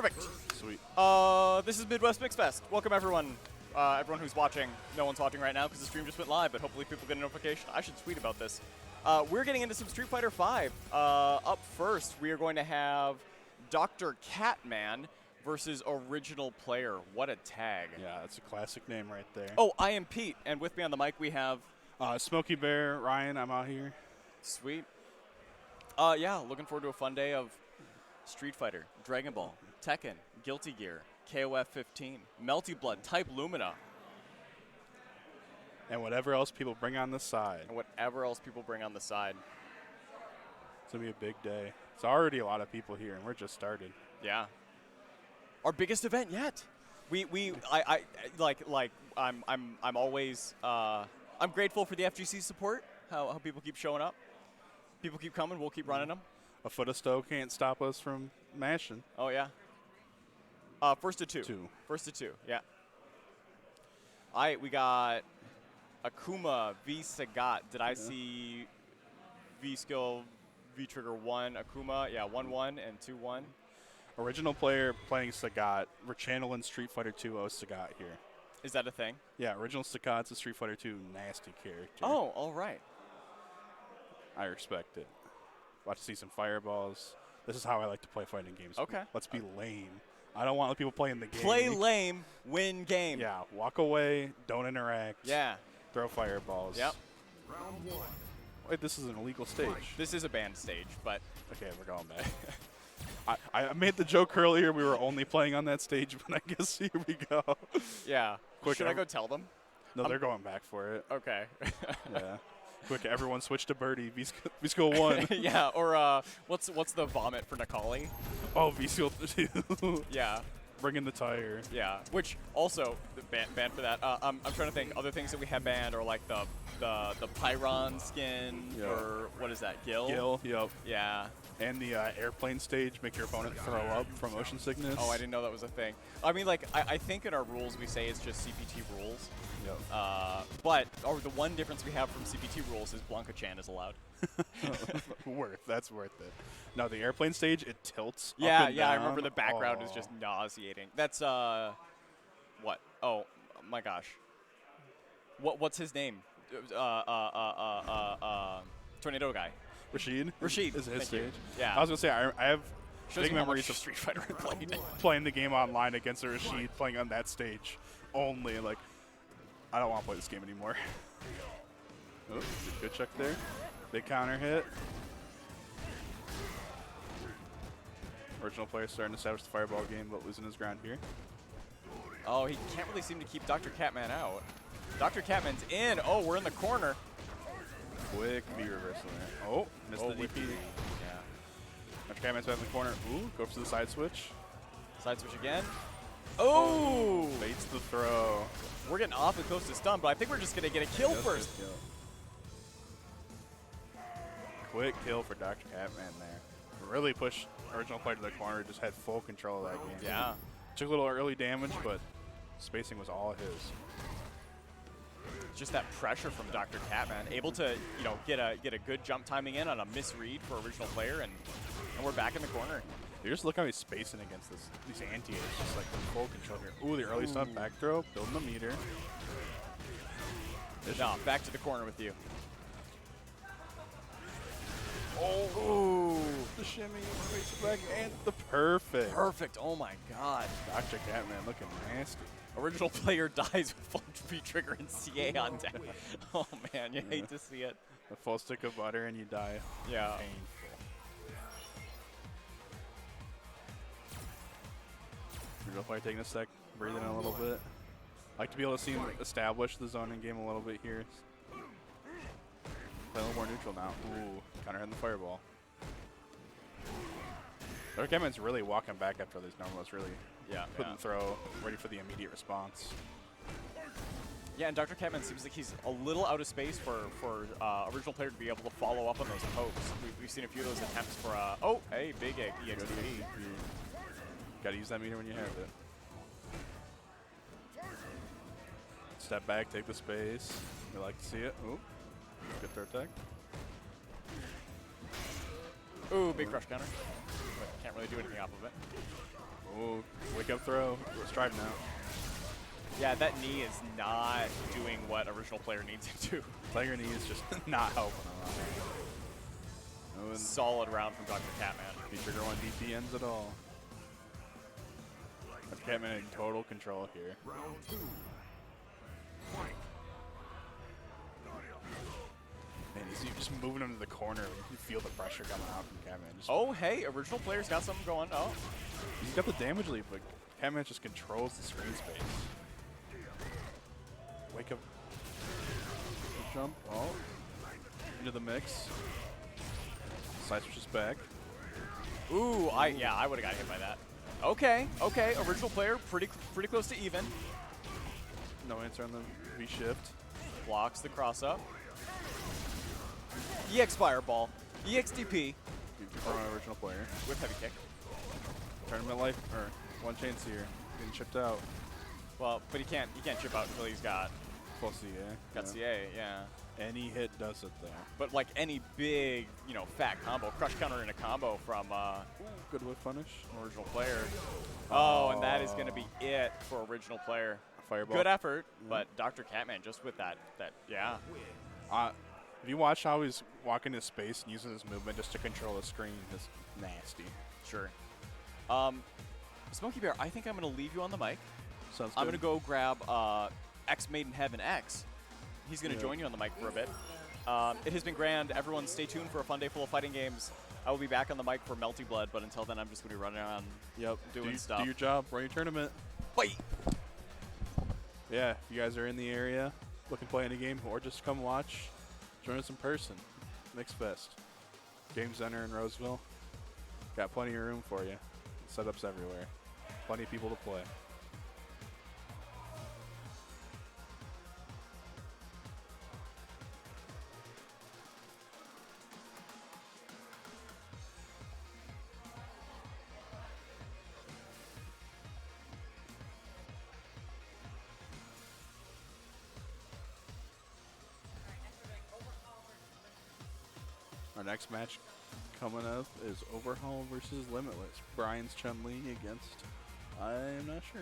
Perfect. Sweet. This is Midwest Mixfest. Welcome, everyone. Everyone who's watching. No one's watching right now because the stream just went live, but hopefully people get a notification. I should tweet about this. We're getting into some Street Fighter V. Up first, we are going to have Dr. Catman versus Original Player. What a tag. Yeah, that's a classic name right there. Oh, I am Pete, and with me on the mic we have... Smokey Bear, Ryan, I'm out here. Sweet. Yeah, looking forward to a fun day of Street Fighter, Dragon Ball, Tekken, Guilty Gear, KOF 15, Melty Blood, Type Lumina. And whatever else people bring on the side. And whatever else people bring on the side. It's going to be a big day. It's already a lot of people here, and we're just started. Yeah. Our biggest event yet. I'm always, I'm grateful for the FGC support, how people keep showing up. People keep coming, we'll keep running them. A foot of stove can't stop us from mashing. Oh, yeah. First to two. First to two, yeah. All right, we got Akuma v Sagat. Did I see V-Skill, V-Trigger 1, Akuma? Yeah, 1-1 and 2-1. Original Player playing Sagat. We're channeling Street Fighter 2 Sagat here. Is that a thing? Yeah, Original Sagat's a Street Fighter 2 nasty character. Oh, all right. I respect it. About to see some fireballs. This is how I like to play fighting games. Okay. Let's be lame. I don't want people playing the game. Play lame, win game. Yeah, walk away, don't interact. Yeah. Throw fireballs. Yep. Round one. Wait, this is an illegal stage. This is a banned stage, but... Okay, we're going back. I made the joke earlier we were only playing on that stage, but I guess here we go. Yeah. Quick, Should I go tell them? No, they're going back for it. Okay. Yeah. Quick, everyone switch to Birdie. V-Skill 1. Yeah, or what's the vomit for Nakali? Oh, V-Skill 2. Yeah. Bring in the tire. Yeah, which also banned for that. I'm trying to think. Other things that we have banned are like the Pyron skin or what is that? Gil. Yep. Yeah. And the airplane stage, make your opponent throw up from motion sickness. Oh, I didn't know that was a thing. I mean, like I think in our rules we say it's just CPT rules. Yep. But the one difference we have from CPT rules is Blanca Chan is allowed. That's worth it. No, the airplane stage, it tilts. Yeah, up and yeah, I down. remember the background is just nauseating. That's what? Oh my gosh. What's his name? Tornado guy. Rashid is his stage. Yeah. I was gonna say I have Shows big you how memories much of Street Fighter I played. playing the game online against a Rashid, playing on that stage only. Like, I don't want to play this game anymore. Oh, good check there. Big counter hit. Original Player starting to establish the fireball game, but losing his ground here. Oh, he can't really seem to keep Dr. Catman out. Dr. Catman's in. Oh, we're in the corner. Quick V reversal there. Oh, missed the DP. Yeah. Dr. Catman's back in the corner. Ooh, goes to the side switch. Side switch again. Oh! Baits the throw. We're getting awfully close to stun, but I think we're just going to get a kill first. Kill. Quick kill for Dr. Catman there. Really pushed Original Player to the corner, just had full control of that game. Yeah. Took a little early damage, but spacing was all his. Just that pressure from Dr. Catman, able to get a good jump timing in on a misread for Original Player, and we're back in the corner. You just look how he's spacing against these anti-airs, just like full control here. Ooh, the early stun back throw, building the meter. No, back to the corner with you. Oh, ooh, the shimmy, face it back, and the perfect. Perfect. Oh my God. Dr. Catman looking nasty. Original Player dies with full V-Trigger and CA on deck. Oh man, you hate to see it. A full stick of butter and you die. Yeah. Painful. Original Player taking a sec, breathing a little bit. Like to be able to see him establish the zoning game a little bit here. Play a little more neutral now. Ooh, counter hitting the fireball. Dr. Catman's really walking back after these normals, really putting the throw, ready for the immediate response. Yeah, and Dr. Catman seems like he's a little out of space for Original Player to be able to follow up on those pokes. We've seen a few of those attempts for, oh, hey, big EXP. Got to use that meter when you have it. Step back, take the space. We like to see it. Ooh, good third tech. Ooh, big crush counter. But can't really do anything off of it. Ooh, Wake up throw. Let's drive now. Yeah, that knee is not doing what original player needs it to. Tiger knee is just not helping him out. Oh, Solid round from Dr. Catman. trigger one DP ends it all. Dr. Catman in total control here. Round 2. Fight. Man, he's just moving him to the corner. You can feel the pressure coming out from Catman. Just Oh, hey, original player's got something going. Oh. he's got the damage lead, but Catman just controls the screen space. Wake up. Jump. Oh. Into the mix. Side switches back. Ooh, I would have got hit by that. Okay, original player pretty close to even. No answer on the V shift. Blocks the cross up. EX Fireball. EXDP From an original player. with heavy kick. Tournament life, or one chance here. Getting chipped out. Well, but he can't chip out until he's got Plus CA. CA, yeah. Any hit does it though. But like any big, fat combo, crush counter in a combo from Good whip punish. original player. Oh, and that is going to be it for original player. Fireball. Good effort, but Dr. Catman just with that, yeah. If you watch how he's walking his space and using his movement just to control the screen, is nasty. Sure. Smokey Bear, I think I'm going to leave you on the mic. Sounds I'm good. going to go grab X Made in Heaven X. He's going to join you on the mic for a bit. It has been grand. Everyone stay tuned for a fun day full of fighting games. I will be back on the mic for Melty Blood, but until then, I'm just going to be running around doing stuff. Do your job. Run your tournament. Bye. Yeah, if you guys are in the area, looking to play any game, or just come watch, join us in person. Mixfest. Game Center in Roseville. Got plenty of room for you. Setups everywhere. Plenty of people to play. Our next match coming up is Overhaul versus Limitless. Brian's Chun-Li against, I'm not sure.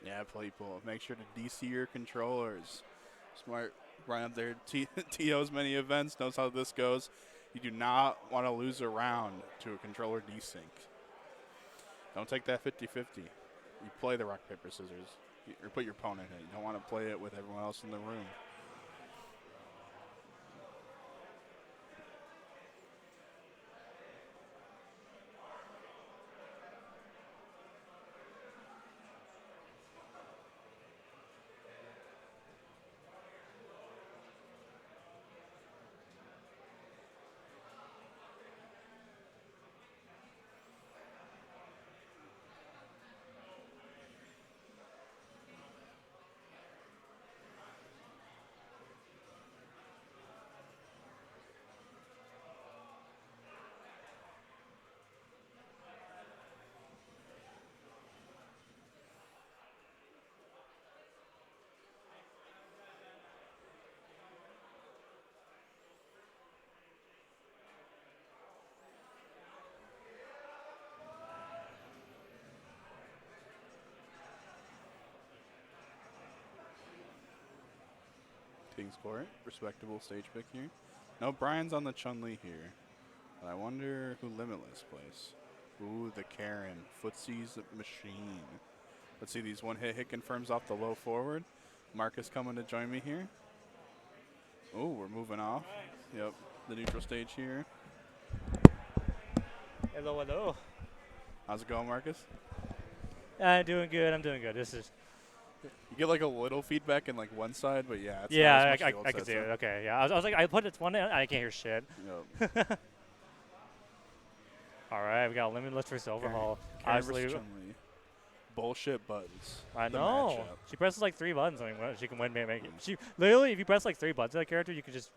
Yeah, people, make sure to DC your controllers. Smart Brian up there, TO's many events, knows how this goes. You do not want to lose a round to a controller desync. Don't take that 50-50. You play the rock, paper, scissors, or put your opponent in it. You don't want to play it with everyone else in the room. King's Court, respectable stage pick here. No, Brian's on the Chun-Li here. But I wonder who Limitless plays. Ooh, the Karen. Footsie's machine. Let's see, these one hit confirms off the low forward. Marcus coming to join me here. Oh, we're moving off. Yep, the neutral stage here. Hello, hello. How's it going, Marcus? I'm doing good. I'm doing good. This is. You get like a little feedback in like one side, but yeah, it's Yeah, not as much I the old can see side, it. Okay, yeah. I was like, I put it one in, I can't hear shit. so- Yep. All right, we got Limitless versus Overhaul. Karen versus Obviously, Chun-Li. Bullshit buttons. I The know. matchup. She presses like 3 buttons. I mean, she can win. She literally, if you press like 3 buttons on that character, you can just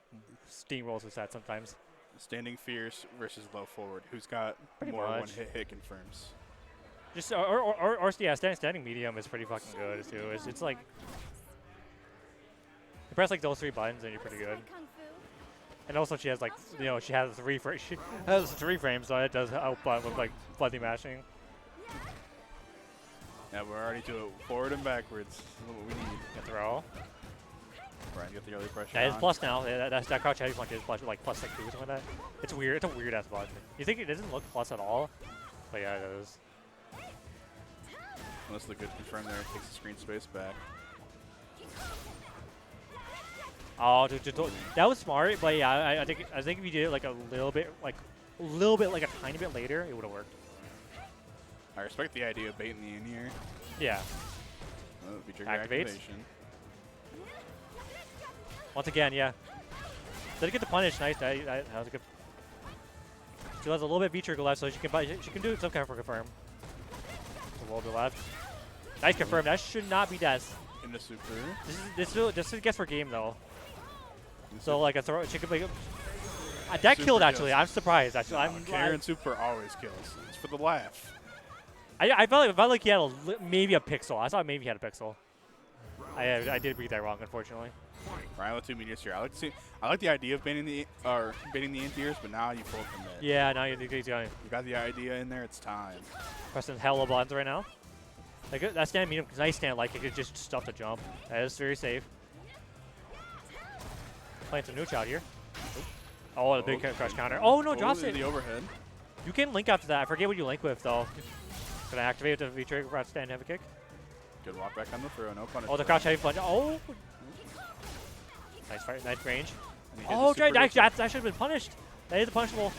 steamroll his set sometimes. Standing fierce versus low forward. Who's got Pretty more much. one hit confirms? Just yeah, standing medium is pretty fucking good too. It's like you press like those 3 buttons and you're pretty good. And also she has like she has 3 frames, so it does help with like fuzzy mashing. Yeah, we're already to it forward and backwards. That's what we need. Get throw. Brian, get the early pressure. That is on. plus now. That crouch heavy punch is plus like +2 or something like that. It's weird. It's a weird ass button. You think it doesn't look plus at all? But yeah, it is. Unless the good confirm there takes the screen space back. Oh, that was smart. But yeah, I think if you did it like a little bit like a tiny bit later, it would have worked. I respect the idea of baiting the in here. Yeah. Feature Activates. activation. Once again, yeah. Did get the punish. Nice. That was a good. Still has a little bit of V-trigger left, so she can do some kind of confirm. A little bit left. Nice confirm. That should not be death. Into super. This is a guess for game though. So like a throw, she could make that Super killed actually. kills. I'm surprised actually. Karen super always kills. It's for the laugh. I felt like he had maybe a pixel. I thought maybe he had a pixel. I did read that wrong, unfortunately. Ryan with 2 meteors here. I like the idea of baiting the anti-airs, but now you pulled from it. Yeah, now he's going. You got the idea in there. It's time. Pressing hella buttons right now. Like that stand medium, nice stand. Like it could just stuff the jump. That is very safe. Playing some neutral out here. Oh, the big crush counter. Oh no, drops it. The overhead. You can link after that. I forget what you link with though. Gonna activate the V-trigger for stand heavy kick. Good walk back on the throw. No punish. Oh, the crouch heavy punch. Oh. Nice fight, nice range. And he did Oh, the super that should have been punished. That is punishable.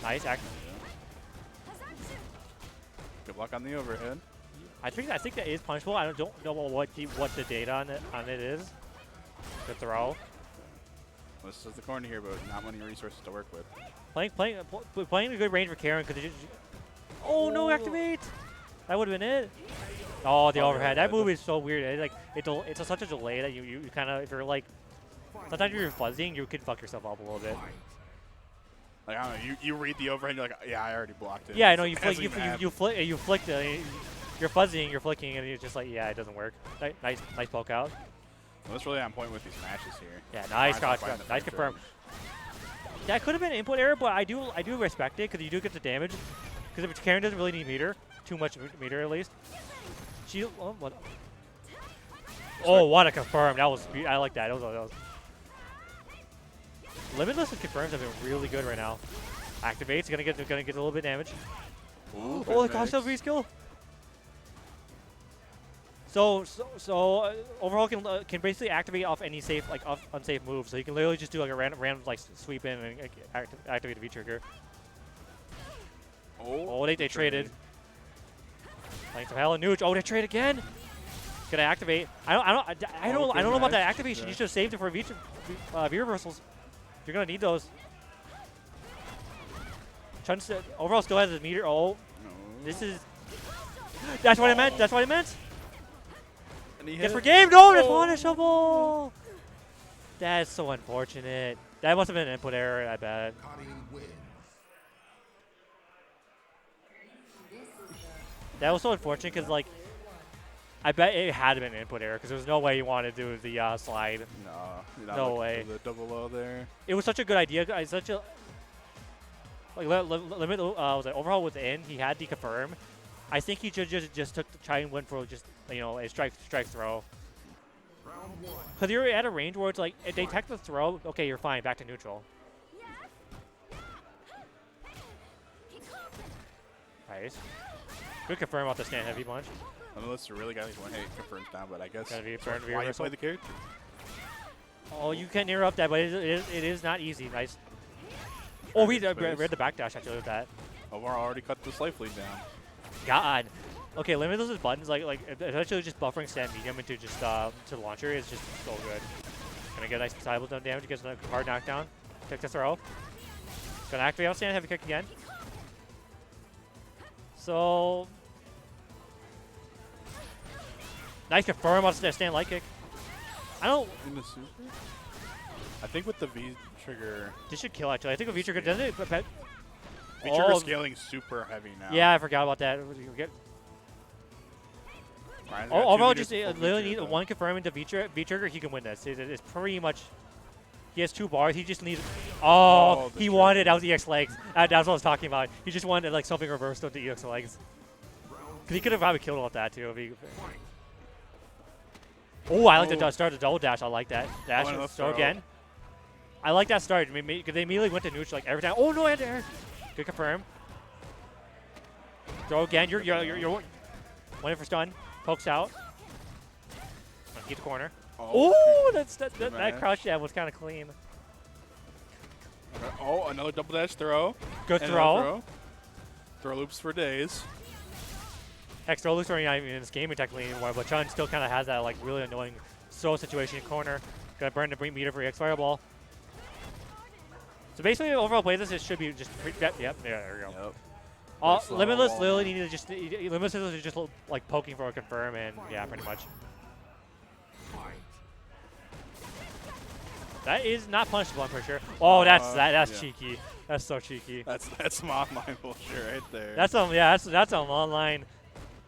Nice act. Good luck on the overhead. I think that is punishable. I don't know what the data on it is. The throw. Well, this is the corner here, but not many resources to work with. Playing a good range for Karen because oh no, activate. That would have been it. Oh, the overhead. That move is so weird. It's such a delay that you kind of, if you're like, sometimes if you're fuzzing, you could fuck yourself up a little bit. Like I don't know, you read the overhead, you're like, yeah, I already blocked it. Yeah, I know. You Hasn't flick, even happened. you flick the, you're fuzzing, you're flicking, and you're just like, yeah, it doesn't work. Nice poke out. Well, that's really on point with these matches here. Yeah, nice Brian's crouch, not finding the nice first confirm. range. That could have been an input error, but I do respect it because you do get the damage. Because if Karen doesn't really need meter, too much meter at least. She, oh, what? Oh, what a confirm! That was, I like that. That was. Limitless and confirms have been really good right now. Activates, gonna get a little bit of damage. Ooh, Oh, the good cost of mix. reskill. So overall can basically activate off any safe unsafe moves. So you can literally just do like a random like sweep in and activate the V trigger. Oh, they traded. Like some hella nooch. Oh, they trade again. Gonna activate. I don't know about that activation. You should have saved it for V reversals. You're gonna need those. Chun overall still has his meter. Oh, this is. That's what I meant. That's what I meant. And he hit Get for it. game. No, that's Oh. punishable. That's so unfortunate. That must have been an input error. I bet. That was so unfortunate because like, I bet it had been an input error because there was no way you wanted to do the slide. No, you're not No looking way. for the double low there. It was such a good idea. Such a like limit. Was it overhaul within? He had the confirm. I think he just took the try and went for just a strike throw. Because you're at a range where it's like if they tech the throw, okay, you're fine. Back to neutral. Nice. Good confirm off the stand heavy punch. Unless you really got these one hit confirms down, but I guess Gotta be that's burned why you reversal. play the character. Oh, you can interrupt that, but it is not easy. Nice. Oh, we read the backdash actually with that. Omar already cut the life lead down. God. Okay, limit those buttons like essentially just buffering stand medium into just to the launcher is just so good. Gonna get a nice sidewheel down damage, gets a hard knockdown. Kick to throw. Gonna activate out stand, heavy kick again. So nice confirm on stand light kick. I don't. In the super. I think with the V trigger. This should kill actually. I think with V trigger doesn't it? V trigger scaling super heavy now. Yeah, I forgot about that. Overall, just literally need one confirm into V trigger. He can win this. It's pretty much. He has 2 bars. He just needs. Oh, he wanted out the EX legs. That's what I was talking about. He just wanted like something reversed with the EX legs. Cause he could have probably killed him with that too. If he, oh, I like the start the double dash. I like that dash. Throw again. I like that start. They immediately went to neutral like every time. Oh no, and there. Good confirm. Throw again. You're waiting for stun. Pokes out. Get the corner. Oh, that crouch jab was kind of clean. Oh, another double dash throw. Good throw. Throw loops for days. Hex throw loops are not even in this game technically anymore, but Chun still kind of has that like really annoying throw situation in corner. Gonna burn the meter for EX Fireball. So basically, overall play this, it should be just yep, there we go. Yep. Limitless literally needed to just Limitless is just like poking for a confirm and yeah, pretty much. That is not punishable, I'm pretty sure. Oh, that's cheeky. That's so cheeky. That's some online bullshit right there. That's some some online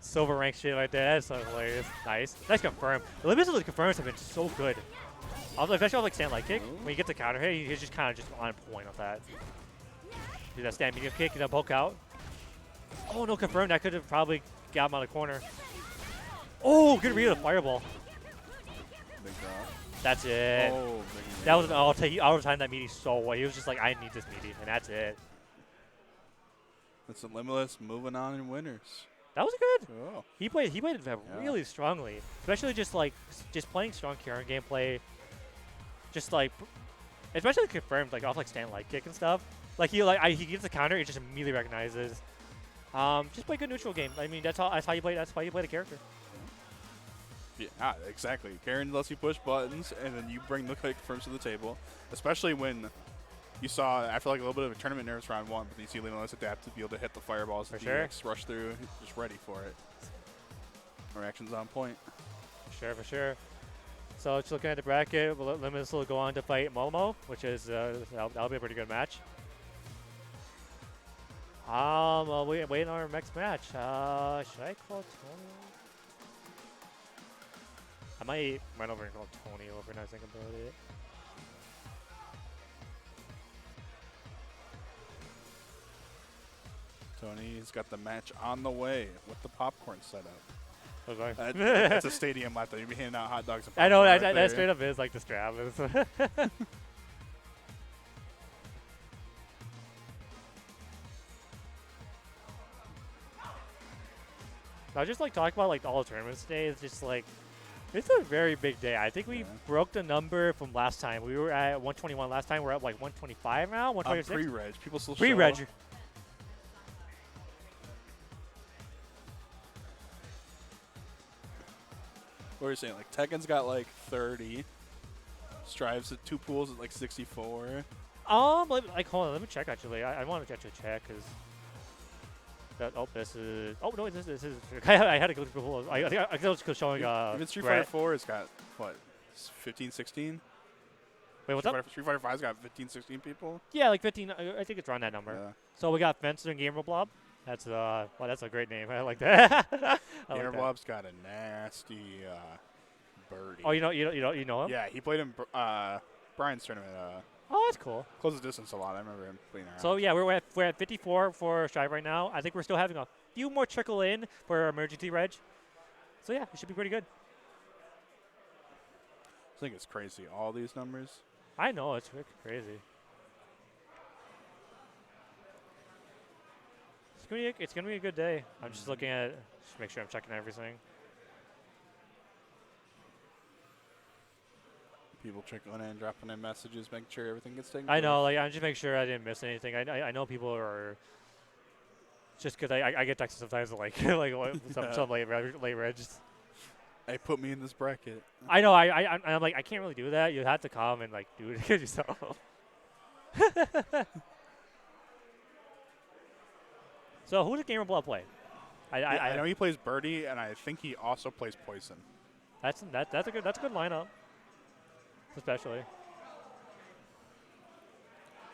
silver rank shit right there. That's so hilarious. Nice confirm. The limits of the confirms have been so good. Especially on like stand light kick. When you get the counter hit, he's just kind of just on point with that. Do that stand medium kick and then poke out. Oh no, confirm. That could have probably got him out of the corner. Oh, good read of the fireball. Big drop. That's it. Oh, that was I'll tell you, I was timed that meaty so well. He was just like, I need this meaty, and that's it. It's a Limitless moving on in winners. That was good. Oh. He played really strongly, especially just playing strong Kieran gameplay. Just like, especially confirmed like off like stand light kick and stuff. Like he gets the counter, it just immediately recognizes. Just play good neutral game. I mean that's how you play. That's how you play the character. Yeah, exactly. Karen lets you push buttons, and then you bring the confirms to the table. Especially when you saw after like a little bit of a tournament nerves round 1, but you see Limitless adapt to be able to hit the fireballs. For sure. Rush through, just ready for it. Reactions on point. For sure. So just looking at the bracket, Limitless will go on to fight Momo, which is that'll be a pretty good match. Waiting on our next match. Should I call Tony? I might run over and call Tony over now. I think about it. Tony's got the match on the way with the popcorn setup. Okay. That's a stadium lap though. You'd be handing out hot dogs and popcorn. I know right that straight up is like the strap. I just like talking about like all the tournaments today. It's just like it's a very big day. I think we broke the number from last time. We were at 121 last time. We're at like 125 now. 126. Pre-reg. People still pre-reg. show up. What are you saying? Like Tekken's got like 30. Strive's at 2 pools at like 64. Like hold on, let me check actually. I want to actually check because. This is. Oh no, this is. I had to go through. I think I was showing. Even Street Fighter 4 has got what, 15, 16. Wait, what's up? Street Fighter 5's got 15, 16 people. Yeah, like 15. I think it's around that number. Yeah. So we got Fencer and Gamer Blob. That's that's a great name. I like that. Gamer Blob's got a nasty birdie. Oh, you know him? Yeah, he played in Brian's tournament. Oh, that's cool. Closes distance a lot. I remember him playing around. So yeah, we're at 54 for Strive right now. I think we're still having a few more trickle in for our emergency reg. So yeah, it should be pretty good. I think it's crazy. All these numbers. I know it's crazy. It's gonna be a good day. I'm just looking at it. Just make sure I'm checking everything. People trickling in, dropping in messages, making sure everything gets taken. I know, like I'm just making sure I didn't miss anything. I know people are just because I get texted sometimes like like some late regs. Hey, put me in this bracket. I know I'm like I can't really do that. You have to come and like do it yourself. So who does Gamer Blood play? I know he plays Birdie, and I think he also plays Poison. That's a good lineup. Especially.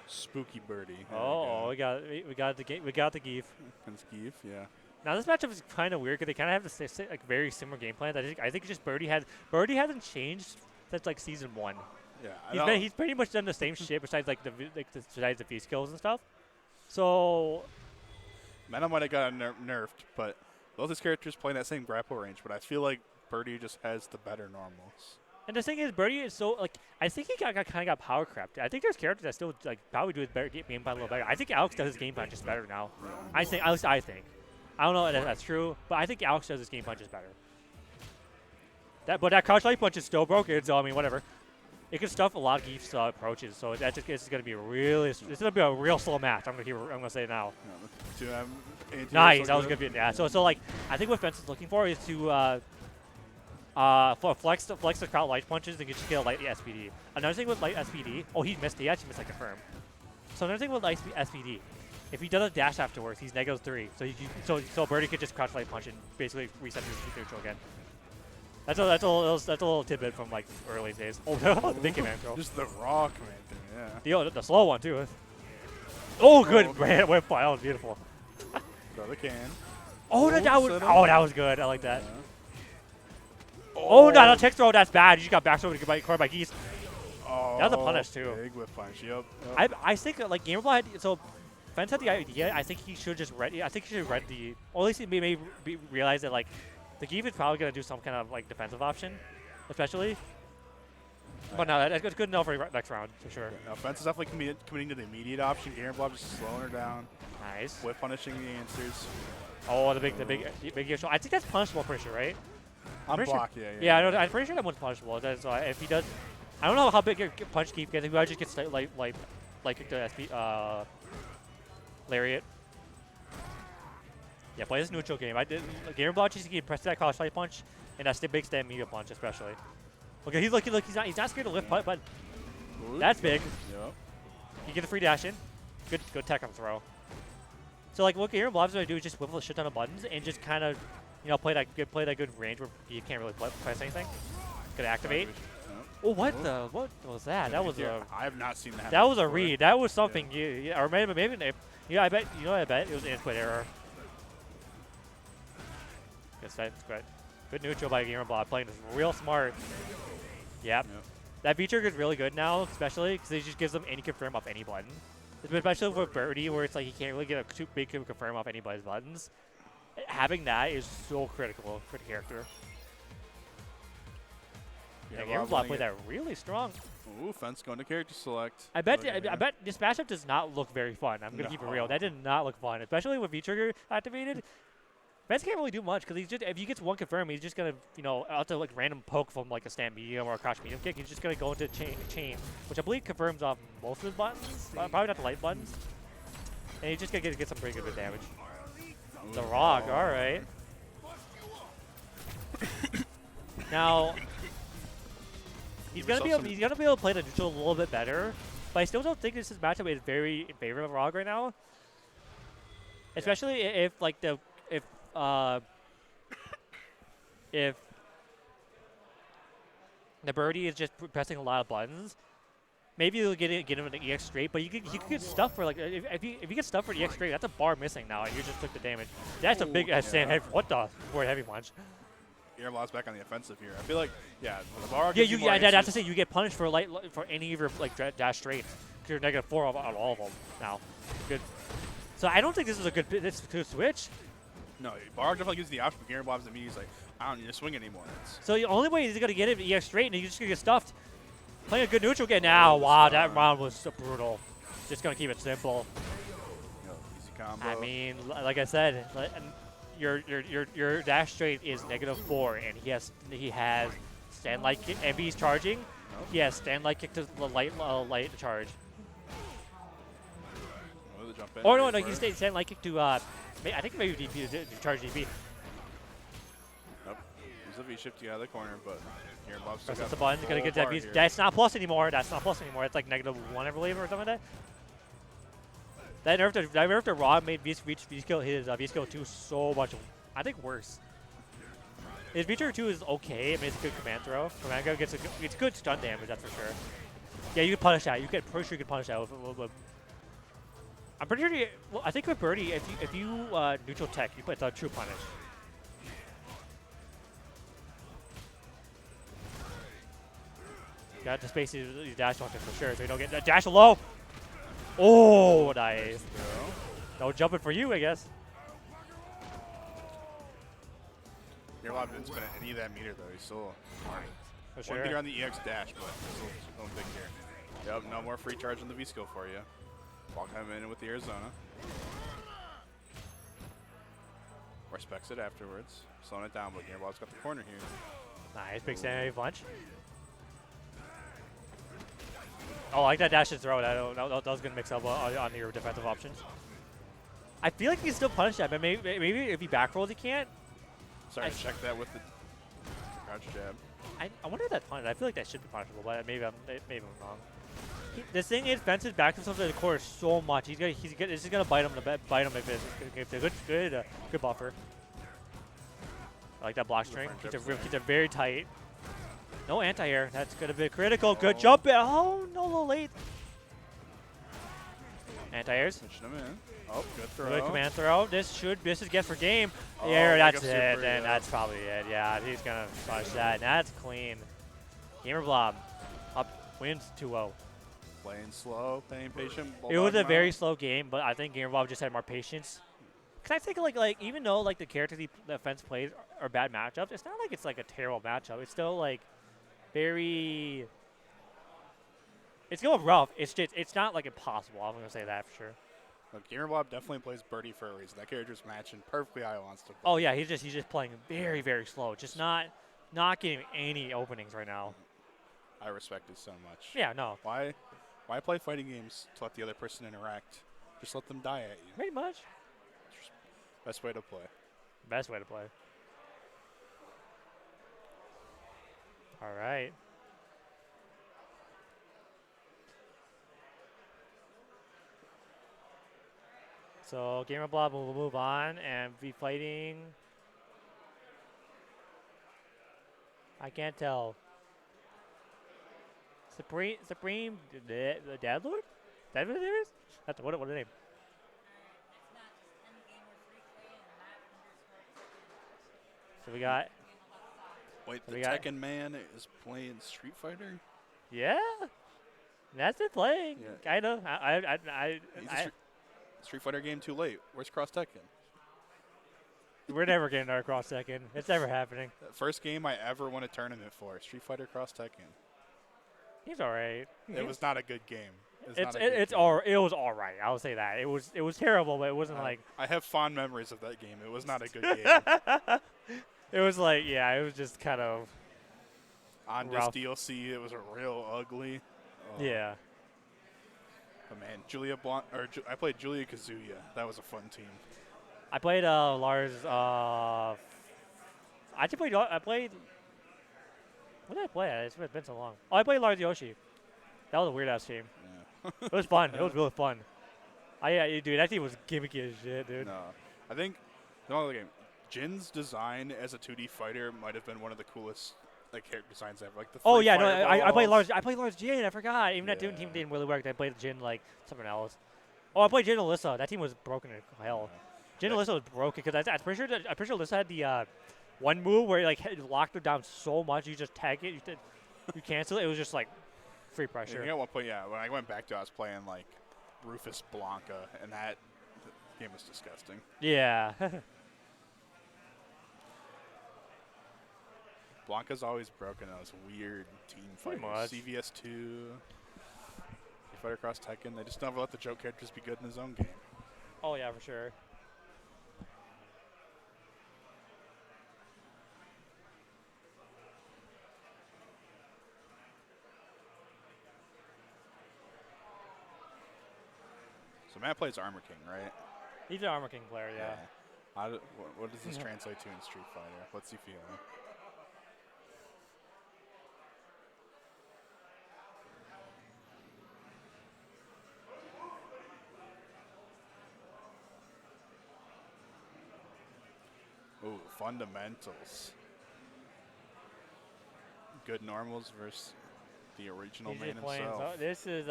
Spooky Birdie. Oh, we got the Geef. And Skeef, yeah. Now this matchup is kind of weird because they kind of have the like very similar game plan. I think just Birdie hasn't changed since like season 1. Yeah, He's pretty much done the same shit besides besides the V skills and stuff. So Meta might have got nerfed, but both his characters play in that same grapple range. But I feel like Birdie just has the better normals. and the thing is, Birdie is so like I think he kind of got power crept. I think there's characters that still like probably do his game plan a little better. I think Alex does his game plan just better now. I think at least I think. I don't know if that's true, but I think Alex does his game punch just better. But that crouch light punch is still broken, so I mean, whatever. It can stuff a lot of Geef's approaches, so it's going to be a real slow match. I'm gonna say it now. Nice, that was good. Yeah. So like, I think what Fence is looking for is to flex the crouch light punches and just get a light SPD. Another thing with light SPD, he missed. He actually missed like confirm. So another thing with light SPD. If he does a dash afterwards, he's -3. So Birdie could just crouch light punch and basically reset his neutral again. That's a little tidbit from like early days. Oh, the big command throw. Just the raw command throw, yeah. The slow one too. Oh, good man, whip fire. That was beautiful. Throw the can. That was good. I like that. Oh, no, tech throw. That's bad. You just got back thrown caught by Geese. Oh, that was a punish too. Big whip punch. Yep. I think like Gamerball had so. Fence had the idea. I think he should just read. I think he should read the. Or at least he may realize that like, the Geef is probably gonna do some kind of like defensive option, especially. But no, that's good enough for next round for sure. Yeah, no, Fence is definitely committing to the immediate option. Gamerball just slowing her down. Nice. Whip punishing the answers. Oh, the big issue. I think that's punishable, pretty sure, right? On block, sure. yeah. Yeah, I know, I'm pretty sure that one's punishable. So if he does, I don't know how big your punch Geef gets. He probably just gets like the SP. Lariat. Yeah, play this neutral game. Gamer block just keep press that cross light punch, and that's the big stand media punch especially. Okay, he's he's not scared to lift, but that's big. Yep. You get a free dash in. Good tech on throw. So like what Gamer Blob's gonna do is just whiffle a shit ton of buttons and just kind of, play that good range where you can't really press anything. Gonna activate. Oh, what was that? That was I have not seen that. That was a read. That was something. Yeah. Or maybe. Yeah, I bet. I bet it was an input error. Good neutral by Gamerblock, playing this real smart. Yep. That V trigger is really good now, especially because it just gives them any confirm off any button. Especially for Birdie, where it's like he can't really get a too big confirm off anybody's buttons. Having that is so critical for the character. Yeah, Gamerblock played that really strong. Ooh, Fence going to character select. I bet this matchup does not look very fun. I'm gonna keep it real. That did not look fun, especially with V trigger activated. Fence can't really do much because if he gets one confirm, he's just gonna out to like random poke from like a stand medium or a crouch medium kick. He's just gonna go into chain, which I believe confirms off most of his buttons, probably not the light buttons, and he's just gonna get some pretty good damage. The rock, all right. Now. He's gonna be able to play the neutral a little bit better, but I still don't think this matchup is very in favor of Rog right now. Especially if the Birdie is just pressing a lot of buttons. Maybe you'll get him an EX straight, but you could get stuff for like if you get stuff for the EX straight, that's a bar missing now, and you just took the damage. That's a big stand heavy. What the heavy punch? Gamerblock's back on the offensive here. I feel like, the bar. That's to say you get punished for for any of your dash straights. You're -4 on all of them now. Good. So I don't think this is a good switch. No, Bar definitely gives the option for Gamerblock's immediately. He's like, I don't need to swing anymore. So the only way he's gonna get it EX straight, and he's just gonna get stuffed. Playing a good neutral game now. Wow, that round was so brutal. Just gonna keep it simple. Easy combo. I mean, like I said. Your dash straight is -4, and he has stand like and he's charging. Yeah, stand light kick to the light charge. Oh, the jump in. Or no, Wait you for it. stand light kick to I think maybe DP to charge DP. Nope. Use the V-shift to get out of the corner, but here Bob's still Press got the button, gonna full get that bar V. here. That's not plus anymore. That's not plus anymore. It's like -1, I believe, or something like that. That nerf to Raw made V skill his V skill 2 so much, I think, worse. His V trigger 2 is okay. I mean, it's a good command throw. Command throw it's good stun damage, that's for sure. Yeah, you can punish that. Pretty sure you can punish that with I'm pretty sure. Well, I think with Birdie, if you neutral tech, you put the true punish. Got the space you dash launcher for sure, so you don't get that dash low. Oh, nice. No jumping for you, I guess. Your Bob didn't spin any of that meter though. He's still For one sure. meter on the EX dash, but still going big here. Yep, no more free charge on the V skill for you. Ball coming in with the Arizona. Respects it afterwards. Slowing it down, but Gearbob's got the corner here. Nice, big standing punch. Oh, I like that dash and throw. That was going to mix up on your defensive options. I feel like you can still punish that, but maybe if he back rolls, he can't. Sorry, check that with the crouch jab. I wonder if that's punished. I feel like that should be punishable, but maybe I'm wrong. This thing is fences back himself to the corner so much. This is gonna bite him if it's a good buffer. I like that block string. Keeps it very tight. No anti-air. That's gonna be critical. Good jump in. Oh no, a little late. Anti-airs. Pushing him in. Oh, good throw. Good command throw. This is get for game. Oh, Yeah, like that's a it. super, Then yeah. that's probably it. Yeah, he's gonna flush that. And that's clean. Gamer Blob up wins 2-0. Playing slow, playing patient. It was a bulldog very mount. slow game, but I think Gamer Blob just had more patience. Cause I think like even though like the characters the offense plays are bad matchups, it's not like it's like a terrible matchup. It's still like very. It's going rough. It's not like impossible. I'm gonna say that for sure. Look, Gamer Bob definitely plays Birdie for a reason. That character's matching perfectly how he wants to play. Oh yeah, he's just playing very slow. Just not getting any openings right now. I respect it so much. Yeah, no, Why play fighting games to let the other person interact? Just let them die at you. pretty much. Best way to play. Best way to play. All right. So Gamer Blob will move on and be fighting. I can't tell. Supreme, the Dad Lord? That what it is? That's what the name? So we got, Wait, We the got- Tekken man is playing Street Fighter? yeah. That's it playing. Yeah. Kinda. Street Fighter game too late. Where's Cross Tekken? We're never getting our cross second. It's never happening. First game I ever won a tournament for. Street Fighter Cross Tekken. He's all right. It was not a good game. It was all right. I'll say that. It was terrible, but it wasn't like I have fond memories of that game. It was not a good game. it was like it was just kind of On rough. this DLC, it was a real ugly. Oh. yeah. But man, I played Julia Kazuya. That was a fun team. I played Lars. I played. What did I play? It's been so long. Oh, I played Lars Yoshi. That was a weird ass team. Yeah. It was fun. It was really fun. Dude, that team was gimmicky as shit, dude. No, I think the other game, Jin's design as a 2D fighter might have been one of the coolest character designs ever. Like the Oh three yeah, no, I played fireballs. Lars. I played Lars Jin. I forgot. Even that team Yeah. didn't really work. I played Jin like something else. Oh, I played Jin Alyssa. That team was broken as hell. Jin Alyssa was broken because I'm pretty sure Alyssa had the one move where locked her down so much you just tag it, you cancel it. It was just like free pressure. Yeah, at one point, when I went back to it, I was playing like Rufus Blanca, and that game was disgusting. Yeah. Blanca's always broken those weird team Pretty fighters. much. CVS2, Street Fighter Cross Tekken, they just never let the joke characters be good in his own game. Oh yeah, for sure. So Matt plays Armor King, right? He's an Armor King player, yeah. What does this translate to in Street Fighter? What's he feeling? Ooh, fundamentals. Good normals versus the original He's man just playing. himself. So this is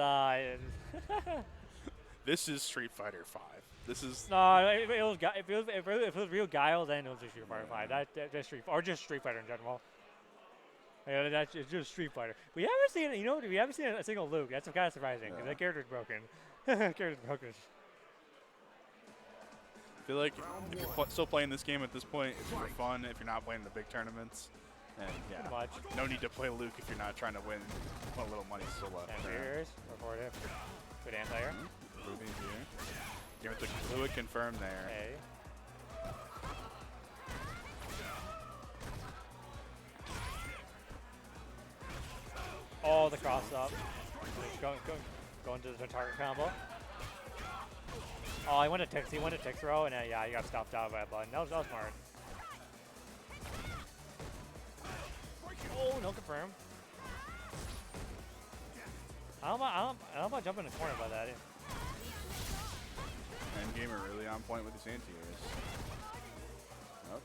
This is Street Fighter 5. This is no. If it was real Guile, then it was just Street Fighter 5. That's just Street Fighter in general. Yeah, that's just Street Fighter. We haven't seen we haven't seen a single Luke. That's kind of surprising because that character's broken. Character's broken. I feel like if you're still playing this game at this point, it's for fun. If you're not playing the big tournaments, and yeah, Pretty much. no need to play Luke if you're not trying to win. What little money's still left. And there. Beers, report it. Good anti-air. Ruby's here. Give it to Fluid confirm there. Hey. Oh, the cross up. Going to the target combo. Oh, he went to Tix row, and yeah, he got stopped out by a button. That was smart. Oh, no confirm. I don't know about jumping in the corner by that. Endgamer really on point with his anti-airs. Oh,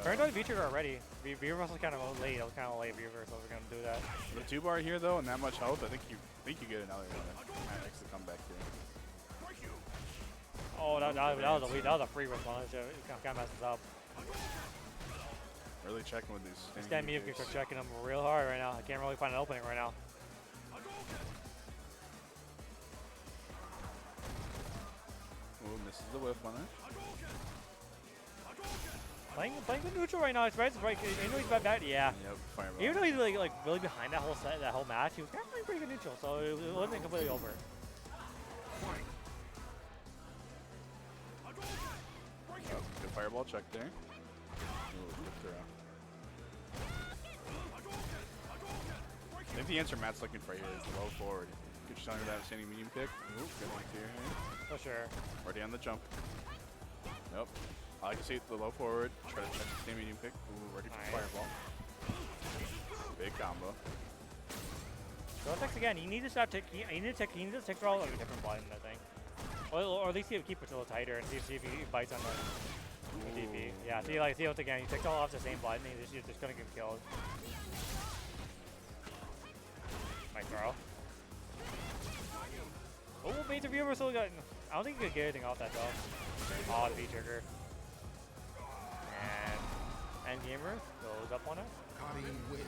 Burned out the V-trigger already. V-reverse was kind of late. I was kind of late. V-reverse was going to do that. With a 2-bar here though, and that much health, I think you get another one. Matt makes the comeback here. Oh, that was a free response. It kind of messes up. Really checking with these. This guy Miyuki are checking him real hard right now. I can't really find an opening right now. Ooh, misses the whiff on it. Playing with neutral right now. It's right. You know he's back. Yeah. Yep, fireball. Even though he's really behind that whole match, he was kind of playing pretty good neutral, so it wasn't completely over. Oh, good fireball check there. Ooh, good throw. I think the answer Matt's looking for here is low forward. Good shot of that standing medium kick. Ooh, good one here. For sure. Already on the jump. Nope. I like to see the low forward. Try to check the standing medium kick. Ooh, ready for Nice. fireball. Big combo. Vortex again. You need to stop taking. You need to take roll like a different button, I think. Or at least keep it a little tighter and see if he bites on the DP. Yeah. See once again. He takes all off the same button. He's just gonna get killed. Nice throw. Oh, made the viewer so good. I don't think he could get anything off that though. Oh, the V trigger. And Gamer goes up on it. Kari wins.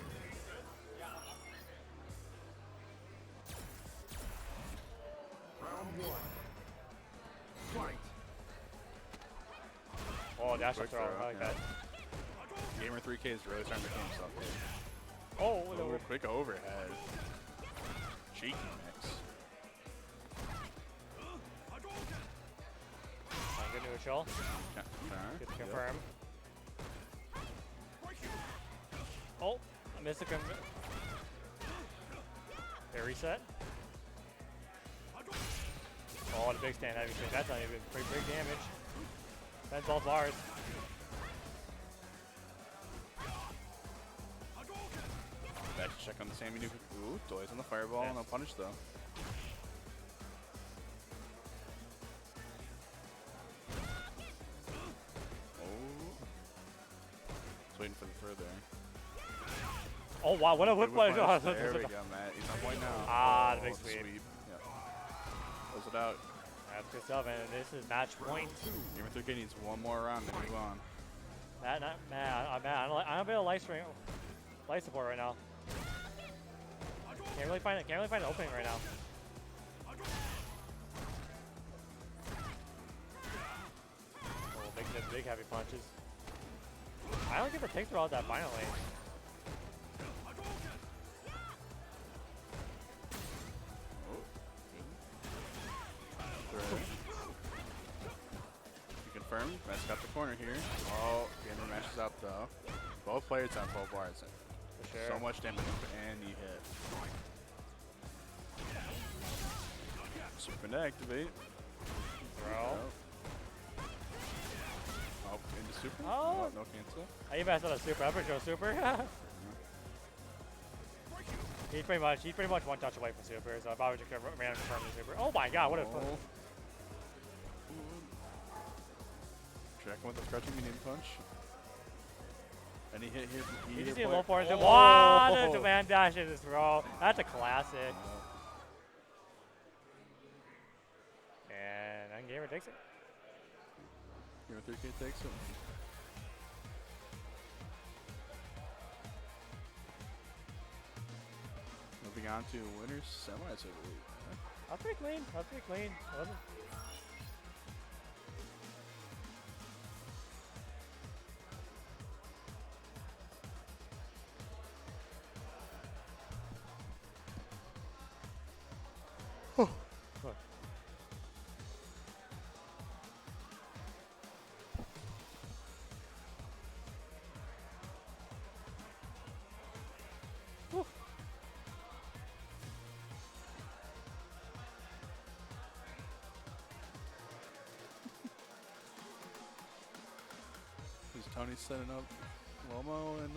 Round 1. Fight. Oh, dash Quick throw. throw, I like yeah. that. Gamer 3K is really starting to make himself big. Oh, Ooh, quick overhead. Cheeky mix. Good neutral. Okay. Good to Yep. confirm. Oh, I missed the reset. Oh, the big stand heavy kick. That's not even big damage. That's both bars. Back to check on the Sammy New. Ooh, delays on the fireball. Yes. No punish though. Just waiting for the throw there. Oh wow, what a whip Good play. punish. There we go, Matt. He's on point now. Ah, the Oh, big sweep. Yep. Close it out. That's good stuff, and this is match point. Gamer 3K needs one more round to move on. I'm a bit of life support right now. Can't really find an opening right now. Oh, big heavy punches. I don't get the take through out that finally. You confirm. Matt's got the corner here. Oh, Gamer mashes out though. Both players on full bars. For sure. So much damage and he hit. Super to activate. Throw. Oh, into super? Oh. No cancel. I even asked on a super. I'm pretty sure super. He's pretty much one touch away from super, so if I was just gonna random confirm the super. Oh my god, what a Oh. Tracking with the crouching medium punch. And he hit his. He just need a low forward. Oh. Wow, the demand dash in his throw. That's a classic. And Ungamer takes it. Gamer 3K takes it. Moving on to winners semis, I believe. That's pretty clean. That's pretty clean. Wasn't. Is Tony setting up Lomo and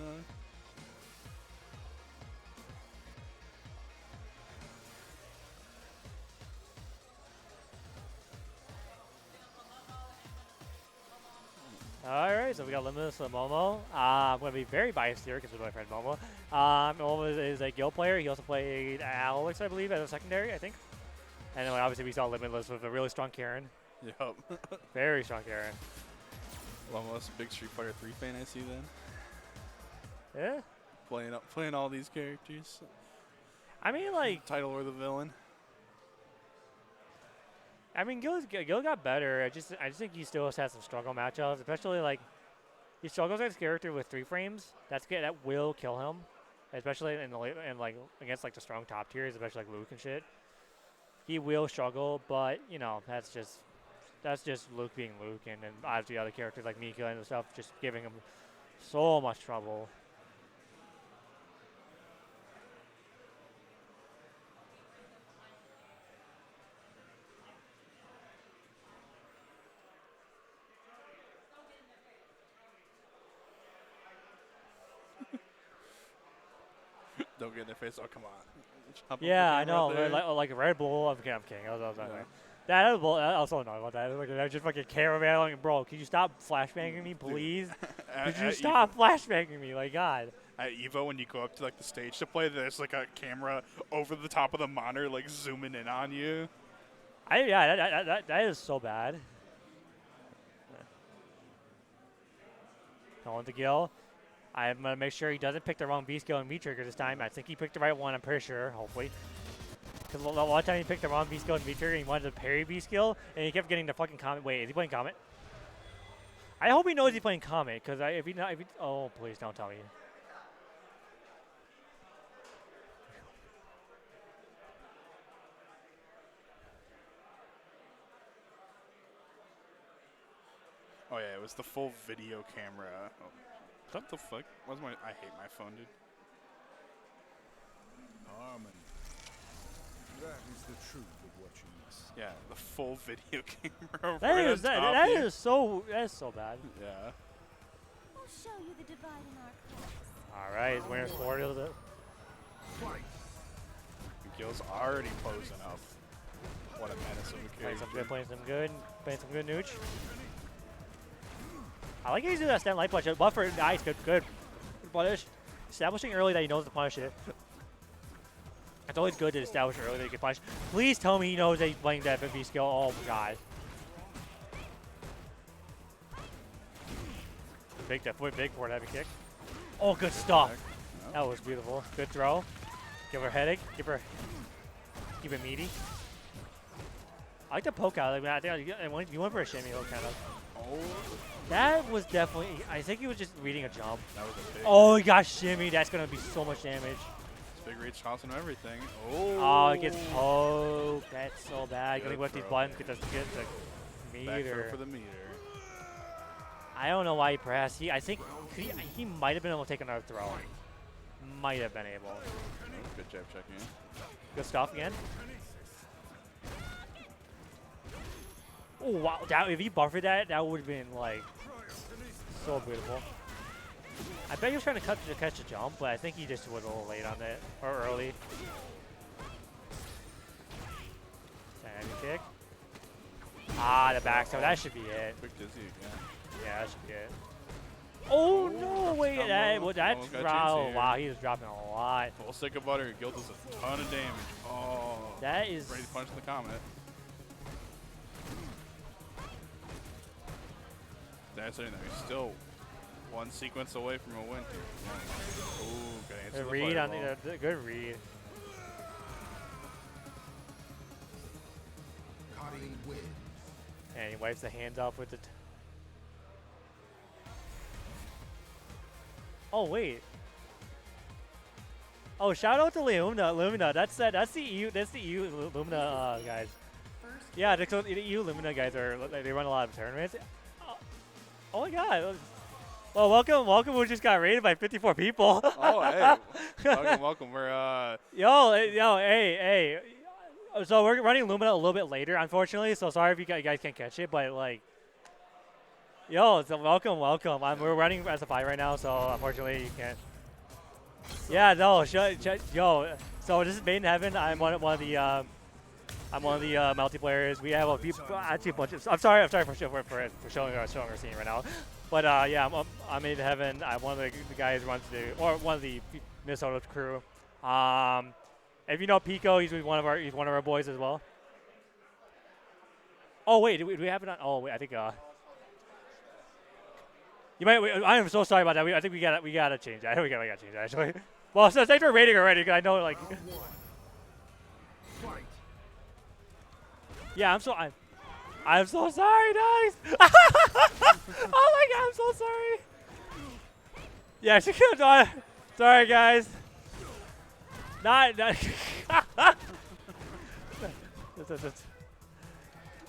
Alright, so we got Limitless and Momo. I'm going to be very biased here because of my friend Momo. Momo is a guild player. He also played Alex, I believe, as a secondary, I think. And then obviously we saw Limitless with a really strong Karen. Yup. Very strong Karen. Lomo's a big Street Fighter 3 fan, I see then. Yeah. Playing all these characters. I mean, like, Title or the villain. Gil got better. I just think he still has some struggle matchups, especially like he struggles with his character with 3 frames. That will kill him, especially in like against like the strong top tiers, especially like Luke and shit. He will struggle, but you know that's just Luke being Luke, and then obviously other characters like Mika and stuff just giving him so much trouble. Don't get in their face. Oh, come on. Chop up Yeah, the I know. camera there. Like Red Bull. I'm kidding. I was Yeah. That Red Bull. I also know about that. Like, I just fucking cameraman. Like, bro, can you stop flashbanging me, please? Could you stop flashbanging me? Like, God. At Evo, when you go up to like the stage to play, there's like a camera over the top of the monitor, like zooming in on you. That is so bad. Going to Gil. I'm going to make sure he doesn't pick the wrong B skill and B trigger this time. I think he picked the right one, I'm pretty sure, hopefully. Because a lot of time he picked the wrong B skill and B trigger and he wanted to parry B skill, and he kept getting the fucking Comet. Wait, is he playing Comet? I hope he knows he's playing Comet, because if he not, oh, please don't tell me. Oh yeah, it was the full video camera. Oh, what the fuck? I hate my phone, dude. Harmony. That is the truth of what you must. Yeah, the full video camera. That right is on top that of you. is so bad. Yeah. I'll show you the divide in our class. All right, his winner's 4 is it? Fight. Gil's already posing up. What a menace of a character. Playing some good nooch. I like how he's doing that stand light punch. Buffer, nice, good punish. Establishing early that he knows to punish it. It's always good to establish early that you can punish. Please tell me he knows that he's playing that FMV skill. Oh my god. Big forward heavy kick. Oh, good stuff. That was beautiful. Good throw. Give her a headache. Keep it meaty. I like the poke out. I mean, I think you went for a shimmy hook kind of. Oh, That was definitely. I think he was just reading a jump. that was a big. Oh, he got shimmy. That's gonna be so much damage. Big reach toss and everything. Oh. Oh, it gets poked. That's so bad. Good Gotta whip these throw. buttons. Get the Back throw meter. for the meter. I don't know why he pressed. I think he might have been able to take another throw. Might have been able. Good jab checking in. Good stuff again. Oh wow! That, if he buffered that, that would have been like so beautiful. I bet he was trying to catch the jump, but I think he just was a little late on it or early. Heavy kick. Ah, the back. So that should be it. Quick dizzy again. Yeah, that should be it. Oh no! Wait, that almost that got a chance drop. here. Wow, he was dropping a lot. Full stick of butter. Guild does a ton of damage. Oh. That is. Ready to punch the comet. That's it. He's still one sequence away from a win here. Ooh, good answer. The the read on fireball. the good read. Cutting wind. And he wipes the hands off with the. Oh wait. Oh, shout out to Lumina. That's the EU Lumina guys. Yeah, the EU Lumina guys they run a lot of tournaments. Oh my god. Well, welcome. We just got raided by 54 people. Oh, hey. Welcome. We're, hey. So we're running Lumina a little bit later, unfortunately. So sorry if you guys can't catch it, but like, so welcome. We're running as a 5 right now, so unfortunately you can't. Yeah, no, yo. So this is Made in Heaven. I'm one of the multiplayers. We have actually a bunch of. I'm sorry for showing our scene right now. But yeah, I'm Made in Heaven. I'm one of the guys who runs one of the Minnesota crew. If you know Pico, he's one of our boys as well. Oh wait, do we have it on? Oh wait, I think you might. I am so sorry about that. I think we gotta change that. We gotta change that actually. Well, so thanks for rating already, because I know like. Yeah, I'm so sorry, guys. Oh my god, I'm so sorry. Yeah, she could. Sorry, guys. Not.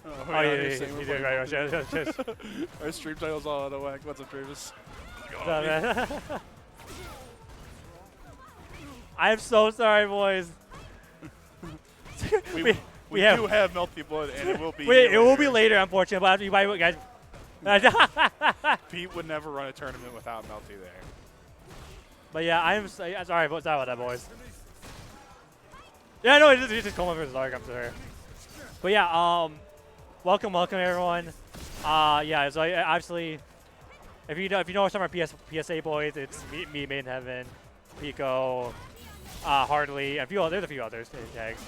Oh, yeah, you did right. Our stream title's all out of whack. What's up, Travis? I'm so sorry, boys. We have do have Melty Blood, and it will be. It will be later, unfortunately. But you might, guys. Pete would never run a tournament without Melty there. But yeah, I'm sorry about that, boys. Yeah, no, it's just Coleman versus Ark. I'm sorry. But yeah, welcome everyone. Yeah, so obviously, if you know some of our PSA boys, it's me, Made in Heaven, Pico, Hardly, and there's a few others tags.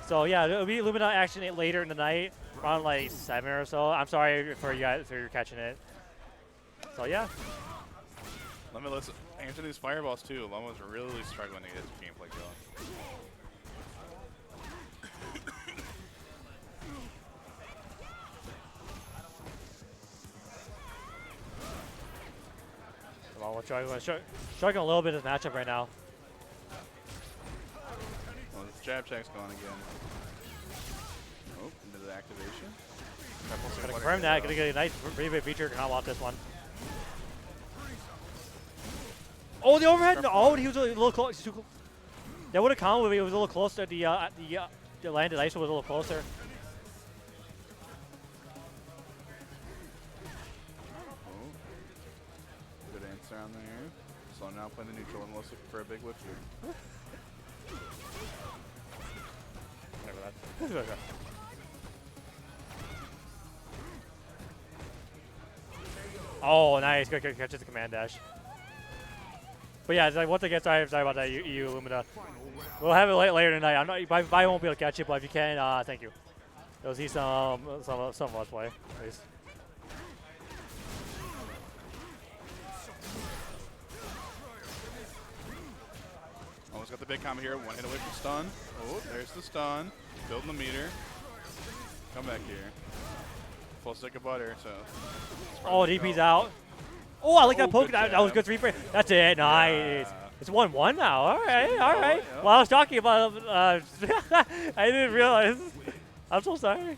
So yeah, it'll be Lumina action later in the night, around like 7 or so. I'm sorry for you guys for catching it. So yeah. Let's answer these fireballs too. Loma's really struggling to get his gameplay going. Well, we're struggling a little bit in this matchup right now. Well, the jab check's going again. Oh, into the activation. Gonna confirm that. Gonna get a nice rebate feature. Cannot want this one. Oh, the overhead! No, he was a little close. That would have counted if he was a little closer. The landed ice was a little closer. Good answer on there. So now playing the neutral and looking for a big whip here. Whatever that. Oh, nice. Good catch the command dash. But yeah, it's like, once again, sorry about that, EU Lumina. We'll have it later tonight. I won't be able to catch it, but if you can, thank you. You'll see some of us play, at least. Almost got the big combo here. One hit away from stun. Oh, there's the stun. Building the meter. Come back here. Full stick of butter, so. Oh, DP's out. Oh, I like that poke. Good That was good 3-frame. That's it. Nice. Yeah. It's 1-1 now. All right. Yeah. Well, I was talking about I didn't realize. I'm so sorry.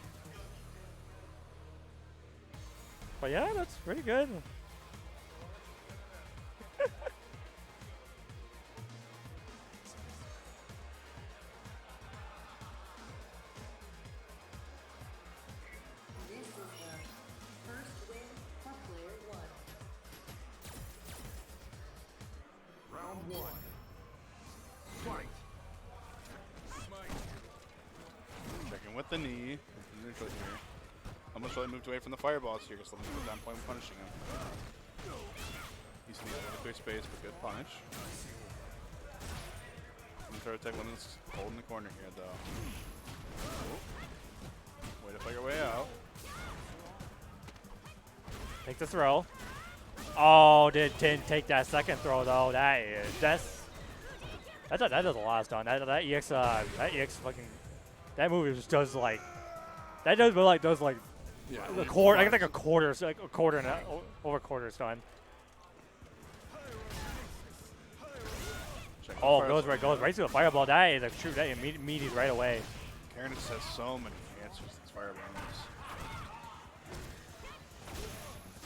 But yeah, that's pretty good. the knee. Neutral here. Almost really moved away from the fireballs here. Just letting him go down point and punishing him. He's in the clear space, but good punish. Throw attack one is holding the corner here, though. Oh. Way to fight your way out. Take the throw. Oh, didn't take that second throw though. That does a lot of stun. That EX fucking that move just does like that does like Yeah, a quarter. I think like a quarter and over a quarter stun. Oh, goes right to the fireball. That is a true. That immediate right away. Karen just has so many answers to these fireballs.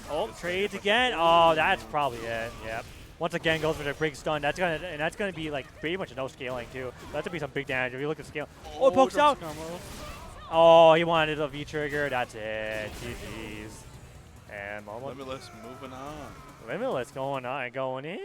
Oh, trades again. Oh, that's probably it. Yep. Once again, goes for the big stun. That's gonna be like pretty much no scaling too. That's gonna be some big damage if you look at scale. Oh, pokes out. Oh, he wanted a V trigger. That's it. GG's. And Limitless moving on. Limitless going in.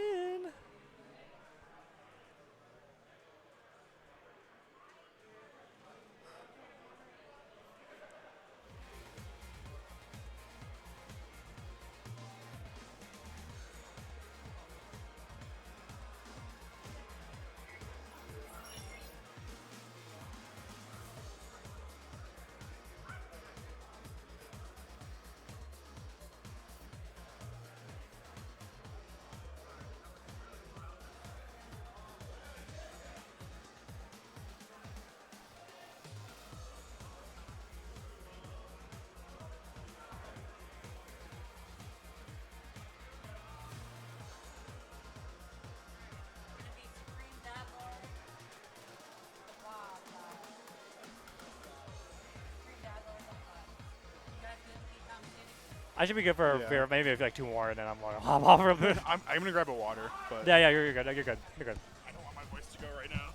I should be good for maybe like 2 more, and then I'm gonna hop off real bit. I'm gonna grab a water, but Yeah, you're good. You're good. I don't want my voice to go right now.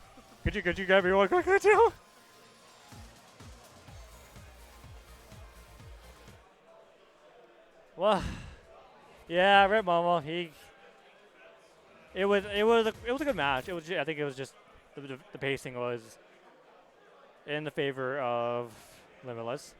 Could you grab me one quick too? Well, yeah, Rip Momo. It was a good match. I think it was just the pacing was in the favor of Limitless.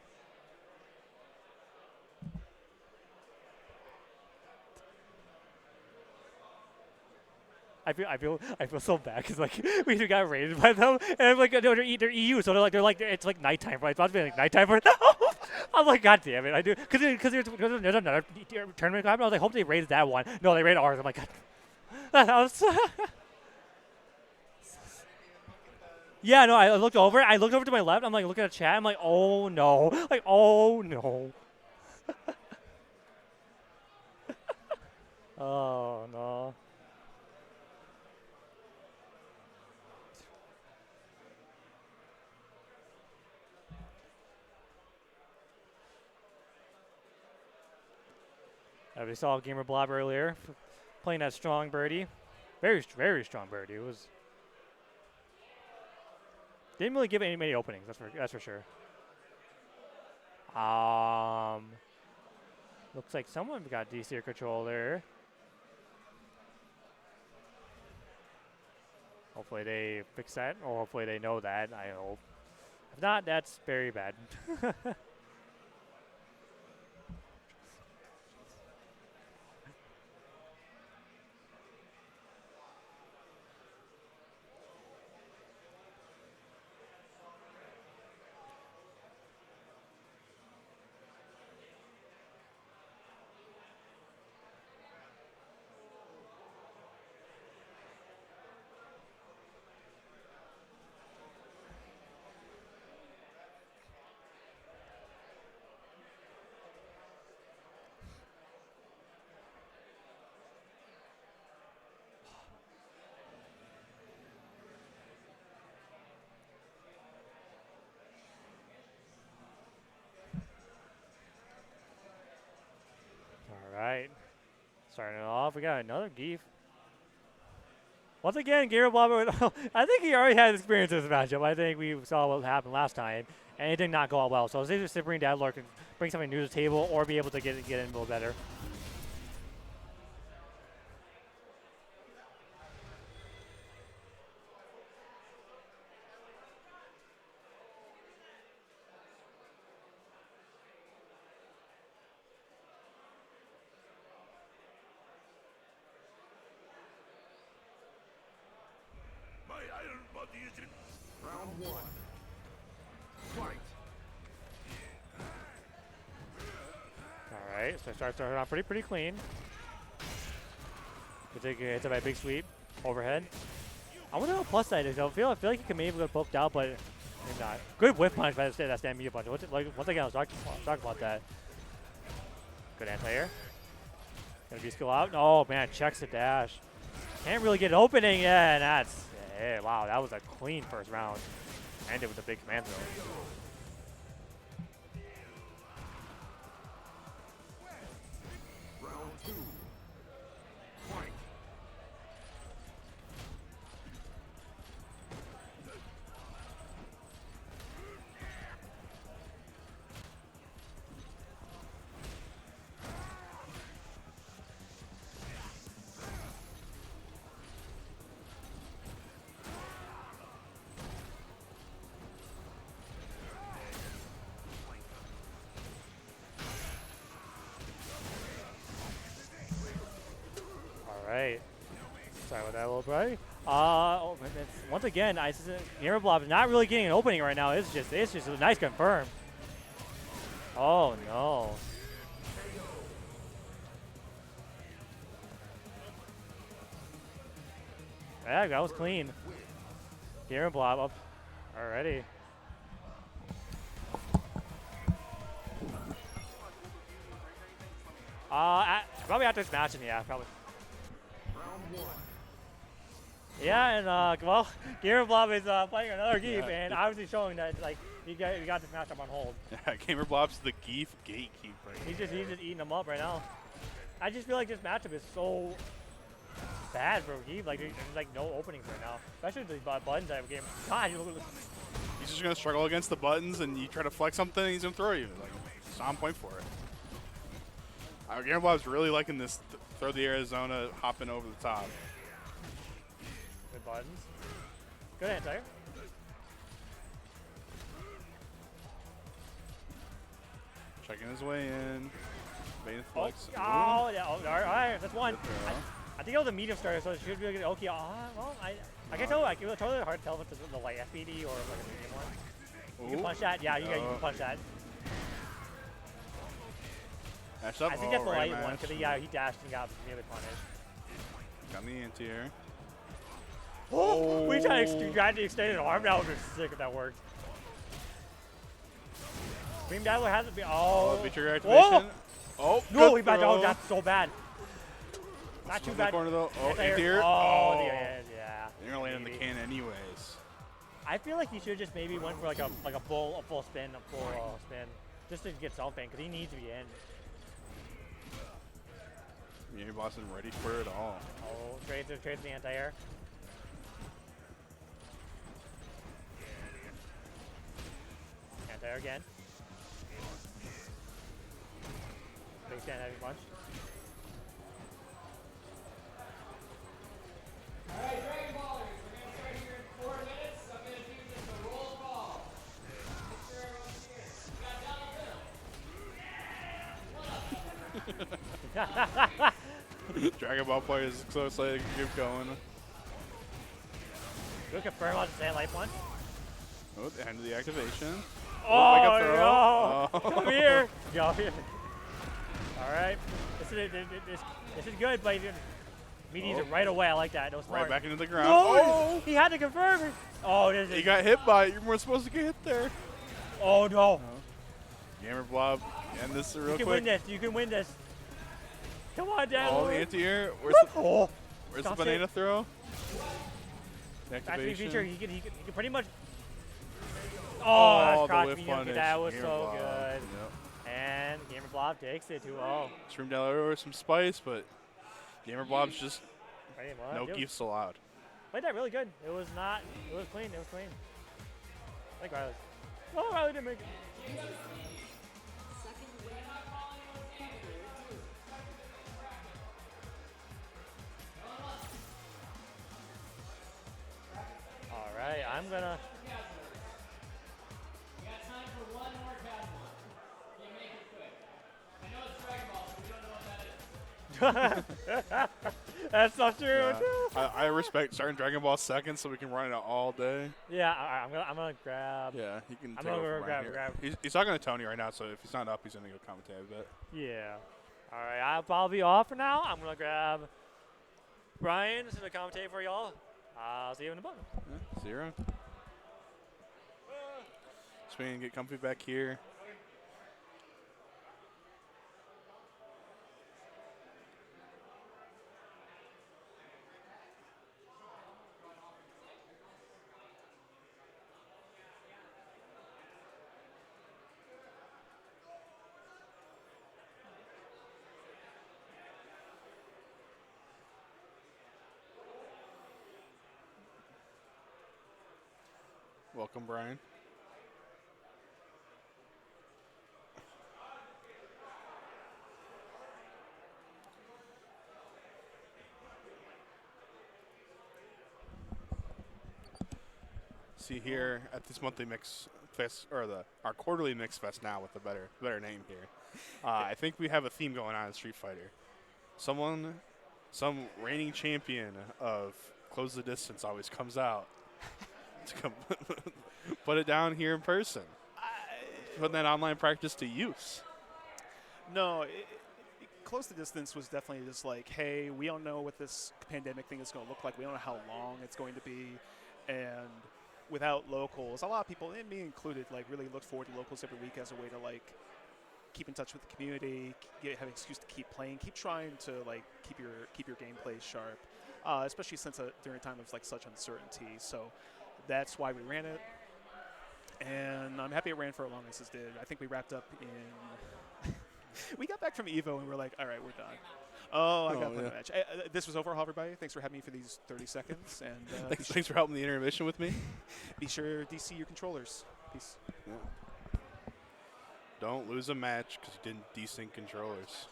I feel so bad because like we got raided by them, and I'm like they're EU, so they're like it's like nighttime, right? It's about to be like nighttime for them. I'm like, God damn it, I do because there's another tournament happening. I was like, hope they raided that one. No, they raided ours. I'm like, God. That was yeah, no, I looked over to my left. I'm like looking at chat. I'm like, oh no, like oh no. Oh no. We saw Gamer Blob earlier playing that strong birdie. Very strong birdie. It was didn't really give many openings, that's for sure. Looks like someone got DC controller. Hopefully they fix that, or hopefully they know that, I hope. If not, that's very bad. Alright. Starting it off, we got another Geef. Once again, Gamer Blob, I think he already had experience in this matchup. I think we saw what happened last time, and it did not go out well. So it's either to bring Dadlord can bring something new to the table or be able to get in a little better. Round one. Fight. All right, so starts off pretty clean. Good take hits by a big sweep overhead. I wonder how plus side is. I feel like he can maybe get poked out, but maybe not. Good whip punch by that stamina punch. Once again, I was talking about that. Good anti-air. Gonna be skill out. Oh man, checks the dash. Can't really get an opening. Yeah, and that's wow. That was a clean first round. Ended with a big command throw. Round two. Fight. All right. Sorry about that, little buddy. Once again, Gamer Blob is not really getting an opening right now. It's just a nice confirm. Oh no. Yeah, that was clean. Gamer Blob up already. Probably after this match, yeah, probably. Round one. Yeah, and well, Gamer Blob is playing another Geef, and obviously showing that like he got this matchup on hold. Yeah, Gamer Blob's the Geef gatekeeper. He's just eating them up right now. I just feel like this matchup is so bad for Geef. Like there's like no openings right now, especially the buttons type of game. God, you look at this. He's just gonna struggle against the buttons, and you try to flex something, and he's gonna throw you. Like, it's on point for it. Gamer Blob's really liking this throw the Arizona hopping over the top. Good buttons. Good anti-air. Checking his way in. Bait flex. Yeah, all right, that's one. I think it was a medium starter, so it should be a good. Okay, well, I can tell. Like, it was totally hard to tell if it's the light FPD or like a medium one. You can punch that. Yeah, you can punch that. Match up. I think that's the right light one match. because he dashed and got nearly punished. Got the anti-air. Oh, we tried to extend an arm. That would be sick if that worked. Beam Dazzler has to be. Oh, trigger activation. Oh, No, no, we bad. Oh, that's so bad. Not too bad. Corner, though. Oh, Anti-air. anti-air. Oh, yeah. You're gonna land in the can anyways. I feel like he should just maybe went for like a full spin, just to get something because he needs to be in. Gamer Boss isn't ready for it all. Oh, trades the anti-air. Anti-air again. Big stand heavy punch. Alright, Dragon Ballers, we're going to start here in 4 minutes. I'm going to do just a roll call. Make sure everyone's here. We got Donald Bill. Dragon Ball players so excited to keep going. Good confirm on the stand light punch. Oh, the end of the activation. Oh, wake up throw. no! Oh. Come here! Go here. All right. This is good, but he needs it right away. I like that. That was smart. Right back into the ground. No! Oh! He had to confirm it. Oh, this He is. got hit by it. You weren't supposed to get hit there. Oh, no. Gamer Blob, end this real You can quick. win this. You can win this. Come on, Dad. Oh, the anti-air. Where's Oh. the Stop banana it. throw? Actually, Activation. feature, he can pretty much. Oh, Oh, that's the crotch whiff medium. punish. That was Gamer so Blob. good. Yep. And Gamer Blob takes it 2-0. Stream down over some spice, but Gamer Blob's just Pretty much. no It was- geefs allowed. Played that really good. It was not. It was clean. It was clean. I like Riley. Oh, Riley didn't make it. All right, I'm gonna. We got time for one more Cadmon. You make it quick. I know it's Dragon Ball, but we don't know what that is. That's not true. Yeah. I respect starting Dragon Ball second so we can run it all day. Yeah, I'm gonna grab. Yeah, he can I'm take gonna over grab- here. grab. He's talking to Tony right now, so if he's not up, he's gonna go commentate a bit. Yeah. All right, I'll be off for now. I'm gonna grab Brian to the commentate for y'all. I'll see you in a moment. Yeah, 0. Swing, get comfy back here. Welcome, Brian. See here at this monthly Mix Fest, or our quarterly Mix Fest now with a better name here. I think we have a theme going on in Street Fighter. Some reigning champion of Close the Distance always comes out to come put it down here in person. Putting that online practice to use. No, Close the Distance was definitely just like, hey, we don't know what this pandemic thing is going to look like. We don't know how long it's going to be. And without locals, a lot of people, and me included, like really look forward to locals every week as a way to like keep in touch with the community, have an excuse to keep playing, keep trying to like keep your gameplay sharp, especially since during a time of like such uncertainty. So that's why we ran it. And I'm happy it ran for as long as it did. I think we wrapped up in. We got back from Evo and we're like, all right, we're done. Oh, I got to play a match. This was Overhaul, everybody. Thanks for having me for these 30 seconds. And Thanks for helping the intermission with me. Be sure to DC your controllers. Peace. Yeah. Don't lose a match because you didn't desync controllers.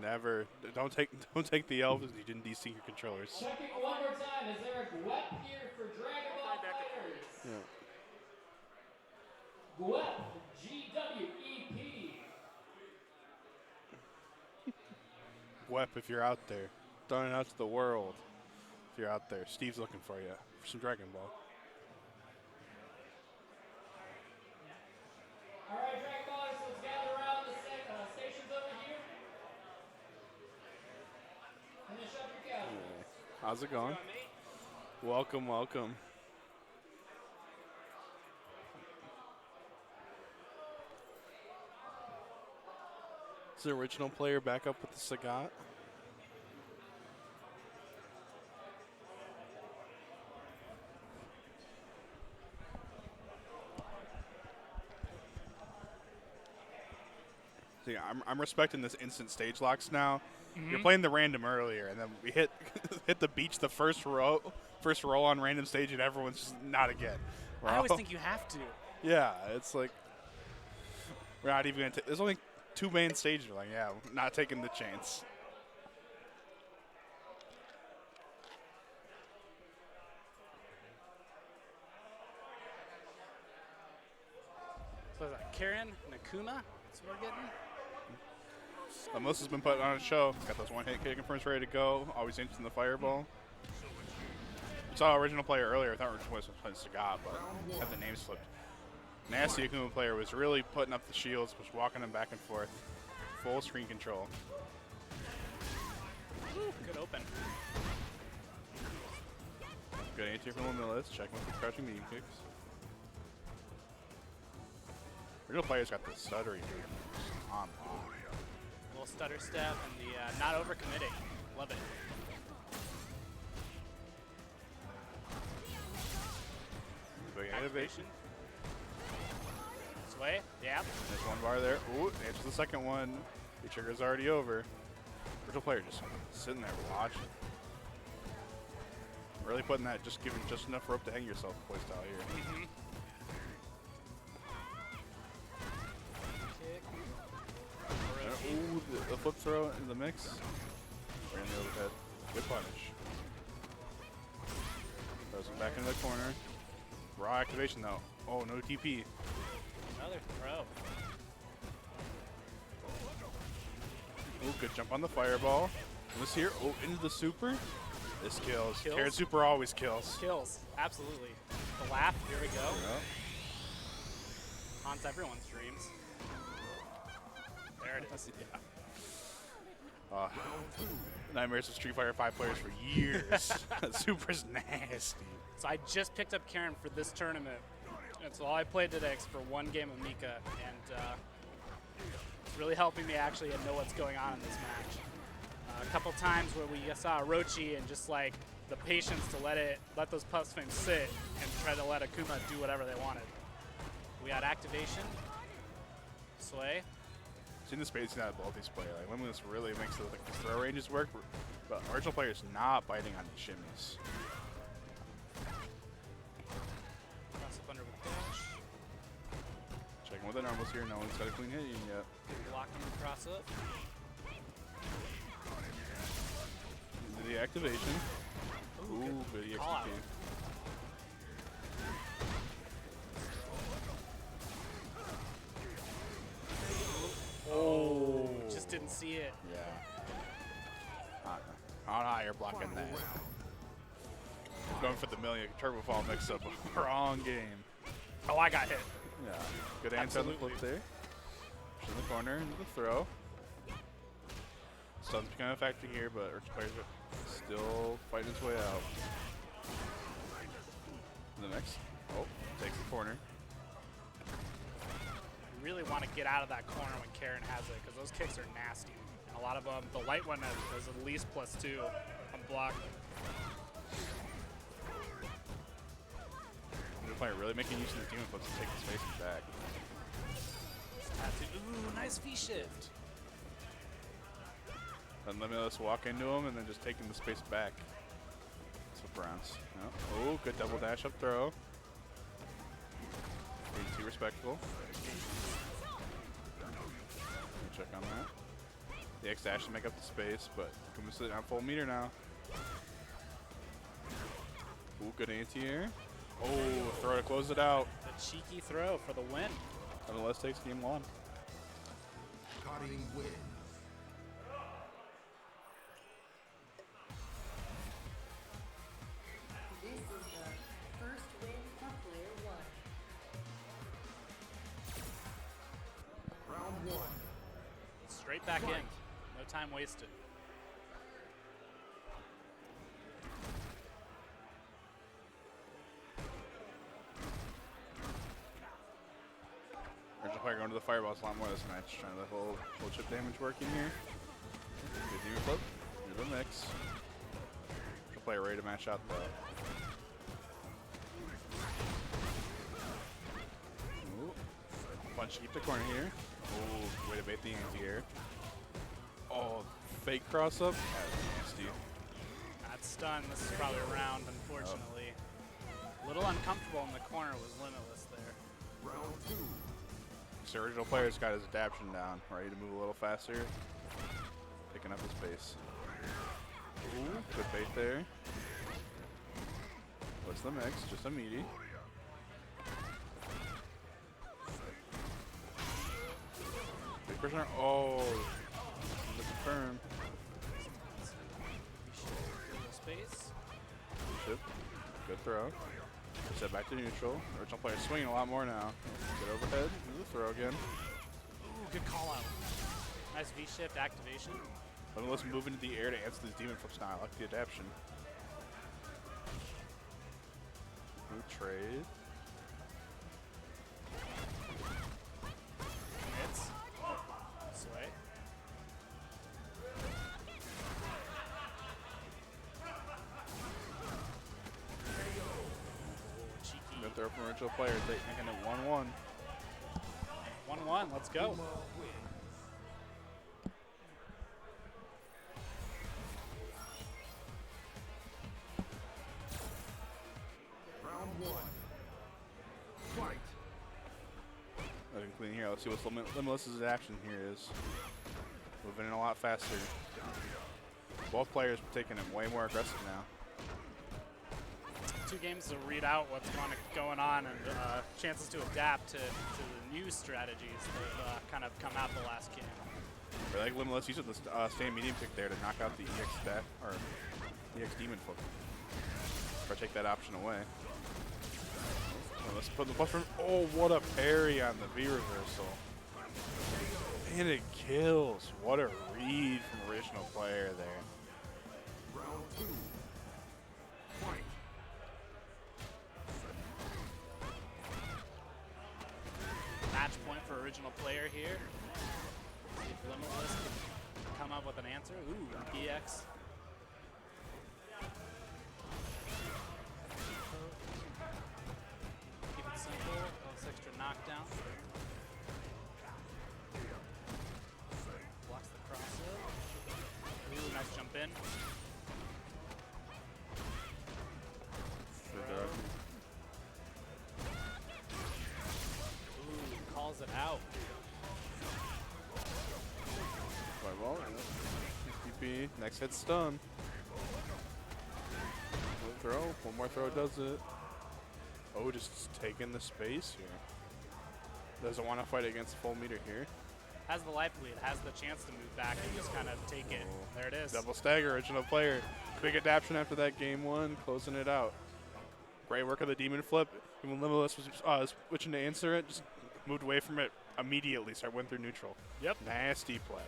Never. Don't take the L because you didn't desync your controllers. Checking one more time. Is there a Gwep here for Dragon Ball Fighters? Yeah. Gwep, GWEP. Gwep, if you're out there, throwing it out to the world. If you're out there, Steve's looking for you for some Dragon Ball. All right, Dragon Ballers, let's gather around the stations over here. Finish up your casuals. How's it going? Welcome, welcome. Is the original player back up with the Sagat? See, I'm respecting this instant stage locks now. You're playing the random earlier, and then we hit the beach the first roll on random stage, and everyone's just not again. I always think you have to. Yeah, it's like we're not even gonna take. There's only 2 main stages. We're like, yeah, we're not taking the chance. So is that Karen, Nakuma? That's what we're getting? Melissa's been putting on a show. Got those one-hit kick confirms ready to go. Always interested in the fireball. We saw original player earlier. I thought original player was playing Sagat, but had the names flipped. Nasty Akuma player was really putting up the shields, was walking them back and forth. Full screen control. Good open. Good anti from Lamillas, checking with the crouching knee kicks. Original player's got the stuttery move on. A little stutter step and the not overcommitting. Love it. Big innovation. Sway. Yeah. There's one bar there. Ooh, answers the second one. The trigger's already over. Original player just sitting there watching. Really putting that, just giving just enough rope to hang yourself play style here. Ooh, the flip throw in the mix. Ran the overhead. Good punish. Throws him back into the corner. Raw activation though. Oh, no TP. Another throw. Ooh, good jump on the fireball. This here, oh, into the super. This kills. Kills? Carrot super always kills. Kills, absolutely. The laugh, here we go. Yep. Haunts everyone's dreams. There it is. Nightmares of Street Fighter 5 players for years. Super's nasty. So I just picked up Karen for this tournament. That's all I played today except for one game of Mika, and it's really helping me actually know what's going on in this match. A couple times where we saw Orochi and just like the patience to let those puff swings sit and try to let Akuma do whatever they wanted. We had activation, sway. Seeing the spacing out of both these players, like Limitless really makes the throw ranges work, but original players not biting on these shimmies. Cross up under with dash. Checking with the normals here, no one's got a clean hit yet. Block him and cross up. Into the activation. Ooh, good call out. EXP. Oh, just didn't see it. Yeah. On high, you're blocking that. Going for the million turbo fall mix up. Wrong game. Oh, I got hit. Yeah. Good answer on the flip there. Push in the corner into the throw. Stun's becoming a factor here, but Urch players are still fighting his way out. The next. Oh, takes the corner. You really want to get out of that corner when Karen has it, because those kicks are nasty. And a lot of them, the light one has at least +2 on block. The player really making use of the demon flips to take the spaces back. Ooh, nice V shift. Then Limitless walk into him and then just taking the space back. That's what Browns. No. Oh, good double dash up throw. Being too respectful. Check on that. The X dash to make up the space, but Kuma's sitting on full meter now. Ooh, good anti-air. Oh, throw to close it out. The cheeky throw for the win. Nonetheless takes game 1. Cutting wins. This is the first win for player 1. Round 1. Straight back in. No time wasted. Original player going to the fireballs a lot more this match. Trying to whole chip damage working here. Good demon flip. Here's the mix. Original player ready to match out though. Ooh. Punch to keep the corner here. Ooh, way to bait the anti-air. Oh, fake cross up. That's nasty. That's stun. This is probably a round, unfortunately. A little uncomfortable in the corner was Limitless there. Round 2. So original player's got his adaption down, ready to move a little faster. Picking up his pace. Ooh, good bait there. What's the mix? Just a meaty. Big percent. Oh, the confirm. Space. Chip. Good throw. Set back to neutral. Original player swinging a lot more now. Good overhead. Do the throw again. Ooh, good call out. Nice V-shift activation. Let's move into the air to answer this demon flips now. I like the adaption. Good trade. Hits. Sway. Cheeky. Good throw from original player. Making it 1-1. 1-1. Let's go. Kuma wins. Round 1. Fight. Nothing clean here. Let's see what Limitless's action here is. Moving in a lot faster. Both players are taking it way more aggressive now. 2 games to read out what's going on and chances to adapt to the new strategies that have kind of come out the last game. Or like Limitless, use the stand medium kick there to knock out the EX stack or EX demon flip. Or take that option away. Let's put the plus from. Oh, what a parry on the V reversal. And it kills. What a read from original player there. Round 2. Fight. Match point for original player here. See if Limitless can come up with an answer. Ooh, EX. Keep it simple. This extra knockdown. Blocks the cross up. Ooh, nice jump in. Ooh, calls it out. Quite well. TP. Next hit stun. One throw. One more throw does it. Oh, just taking the space here. Doesn't want to fight against full meter here. Has the life lead, has the chance to move back and just kind of take it. There it is. Double stagger, original player. Quick adaptation after that game one, closing it out. Great work of the demon flip. Even Limitless was switching to answer it, just moved away from it immediately, so I went through neutral. Yep. Nasty play.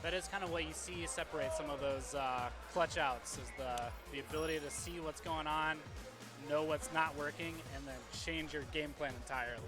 That is kind of what you see separate some of those clutch outs, is the ability to see what's going on, know what's not working, and then change your game plan entirely.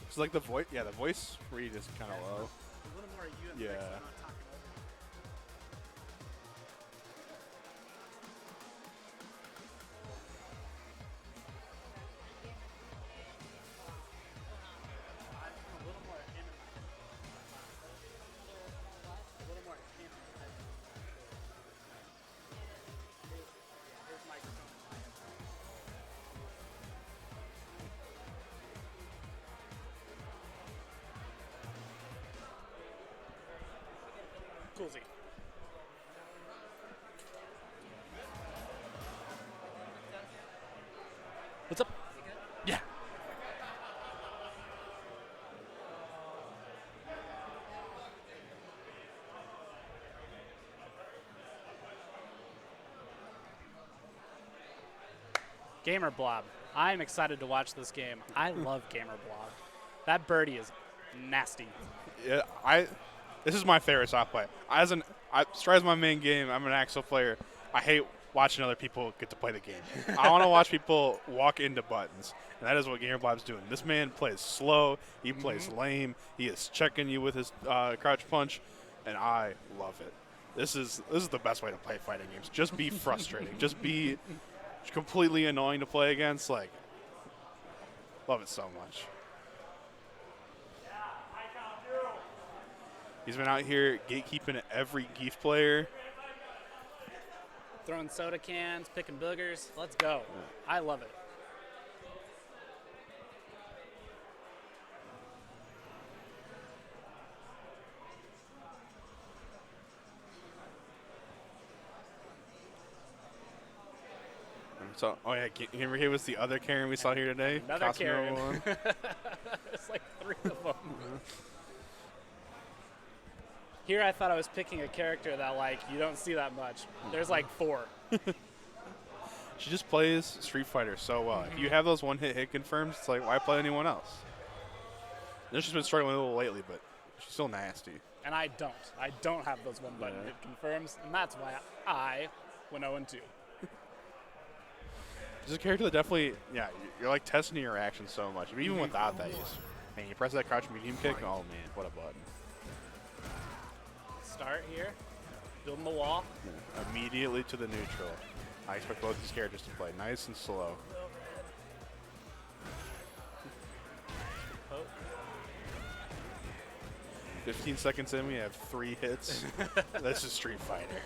It's like the voice, yeah, the voice read is kind of low. A little more you and Yeah. Mix, I'm not talking over you. A little more in. A little more in. Here's microphone. Coolsy. What's up? Yeah. Gamer Blob. I'm excited to watch this game. I love Gamer Blob. That birdie is nasty. Yeah, this is my favorite soft play. Stride's my main game. I'm an Axel player. I hate watching other people get to play the game. I want to watch people walk into buttons, and that is what Gamer Blob's doing. This man plays slow. He plays lame. He is checking you with his crouch punch, and I love it. This is the best way to play fighting games. Just be frustrating. Just be completely annoying to play against. Like, love it so much. He's been out here gatekeeping every Geef player. Throwing soda cans, picking boogers. Let's go. I love it. So, oh yeah, remember he was the other Karen we saw here today? Another Cosmo Karen. one. It's like 3 of them. Here I thought I was picking a character that, like, you don't see that much. There's like 4. She just plays Street Fighter so well. If you have those one-hit confirms, it's like, why play anyone else? I know she's been struggling a little lately, but she's still nasty. And I don't. I don't have those one button hit confirms, and that's why I went 0-2. This is a character that definitely, yeah, you're like testing your reaction so much. Even without that, man, you press that crouch medium kick, oh man, what a button. Start here, building the wall. Immediately to the neutral. I expect both these characters to play nice and slow. Oh. 15 seconds in, we have 3 hits. That's a Street Fighter.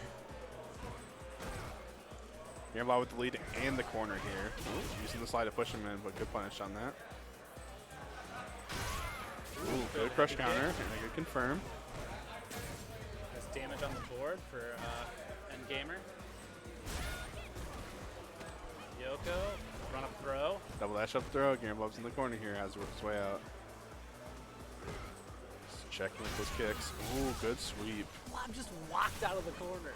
Gamerball with the lead and the corner here. Ooh, using the slide to push him in, but good punish on that. Ooh, good crush counter, and a good confirm. There's damage on the board for Endgamer. Yoko, run up throw. Double dash up throw. Gamerball's in the corner here, has to work his way out. Just checking with those kicks. Ooh, good sweep. Blob just walked out of the corner.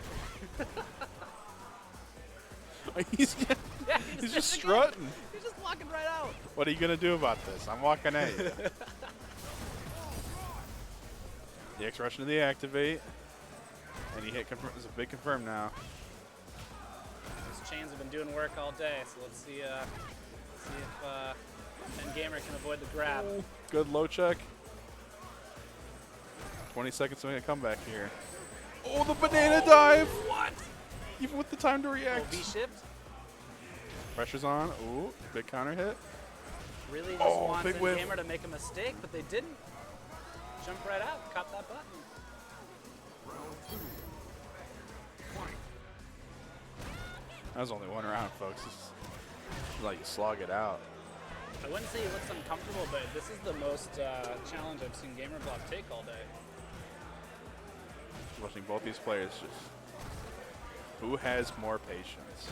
he's Yeah, he's just strutting. He's just walking right out. What are you gonna do about this? I'm walking at you. The X rush into the activate, and he hit confirm. It's a big confirm now. Those chains have been doing work all day, so let's see if Endgamer can avoid the grab. Ooh, good low check. 20 seconds to make a comeback here. Oh, the banana dive! What? Even with the time to Oh, react. V-shift. Pressure's on. Ooh, big counter hit. Really just Oh, wants big whiff. Endgamer to make a mistake, but they didn't. Jump right out, caught that button. That was only one round, folks. It's like you slog it out. I wouldn't say he looks uncomfortable, but this is the most challenge I've seen Gamerblock take all day. Watching both these players just who has more patience.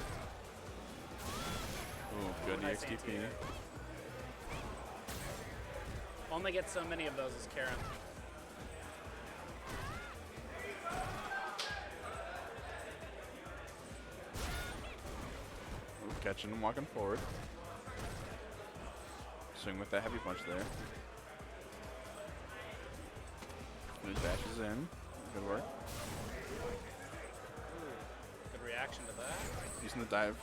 Ooh, good Nice EXTP. anti-air. Only get so many of those as Karen. Ooh, catching him walking forward. Swing with that heavy punch there. He dashes in. Good work. Good reaction to that. Using the dive.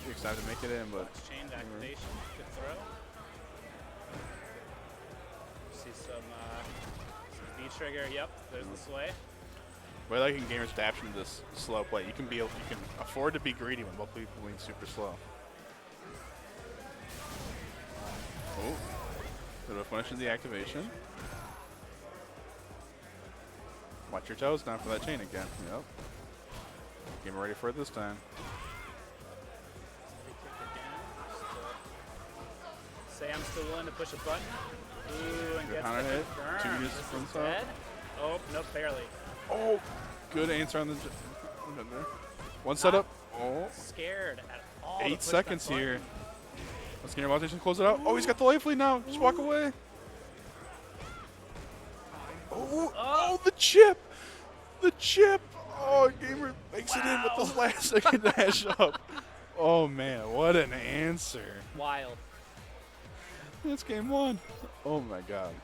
You're excited to make it in, but Chained activation. Good throw. See some V trigger. Yep, there's the sway. what I like in gamers adaptation to this slow play, you can afford to be greedy when both people being super slow. Oh, little finish in the activation. Watch your toes down for that chain again. Yep. Gamer ready for it this time. Sam's still willing to push a button. Ooh, and Good gets counter the hit. confirm. 2 uses This from is top. dead. Oh, nope, barely. Oh, good answer on the. One setup. Oh, Scared at all. to 8 push that seconds button. here. Let's get your rotation, close it out. Oh, he's got the life lead now. Just walk away. Oh, the chip. The chip. Oh, Gamer makes it in with the last second dash up. Oh, man, what an answer. Wild. That's game 1. Oh, my God.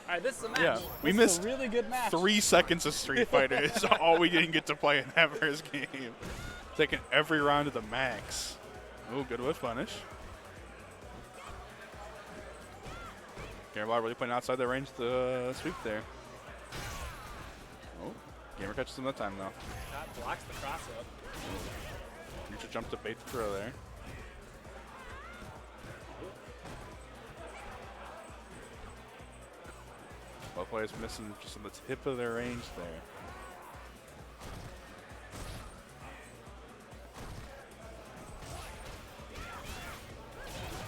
All right, this is a match. Yeah, we This is missed a really good match. 3 seconds of Street Fighter is all we didn't get to play in that first game. Taking every round to the max. Oh, good whiff punish. Gamerball really playing outside the range to sweep there. Oh, Gamer catches him that time though. That blocks the cross up. Neutral jump to bait the throw there. Both players missing just on the tip of their range there.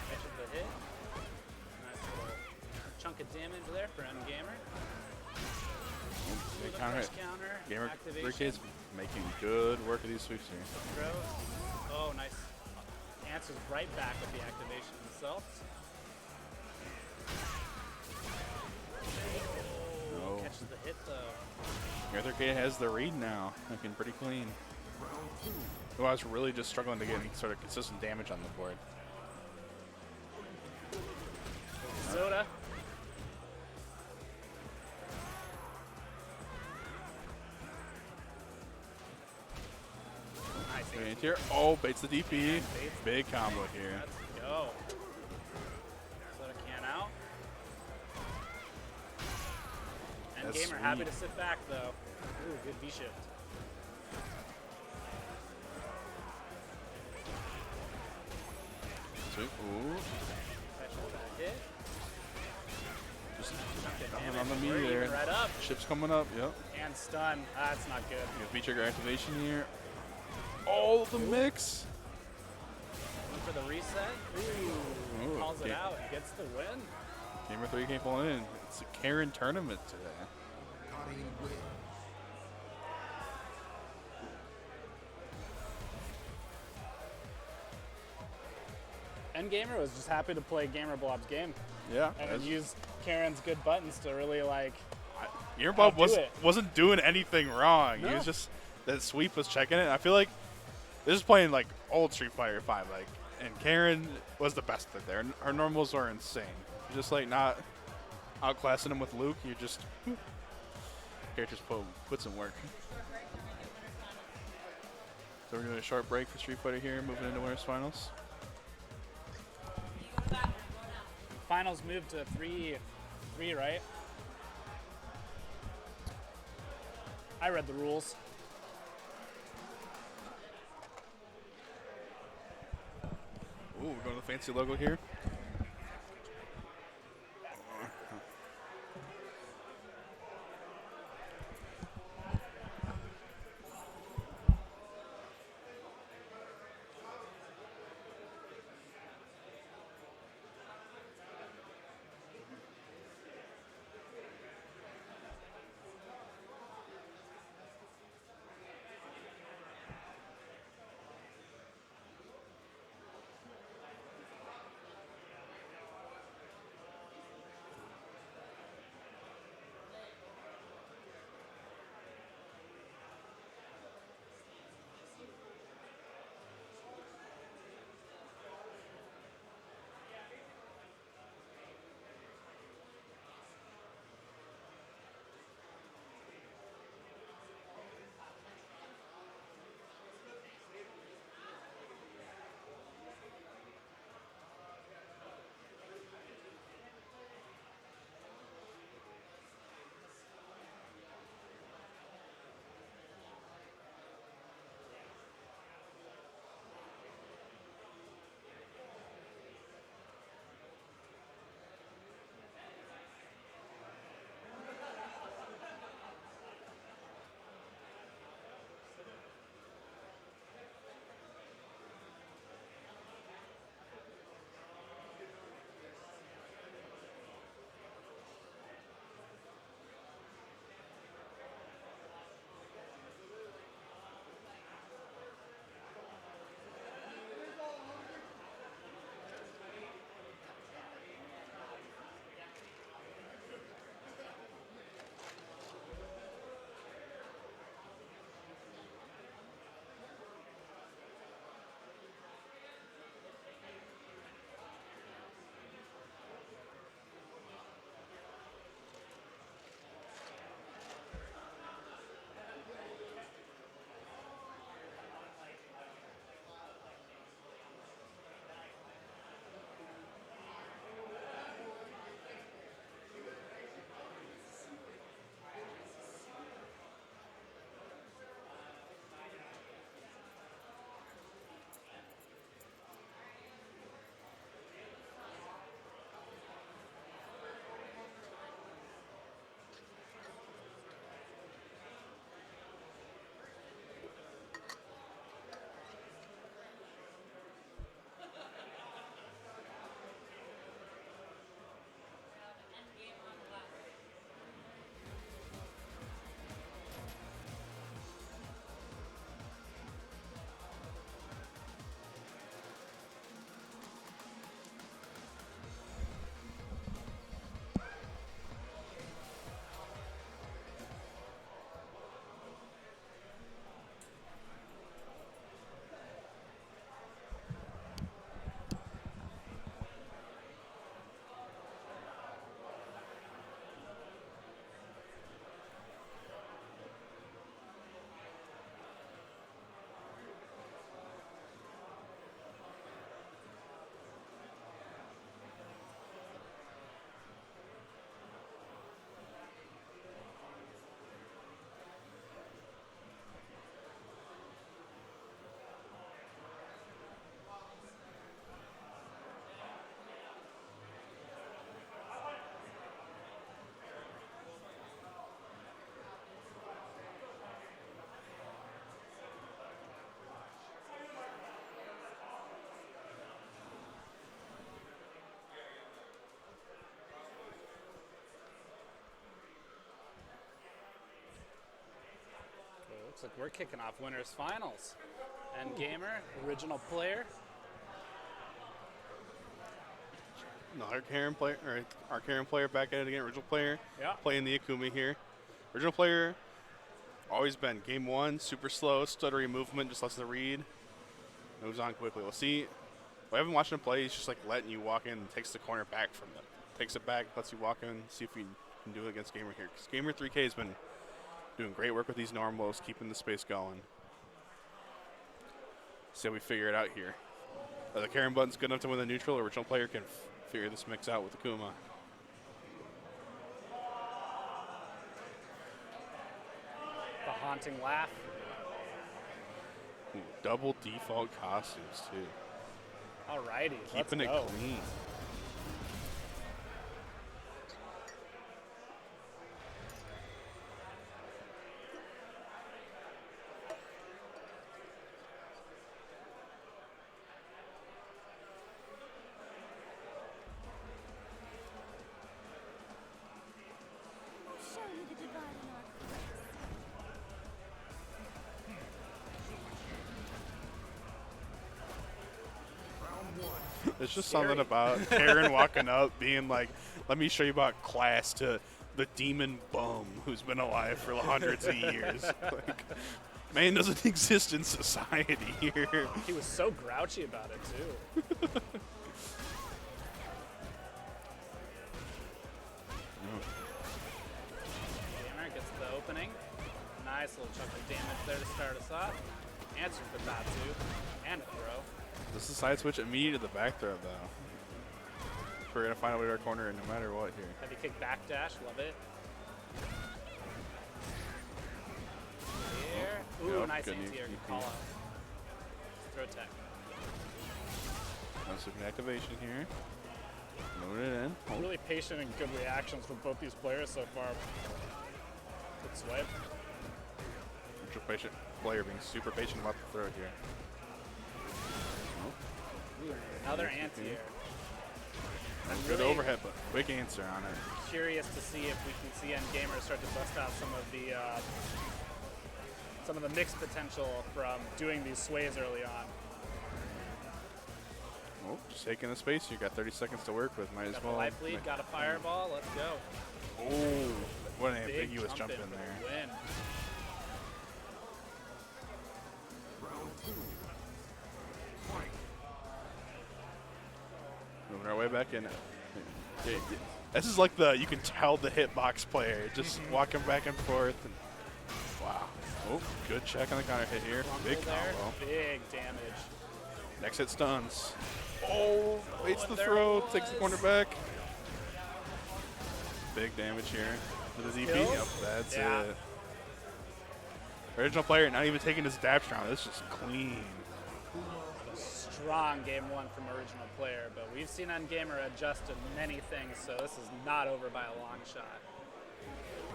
Catches the hit. Nice little chunk of damage there for Endgamer. Big The counter press hit. counter. Gamer Activation. 3K's making good work of these sweeps here. Throw. Oh, nice. Answers right back with the activation himself. No. Catches the hit though. Gamer 3K has the read now, looking pretty clean. Who I was really just struggling to get any sort of consistent damage on the board. Soda. Nice. Good here. Oh, baits the DP. Baits. Big combo here. Let's go. Soda can out. And That's Gamer happy sweet. to sit back though. Ooh, good V shift. Sweet. Ooh. Catches that hit. Just Chunk of coming damage. on the We're meter even there. right up. Ship's coming up. Yep. And stun. That's not good. Good V trigger activation here. Oh, the mix. Going for the reset. Ooh, Ooh, calls it okay. out. Gets the win. Gamer 3 came pulling in. It's a Karen tournament today. Party wins. Endgamer was just happy to play Gamer Blob's game Yeah. and then use Karen's good buttons to really like. Gamer Bob outdo it. wasn't doing anything wrong. He No. was just, that sweep was checking it. I feel like this is playing like old Street Fighter 5, like, and Karen was the best at there. Her normals are insane. You're just like not outclassing him with Luke. You just characters put some work. So we're doing a short break for Street Fighter here, moving into winners finals. Finals moved to 3, right? I read the rules. Ooh, we're going to the fancy logo here. Looks like we're kicking off winners finals. And gamer, original player. Another Karen player, or our Karen player back at it again. Original player Yeah. playing the Akumi here. Original player, always been game one, super slow, stuttery movement, just lets the read. Moves on quickly. We'll see. We haven't watched him play. He's just like letting you walk in and takes the corner back from it. Takes it back, lets you walk in, see if you can do it against Gamer here. Because Gamer 3K has been doing great work with these normals, keeping the space going. See how we figure it out here. Are the Karen buttons good enough to win the neutral? Original player can figure this mix out with Akuma. The haunting laugh. Ooh, double default costumes, too. Alrighty, Keeping it let's go. clean. I'll show you the divide in our class. There's just something about Karen walking up, being like, let me show you about class to the demon bum who's been alive for hundreds of years. Like, man doesn't exist in society here. He was so grouchy about it, too. Gamer gets the opening. Nice little chunk of damage there to start us off. Answer for that, too. And a throw. This is side switch immediate to the back throw, though. We're going to find a way to our corner no matter what here. Heavy kick back dash, love it. Here. Ooh, Yep, nice good anti-air, good EP. call out. Throw tech. Nice looking activation here. Load it in. Oh, Really patient and good reactions from both these players so far. Good swipe. ultra patient player being super patient about the throw here. Ooh, another anti-air. And good Really overhead, but quick answer on it. Curious to see if we can see Endgamer start to bust out some of the mixed potential from doing these sways early on. Oh, just taking the space. You got 30 seconds to work with. Might as Got well. the life lead, got a fireball, let's go. Oh, what an Big ambiguous jump in for the there. win. Moving our way back in. This is like you can tell the hitbox player just walking back and forth. And, wow. Oh, good check on the counter hit here. Rumble Big there, combo. big damage. Next hit stuns. Oh, waits and the there throw, it takes the was. corner back. Big damage here with his EP. Kills? Yep, that's Yeah. it. Original player not even taking his dab round. This is just clean. Strong game one from original player, but we've seen Endgamer adjust to many things, so this is not over by a long shot.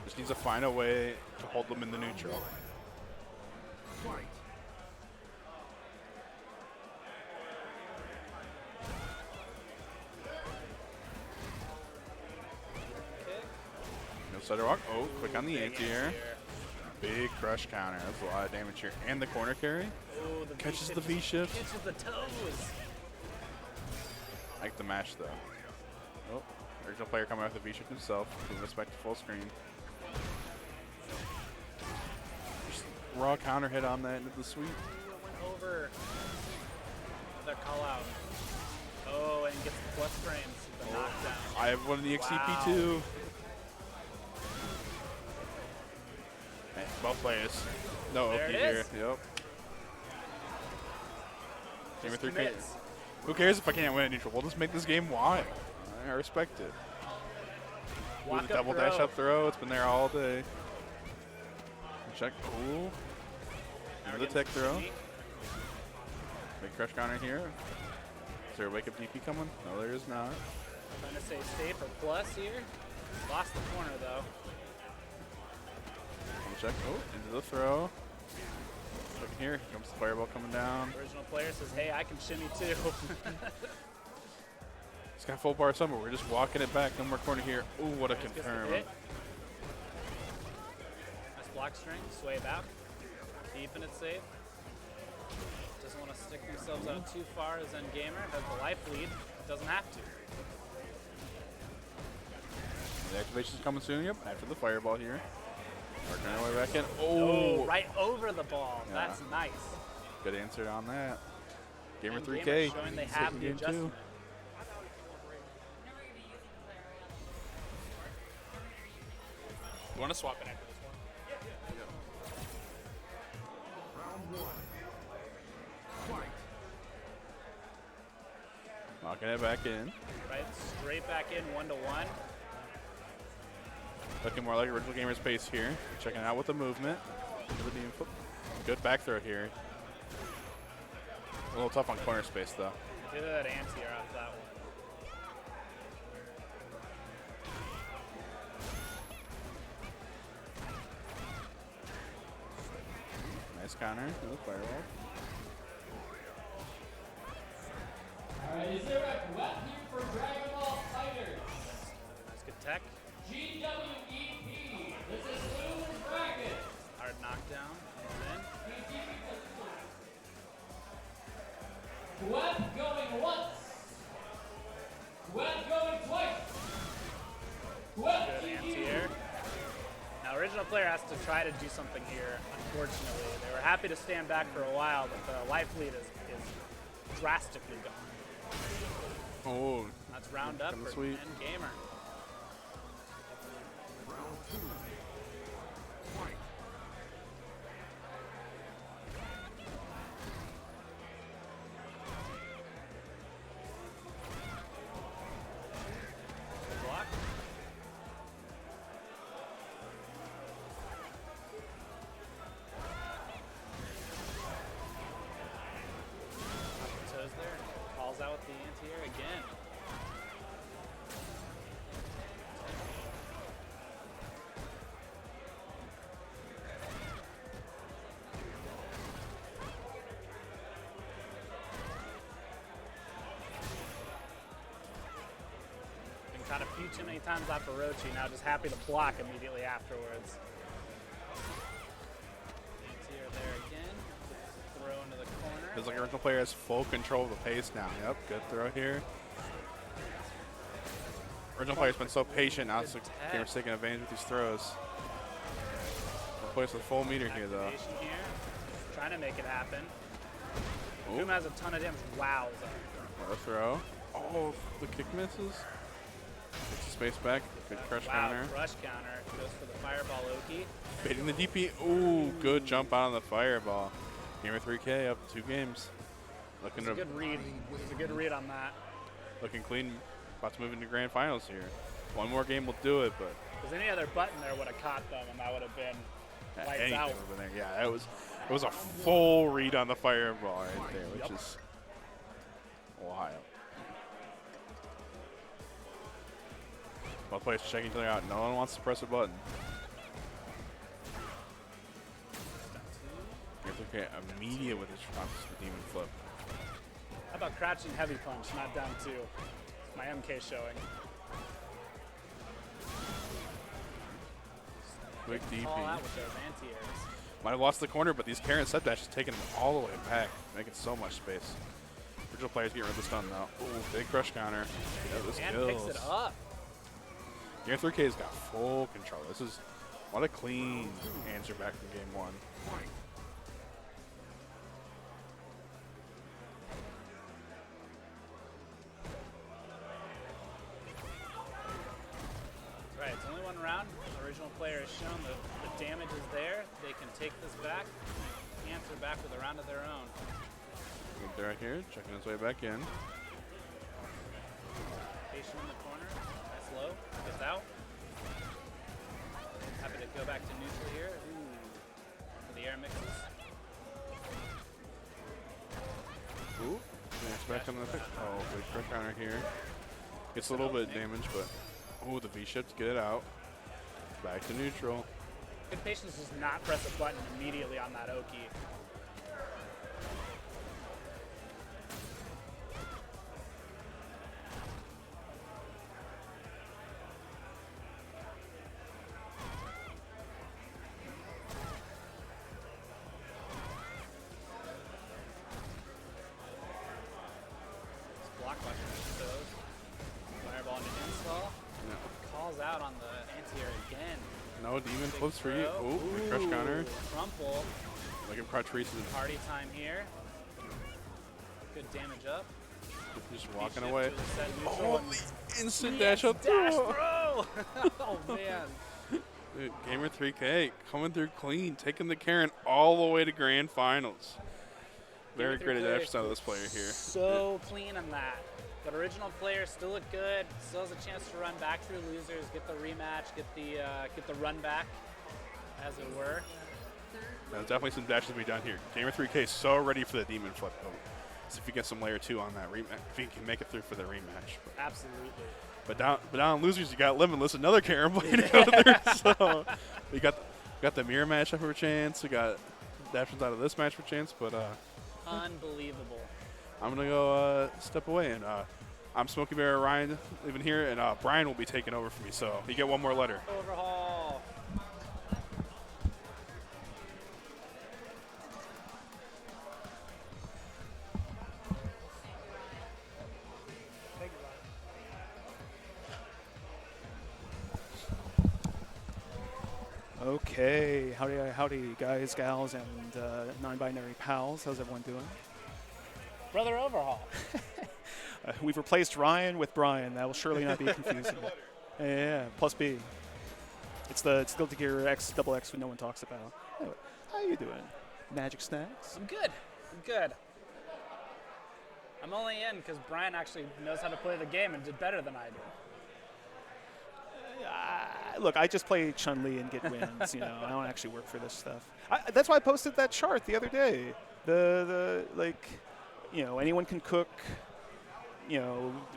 Just needs to find a way to hold them in the neutral. Kick. No stutter walk. Oh, quick on the Big anti-air. anti-air. Big crush counter. That's a lot of damage here. And the corner carry. Ooh, the Catches V-shift the V-shift. Catches the toes. Like the mash though. Oh, original player coming out with the V-shift himself. Moving us back to full screen. Just raw counter hit on that into the sweep. Ooh, it went over. Another call out. Oh, and gets the plus frames. The knockdown. I have one in the XCP Wow. too. Hey, both players. No There OP it here. is. Yep. Gamer Just 3K. commits. Who cares if I can't win a neutral? We'll just make this game wide. I respect it. Walk With a up double throw. dash up throw. It's been there all day. Check. Cool. Now Into we're the tech getting throw. sneak. Big crush counter here. Is there a wake up DP coming? No, there is not. Trying to stay safe or plus here. Lost the corner though. Double check. Oh, into the throw. Checking here. Here comes the fireball coming down. Original player says, hey, I can shimmy too. It's got full bar summer. We're just walking it back. No more corner here. Ooh, what a Gets the confirm. hit. Nice block string, sway back. Keeping it safe. Doesn't want to stick themselves out too far as Gamer. Has the life lead. Doesn't have to. The activation's coming soon. Yep, after the fireball here. Working our way back in. Oh, Oh, right over the ball. Yeah. That's nice. good answer on that. Gamer And 3K. Gamer showing they have the Game two. adjustment. You want to swap it after this one? Knocking it back in. Right, straight back in 1-to-1. Looking more like original gamer's pace here. Checking out with the movement. Good back throw here. A little tough on corner space though. Get that anti-air off that one. Nice counter. No fireball. Alright, is there a wet here for Dragon Ball Fighters? That's good tech. GWEP. This is Lunar Dragon. Hard knockdown. Comes in. Web going once. Web going twice. Web Good anti-air. Now, original player has to try to do something here, unfortunately. They were happy to stand back for a while, but the life lead is drastically gone. Oh, That's round up Kinda for sweet. End Gamer. Good block. Off the toes there. Calls out with the anti-air again. Been caught a few too many times off of Orochi, now just happy to block immediately afterwards. Anti-air there again. Throw into the corner. feels like original player has full control of the pace now. Yep, good throw here. Original player's been so patient, now it's Gamer's taking advantage with these throws. Replace with full meter here though. Activation here. Trying to make it happen. Oh, Boom has a ton of damage. Wow. what a throw. Oh, the kick misses. Gets the space back. Good crush Wow, counter. crush counter. Goes for the fireball Oki. Baiting the DP. Ooh, good jump out on the fireball. Gamer 3K up 2 games. Looking It's a to good read. It's a good read on that. looking clean. About to move into grand finals here. One more game will do it, but Because any other button there would have caught them, and that would have been lights anything out. would've been there. Yeah, it was a full read on the fireball right there, which Yup. is wild. Both players checking each other out. No one wants to press a button. Gamer 3K immediate with his demon flip. How about crouching heavy punch, not down 2? It's my MK showing. Quick Call out DP. with those anti-airs. Might have lost the corner, but these Karen set dash is taking him all the way back, making so much space. Original players getting rid of the stun now. Ooh, big crush counter. Yeah, this And kills. picks it up. Gamer 3K's got full control. This is what a clean answer back from game 1. Right, it's only one round. The original player has shown that the damage is there. They can take this back, answer back with a round of their own. Good right here, checking his way back in. Patient in the corner. Nice low. Gets out. Happy to go back to neutral here. Ooh. For the air mixes. Ooh, it's back on the pick. Oh, big crush counter here. Gets a little bit of damage, but ooh, the V-shift, get it out. Back to neutral. Good patience does not press a button immediately on that Oki. out on the anti-air again. No, Demon Big flips for you. throw. Oh, good crush counter. Ooh, Crumple. Like him crouch reaches. Party time here. Good damage up. Just walking B-shift away. to the set neutral Oh, and the instant dash up dash throw. throw. Oh man. Dude, Gamer 3K coming through clean, taking the Karen all the way to grand finals. Very Gamer great 3K adaptation out of this player here. So clean on that. But original player still look good. Still has a chance to run back through losers, get the rematch, get the run back, as it were. There's definitely some dashes to be done here. Gamer 3K is so ready for the Demon flip. So if you get some layer 2 on that rematch, if you can make it through for the rematch. Absolutely. But down on losers, you got Limitless, another Karen blade to go through. So we got the mirror match up for a chance. We got adaptations out of this match for a chance. But Unbelievable. I'm gonna go step away, and I'm Smokey Bear Ryan leaving here, and Brian will be taking over for me. So you get one more letter. Overhaul. Okay, howdy, guys, gals, and non-binary pals. How's everyone doing? Brother Overhaul. We've replaced Ryan with Brian. That will surely not be confusing. Yeah, plus B. It's the Guilty Gear X double X no one talks about. Anyway, how you doing? Magic Snacks? I'm good. I'm good. I'm only in because Brian actually knows how to play the game and did better than I did. Look, I just play Chun-Li and get wins. I don't actually work for this stuff. That's why I posted that chart the other day. Anyone can cook.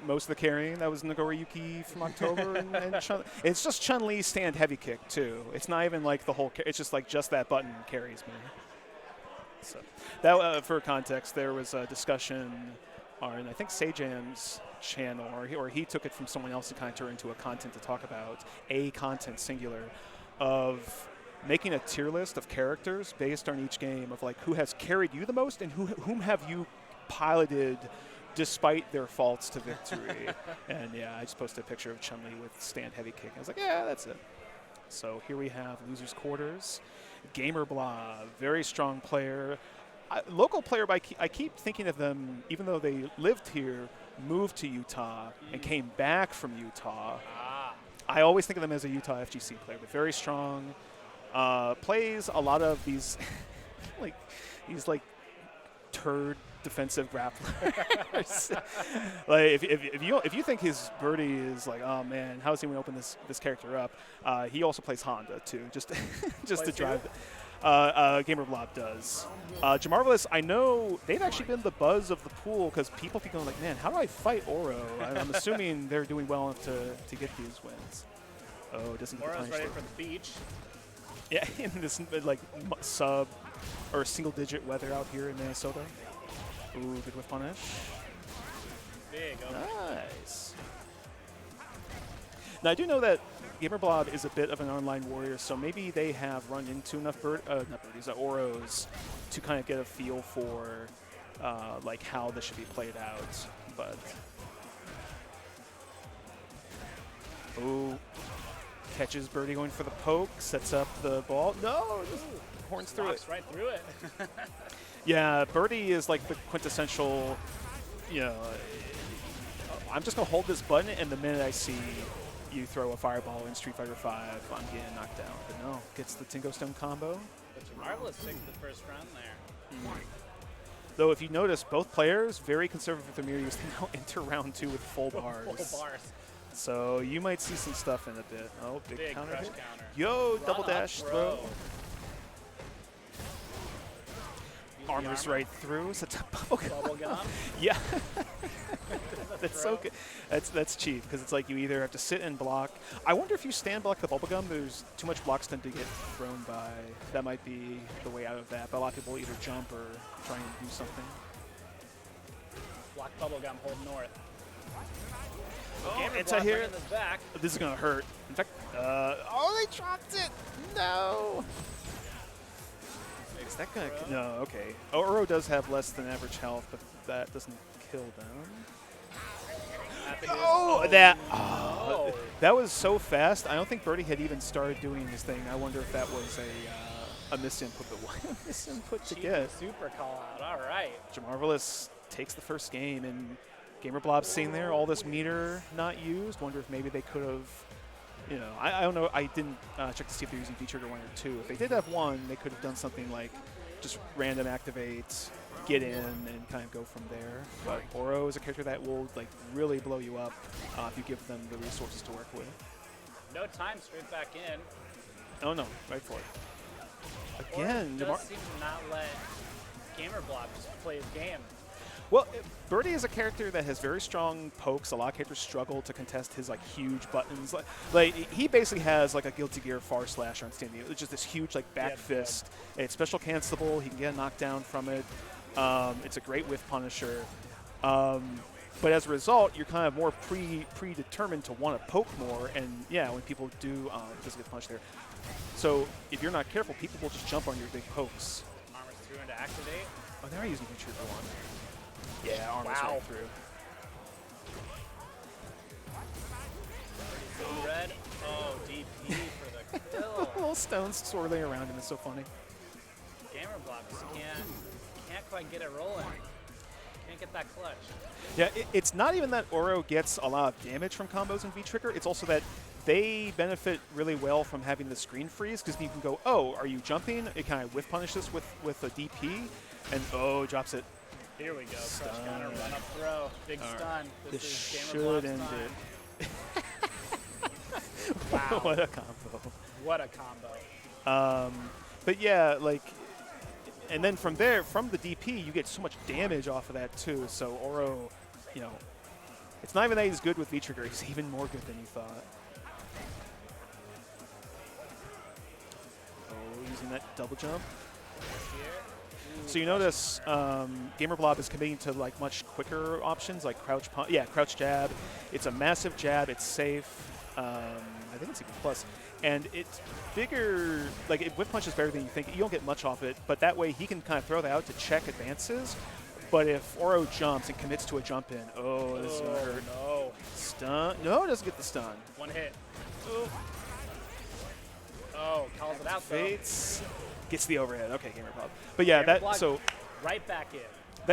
Most of the carrying that was Nagoriyuki from October, and Chun. It's just Chun-Li stand heavy kick too. It's not even like the whole. It's just like that button carries me. So that for context, there was a discussion on I think Sejan's channel, or he took it from someone else and kind of turned into a content to talk about a content singular of making a tier list of characters based on each game of like who has carried you the most and whom have you piloted despite their faults to victory. And yeah, I just posted a picture of Chun-Li with stand heavy kick. I was like, yeah, that's it. So here we have losers quarters. Gamer Blob, very strong player. Local player, but I keep thinking of them, even though they lived here, moved to Utah, and came back from Utah. I always think of them as a Utah FGC player, but very strong. Plays a lot of these, these turd defensive grapplers. Like if you think his birdie is like, oh man, how is he going to open this character up? He also plays Honda too, just to drive. Gamer Blob does. Jamarvelous, I know they've actually been the buzz of the pool because people keep going like, man, how do I fight Oro? I'm assuming they're doing well enough to get these wins. Oh, it doesn't get Oro's punished. ready for the beach. Yeah, in this sub or single digit weather out here in Minnesota. Ooh, good whiff punish. Big. Nice. Now I do know that Gamer Blob is a bit of an online warrior, so maybe they have run into enough Oros to kind of get a feel for how this should be played out. But ooh, catches Birdie going for the poke, sets up the ball. No, just horns through it. Right through it. Yeah, Birdie is like the quintessential. I'm just gonna hold this button, and the minute I see you throw a fireball in Street Fighter V, I'm getting knocked down. But no, gets the Tingo Stone combo. Marvelous picked the first round there. Though if you notice, both players very conservative with their mirror use. They now enter round 2 with full bars. Full bars. So you might see some stuff in a bit. Oh, big counter crush hit. counter. Yo, double Run up, dash bro. throw. Armors right through. So Bubble gum. Yeah. That's so good. That's cheap because it's like you either have to sit and block. I wonder if you stand block the bubblegum, there's too much blocks tend to get thrown by. That might be the way out of that. But a lot of people will either jump or try and do something. Block bubble gum, hold north. Oh, Gamer it's Blob a here. bringing this back. This is gonna hurt. In fact, oh, they dropped it. No. Is that gonna? No. Okay. Oro does have less than average health, but that doesn't kill them. Oh, that. Oh. Oh. That was so fast. I don't think Birdie had even started doing his thing. I wonder if that was a misinput. But what a misinput to get. Super call out. All right. Jamarvelous takes the first game, and Gamer Blob's sitting there, all this meter not used. Wonder if maybe they could have, you know, I don't know. I didn't check to see if they're using V-Trigger 1 or 2. If they did have 1, they could have done something like just random activate, get in, and kind of go from there. But Oro is a character that will like really blow you up if you give them the resources to work with. No time, straight back in. Oh no, right for it. Again, Oro does seem to not let Gamer Blob just play his game. Well, Birdie is a character that has very strong pokes. A lot of characters struggle to contest his like huge buttons. Like he basically has like a Guilty Gear Far Slasher on standing. It's just this huge like back fist. It's special cancelable. He can get a knockdown from it. It's a great whiff punisher. But as a result, you're kind of more predetermined to want to poke more. And yeah, when people do, doesn't get punished there. So if you're not careful, people will just jump on your big pokes. Armor's through into activate. Oh, they're using V-Trigger 1. Yeah, armor's right through. Red. Oh, DP for the kill. Little stones swirling around him is so funny. Gamer Blob just can't quite get it rolling. Can't get that clutch. Yeah, it's not even that Oro gets a lot of damage from combos in V-Trigger. It's also that they benefit really well from having the screen freeze, because you can go, oh, are you jumping? It kind of whiff punishes with a DP, and oh, drops it. Here we go. Crush counter, run up throw. Big stun. This is should Gamer Blob's end time. it. Wow. What a combo. What a combo. But yeah, like, and then from there, from the DP, you get so much damage off of that too. So Oro, you know, it's not even that he's good with V-Trigger. He's even more good than you thought. Oh, using that double jump. So you notice Gamer Blob is committing to like much quicker options like crouch punch. Yeah, crouch jab. It's a massive jab. It's safe. I think it's even plus. And it's bigger. Like, whip punch is better than you think. You don't get much off it, but that way he can kind of throw that out to check advances. But if Oro jumps and commits to a jump in, oh, this is going to hurt. No. Stun. No, it doesn't get the stun. One hit. Oh, calls it out though. Fates. Gets the overhead. Okay, Gamer Blob. But yeah, that so right back in.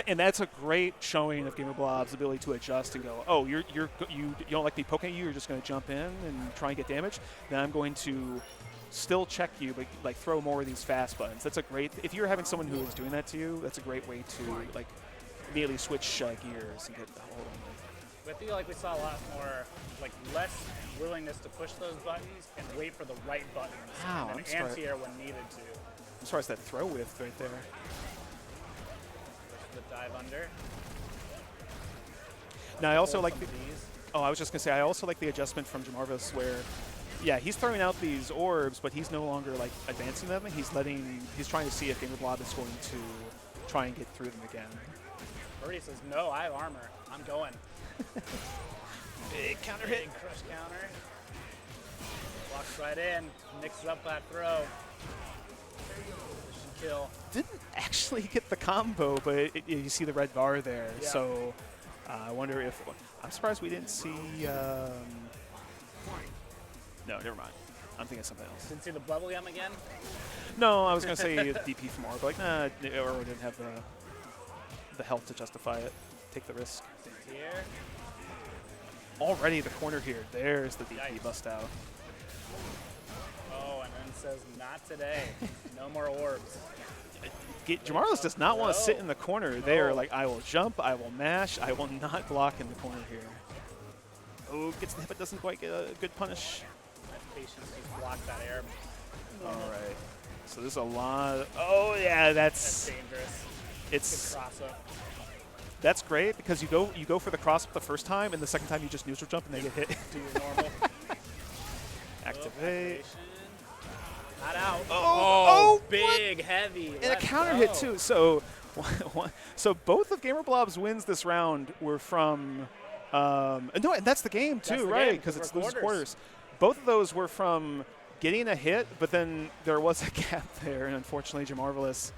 And that's a great showing of Gamer Blob's ability to adjust and go, oh, you don't like me poking at you. You're just going to jump in and try and get damage. Then I'm going to still check you, but like throw more of these fast buttons. That's a great. If you're having someone who is doing that to you, that's a great way to like immediately switch gears and get the whole. I feel like we saw a lot more, like less willingness to push those buttons and wait for the right buttons. Wow, and then anti-air when needed to. As far as that throw width right there. The dive under. Now I also like the. Oh, I was just gonna say I also like the adjustment from Jamarvis where, yeah, he's throwing out these orbs, but he's no longer like advancing them. He's trying to see if Gamer Blob is going to try and get through them again. Birdie says, "No, I have armor. I'm going." Big counter hit. Big crush counter. Walks right in. Mixes up that throw. Kill. Didn't actually get the combo, but you see the red bar there. Yeah. So I wonder if I'm surprised we didn't see. No, never mind. I'm thinking of something else. Didn't see the bubblegum again? No, I was gonna say DP from Oro, but like, nah, Oro didn't have the health to justify it. Take the risk. Here. Already the corner here. There's the DP Yikes. bust out. Oh, and then says, "Not today. No more orbs." Jamarlis does not want to sit in the corner there. Like, I will jump, I will mash, I will not block in the corner here. Oh, gets the hit, but doesn't quite get a good punish. Patience to block that air. All right. So there's a lot. Oh yeah, That's dangerous. It's good cross up. That's great because you go for the cross up the first time, and the second time you just neutral jump and they get hit. Do your normal. Activate. Not out. Oh, big, heavy. And a counter hit too. So, so both of Gamer Blob's wins this round were from. No, and that's the game too, right? Because it's losers quarters. Both of those were from getting a hit, but then there was a gap there, and unfortunately, Jamarvelous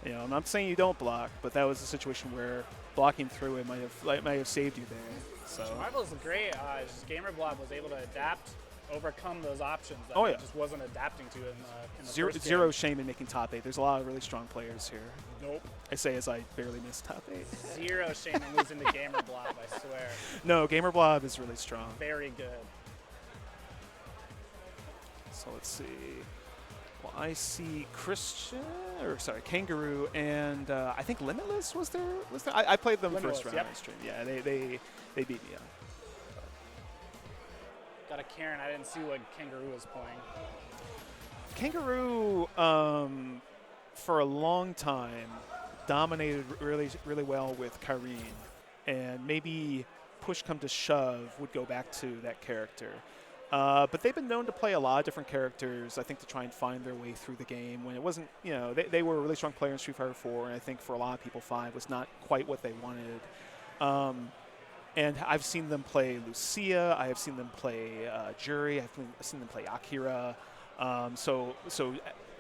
You know, I'm not saying you don't block, but that was a situation where blocking through it might have saved you there. So. Marvel is great. Just Gamerblob was able to adapt, overcome those options that Oh, he yeah. just wasn't adapting to in the Zero, first zero game. shame in making top 8. There's a lot of really strong players here. Nope. I say as I barely missed top 8. Zero shame in losing to Gamerblob, I swear. No, Gamerblob is really strong. Very good. So let's see. Well, I see Kangaroo, and I think Limitless was there. I played them Limitless, first round yep. on stream. Yeah, they beat me up. Got a Karen. I didn't see what Kangaroo was playing. Kangaroo, for a long time, dominated really well with Karine, and maybe push come to shove would go back to that character. But they've been known to play a lot of different characters, I think, to try and find their way through the game. When it wasn't, you know, they were a really strong player in Street Fighter 4, and I think for a lot of people, 5 was not quite what they wanted. And I've seen them play Lucia. I have seen them play Jury. I've seen them play Akira. So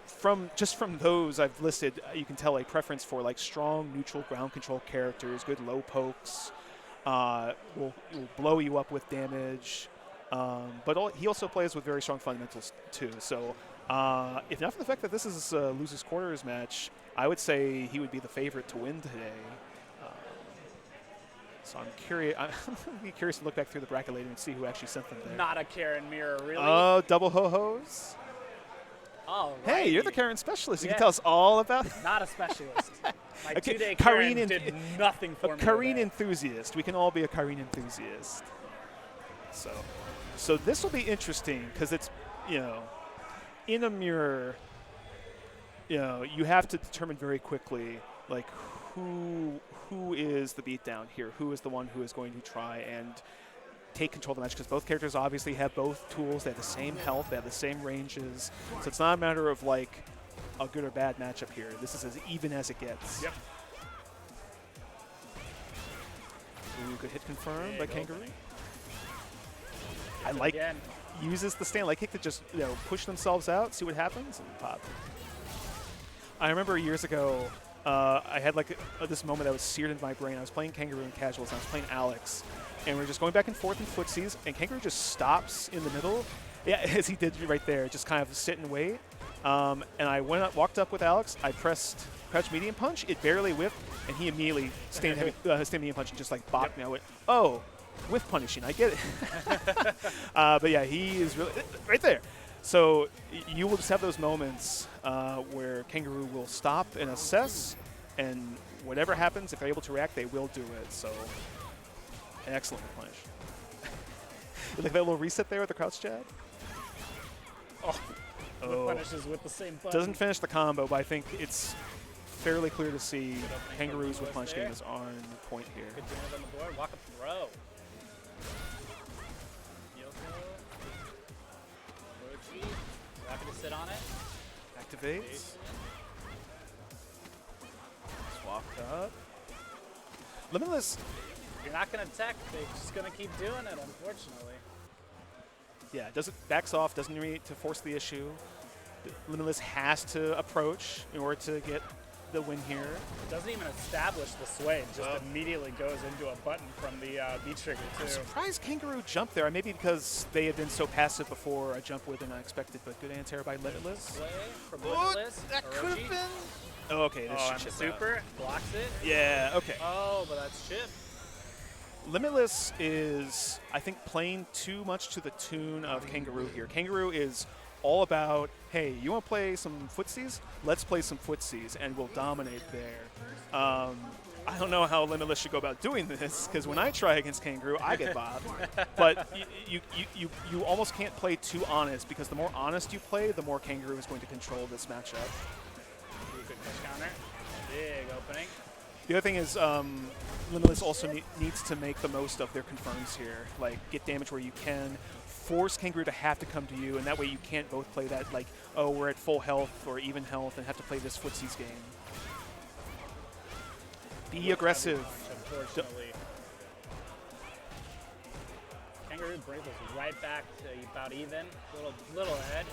from those I've listed, you can tell a preference for like strong neutral ground control characters, good low pokes, will blow you up with damage. But he also plays with very strong fundamentals too. So if not for the fact that this is a losers quarters match, I would say he would be the favorite to win today. So I'm curious. I'm be curious to look back through the bracket later and see who actually sent them there. Not a Karen mirror, really. Oh, double ho-hos. Oh, Hey, you're the Karen specialist. You can tell us all about. Not a specialist. My Okay, two-day Karine Karen did nothing for a me. Karine today. enthusiast. We can all be a Karine enthusiast. So this will be interesting because it's, you know, in a mirror, you know, you have to determine very quickly, like, who is the beatdown here? Who is the one who is going to try and take control of the match? Because both characters obviously have both tools. They have the same health. They have the same ranges. So it's not a matter of, like, a good or bad matchup here. This is as even as it gets. Yep. Ooh, good hit confirmed by Kangaroo. opening. I like Again. uses the stand leg kick to just, you know, push themselves out, see what happens, and pop. I remember years ago, I had like this moment that was seared into my brain. I was playing Kangaroo in casuals, and I was playing Alex, and we were just going back and forth in footsies, and Kangaroo just stops in the middle, yeah, as he did right there, just kind of sit and wait. And I walked up with Alex. I pressed crouch medium punch. It barely whipped, and he immediately stand medium punch and just like bopped me. I went, oh. With punishing, I get it. But yeah, he is really right there. So you will just have those moments where Kangaroo will stop and assess, and whatever happens, if they're able to react, they will do it. So excellent punish. You like that little reset there with the crouch jab? The punishes with the same button. Doesn't finish the combo, but I think it's fairly clear to see Kangaroos with punch game is on point here. Good damage on the board. Walk up throw. Happy to sit on it. Activates. Swapped up. Limitless. You're not going to tech. They're just going to keep doing it, unfortunately. Yeah, backs off, doesn't need to force the issue. Limitless has to approach in order to get the win here. It doesn't even establish the sway. It just immediately goes into a button from the B trigger, I'm too. surprised Kangaroo jumped there. Maybe because they had been so passive before, a jump would have been unexpected, but good anti-air by Limitless. Sway from Limitless. That could have been. Oh, okay, this Oh, should and the chip super blocks it. out. Yeah, okay. Oh, but that's chip. Limitless is, I think, playing too much to the tune of Kangaroo here. Kangaroo is all about, hey, you want to play some footsies? Let's play some footsies, and we'll dominate there. I don't know how Limitless should go about doing this, because when I try against Kangaroo, I get bobbed. But you almost can't play too honest, because the more honest you play, the more Kangaroo is going to control this matchup. Good push counter. Big opening. The other thing is, Limitless also needs to make the most of their confirms here. Like, get damage where you can, force Kangaroo to have to come to you, and that way you can't both play that, like, oh, we're at full health or even health and have to play this footsies game. Be aggressive. Punch, unfortunately. Kangaroo brings us right back to about even. Little ahead.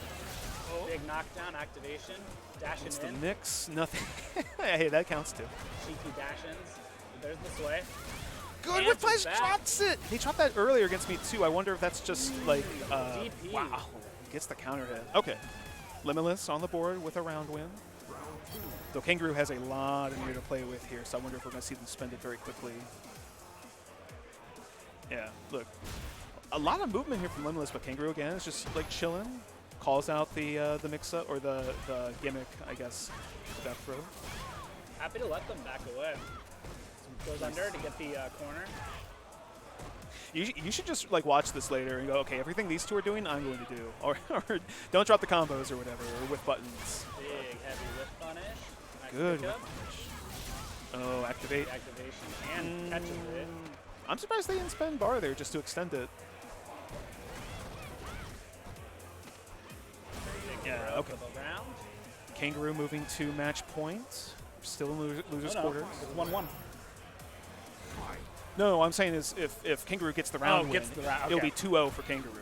Big knockdown activation. Dashing It's the in. mix. Nothing. Hey, that counts too. Cheeky dash-ins. There's the sway. Good And with from Flash back. drops it. He dropped that earlier against me too. I wonder if that's just like DP. wow. Gets the counter hit. Okay. Limitless on the board with a round win. Though Kangaroo has a lot of meter to play with here, so I wonder if we're going to see them spend it very quickly. Yeah, look. A lot of movement here from Limitless, but Kangaroo again is just like chilling. Calls out the mix-up, or the gimmick, I guess, back throw. Happy to let them back away. Goes under to get the corner. You should just like watch this later and go, okay, everything these two are doing, I'm going to do. Or don't drop the combos or whatever, or with buttons. Big heavy whip punish. Nice Good. pickup. Oh, activate. The activation and catches it. I'm surprised they didn't spend bar there just to extend it. Yeah, Throw okay. for the round. Kangaroo moving to match point. Still in losers' Oh, no. quarters. It's 1-1. No, what I'm saying is if Kangaroo gets the round win, gets the round, it'll okay. be 2-0 for Kangaroo.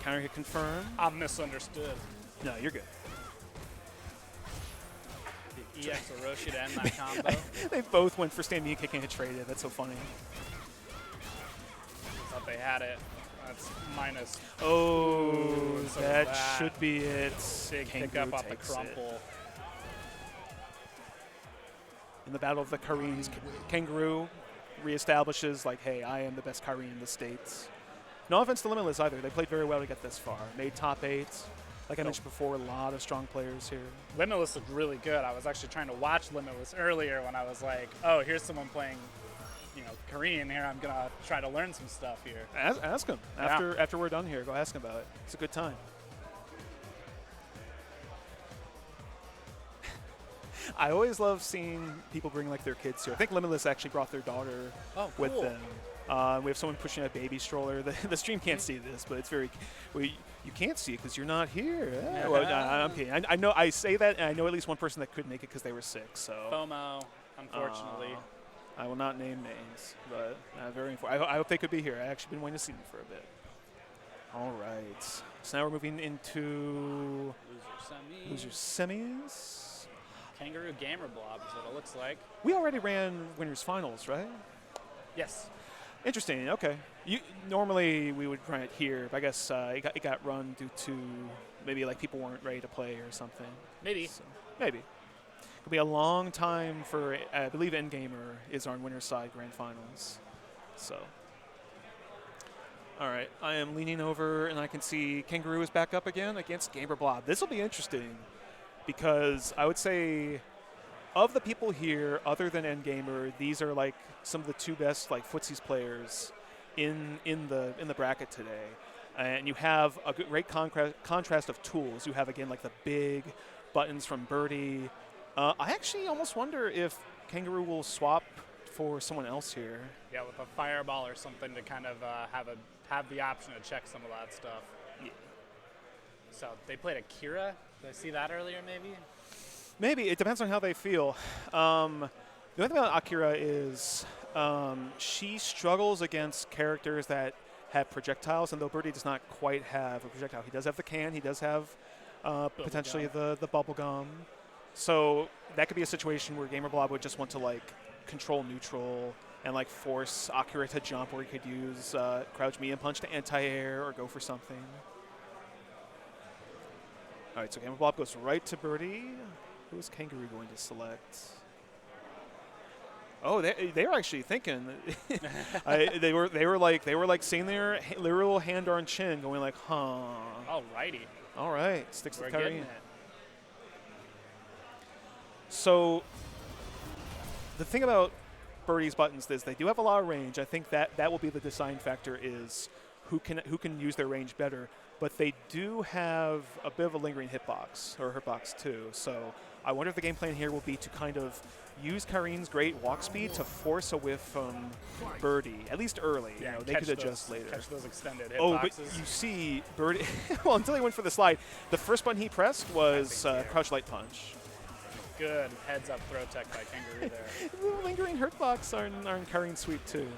Counter hit confirm. I'm misunderstood. No, you're good. The EX Orochi to end that combo. They both went for standing kick and hit traded. That's so funny. Thought they had it. That's minus. Oh, so that that should be it. Big Kangaroo pickup off the takes it. crumple. In the Battle of the Kareens, Kangaroo reestablishes, like, hey, I am the best Kareen in the States. No offense to Limitless either. They played very well to get this far. Made top 8. Like I mentioned before, a lot of strong players here. Limitless looked really good. I was actually trying to watch Limitless earlier when I was like, oh, here's someone playing, Korean here. I'm going to try to learn some stuff here. Ask him. Yeah. After we're done here, go ask him about it. It's a good time. I always love seeing people bring like their kids here. I think Limitless actually brought their daughter with cool. them. We have someone pushing a baby stroller. The stream can't see this, but it's very. You can't see it because you're not here. Well, I'm kidding. I know I say that, and I know at least one person that couldn't make it because they were sick. So FOMO, unfortunately. I will not name names, but very. I hope they could be here. I actually been waiting to see them for a bit. All right. So now we're moving into loser semis. Kangaroo Gamer Blob is what it looks like. We already ran winners finals, right? Yes. Interesting. Okay. Normally we would run it here, but I guess it got run due to maybe like people weren't ready to play or something. Maybe. So, maybe. It'll be a long time for I believe Endgamer is on winner's side grand finals. So. All right. I am leaning over and I can see Kangaroo is back up again against Gamer Blob. This will be interesting because I would say of the people here, other than Endgamer, these are like some of the two best like footsies players in the bracket today. And you have a great contrast of tools. You have again like the big buttons from Birdie. I actually almost wonder if Kangaroo will swap for someone else here. Yeah, with a fireball or something to kind of have the option to check some of that stuff. Yeah. So they played Akira. Did I see that earlier, maybe? Maybe. It depends on how they feel. The only thing about Akira is she struggles against characters that have projectiles, and though Birdie does not quite have a projectile, he does have the can, he does have potentially the bubble gum. So that could be a situation where Gamer Blob would just want to like control neutral and like force Akira to jump, or he could use crouch medium punch to anti-air or go for something. All right, so Gamer Blob goes right to Birdie. Who is Kangaroo going to select? Oh, they were actually thinking. They were like saying their literal hand on chin, going like, huh. Alrighty. All right, sticks We're with getting Kyrie. it. So the thing about Birdie's buttons is they do have a lot of range. I think that will be the design factor is who can use their range better. But they do have a bit of a lingering hitbox, or hurtbox too. So I wonder if the game plan here will be to kind of use Kareen's great walk speed to force a whiff from Birdie, at least early. Yeah, They could adjust later. Catch those extended hitboxes. Oh, but you see Birdie, well, until he went for the slide, the first button he pressed was crouch light punch. Good heads up throw tech by Kangaroo there. The lingering hurtbox are in Kareen's sweep too.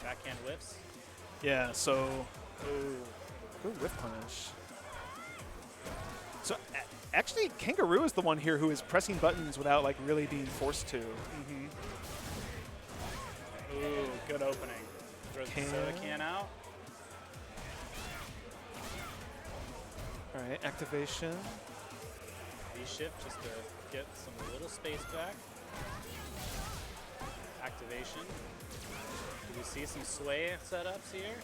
Backhand whiffs. Yeah, so good whiff punish. So actually, Kangaroo is the one here who is pressing buttons without like really being forced to. Mm-hmm. Ooh, good opening. Throws the soda can out. All right, activation. V-shift just to get some little space back. Activation. Do we see some sway setups here?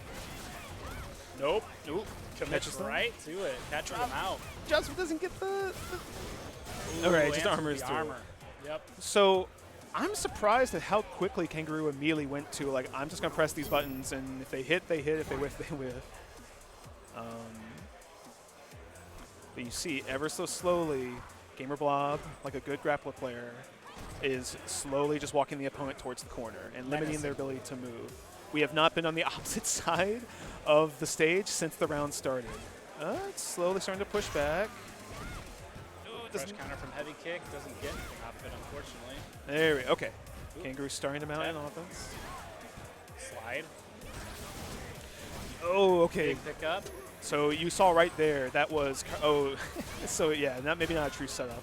Nope. Nope. Commits Catches them. right to it. Catches them out. Just doesn't get the. Ooh, All right, just answers armors the through. armor. Yep. So I'm surprised at how quickly Kangaroo immediately went to like, I'm just gonna press these buttons, and if they hit, they hit. If they whiff, they whiff. But you see, ever so slowly, Gamer Blob, like a good grappler player, is slowly just walking the opponent towards the corner and limiting their ability to move. We have not been on the opposite side of the stage since the round started. It's slowly starting to push back. Fresh counter from heavy kick. Doesn't get enough of it, unfortunately. There we go. Okay. Kangaroo's starting to mount in offense. Slide. Oh, okay. Big pickup. So you saw right there, that was, so yeah, maybe not a true setup.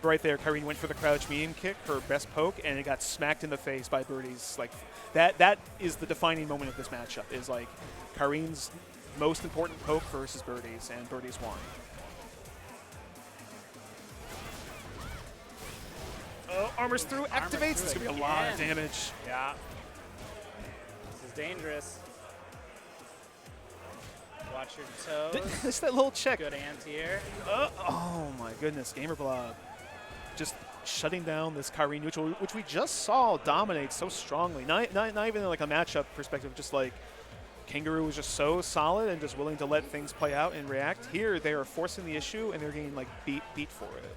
Right there, Kyrene went for the crouch medium kick, her best poke, and it got smacked in the face by Birdie's. Like, that is the defining moment of this matchup, is like Kyrene's most important poke versus Birdie's, and Birdie's won. Oh, armor's through, activates. It's going to be a lot of damage. Yeah. This is dangerous. Watch your toes. It's that little check. Good anti-air. Oh my goodness, Gamer Blob just shutting down this Kyrene neutral, which we just saw dominate so strongly. Not even in like a matchup perspective, just like Kangaroo was just so solid and just willing to let things play out and react. Here, they are forcing the issue and they're getting like beat for it.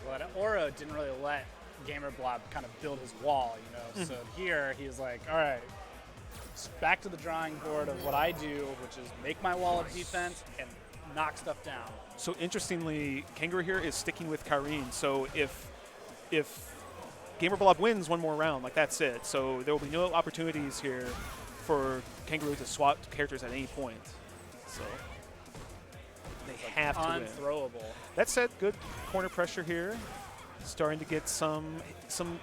Well, Oro didn't really let Gamer Blob kind of build his wall, you know. So here he's like, all right, back to the drawing board of what I do, which is make my wall of defense and knock stuff down. So interestingly, Kangaroo here is sticking with Kyrene. So if Gamer Blob wins one more round, like that's it. So there will be no opportunities here for Kangaroo to swap characters at any point. So they have to win. Unthrowable. That said, good corner pressure here. Starting to get some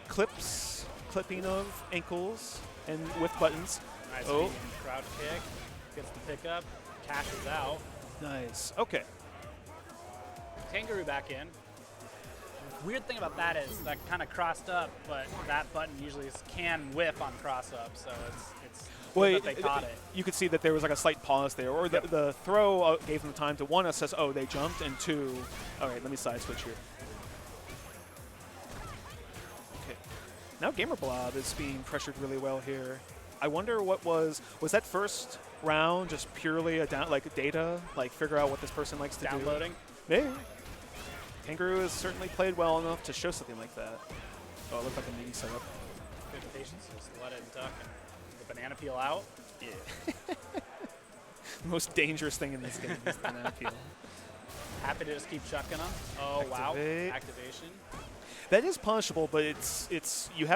clipping of ankles and with buttons. Nice medium crouch kick. Gets the pickup. Cashes out. Nice. Okay. Kangaroo back in. Weird thing about that is that kind of crossed up, but that button usually can whiff on cross up, so it's good that they caught it. You could see that there was like a slight pause there, or the throw gave them the time to, one, assess, oh, they jumped, and two, all right, let me side switch here. Okay. Now Gamer Blob is being pressured really well here. I wonder what was that first round just purely a data, like figure out what this person likes to Downloading? do? Maybe. Kangaroo has certainly played well enough to show something like that. Oh, it looked like a mini setup. Good patience, just let it duck and the banana peel out. Yeah. The most dangerous thing in this game is the banana peel. Happy to just keep chucking them. Oh, wow. Activate. Activation. That is punishable, but it's you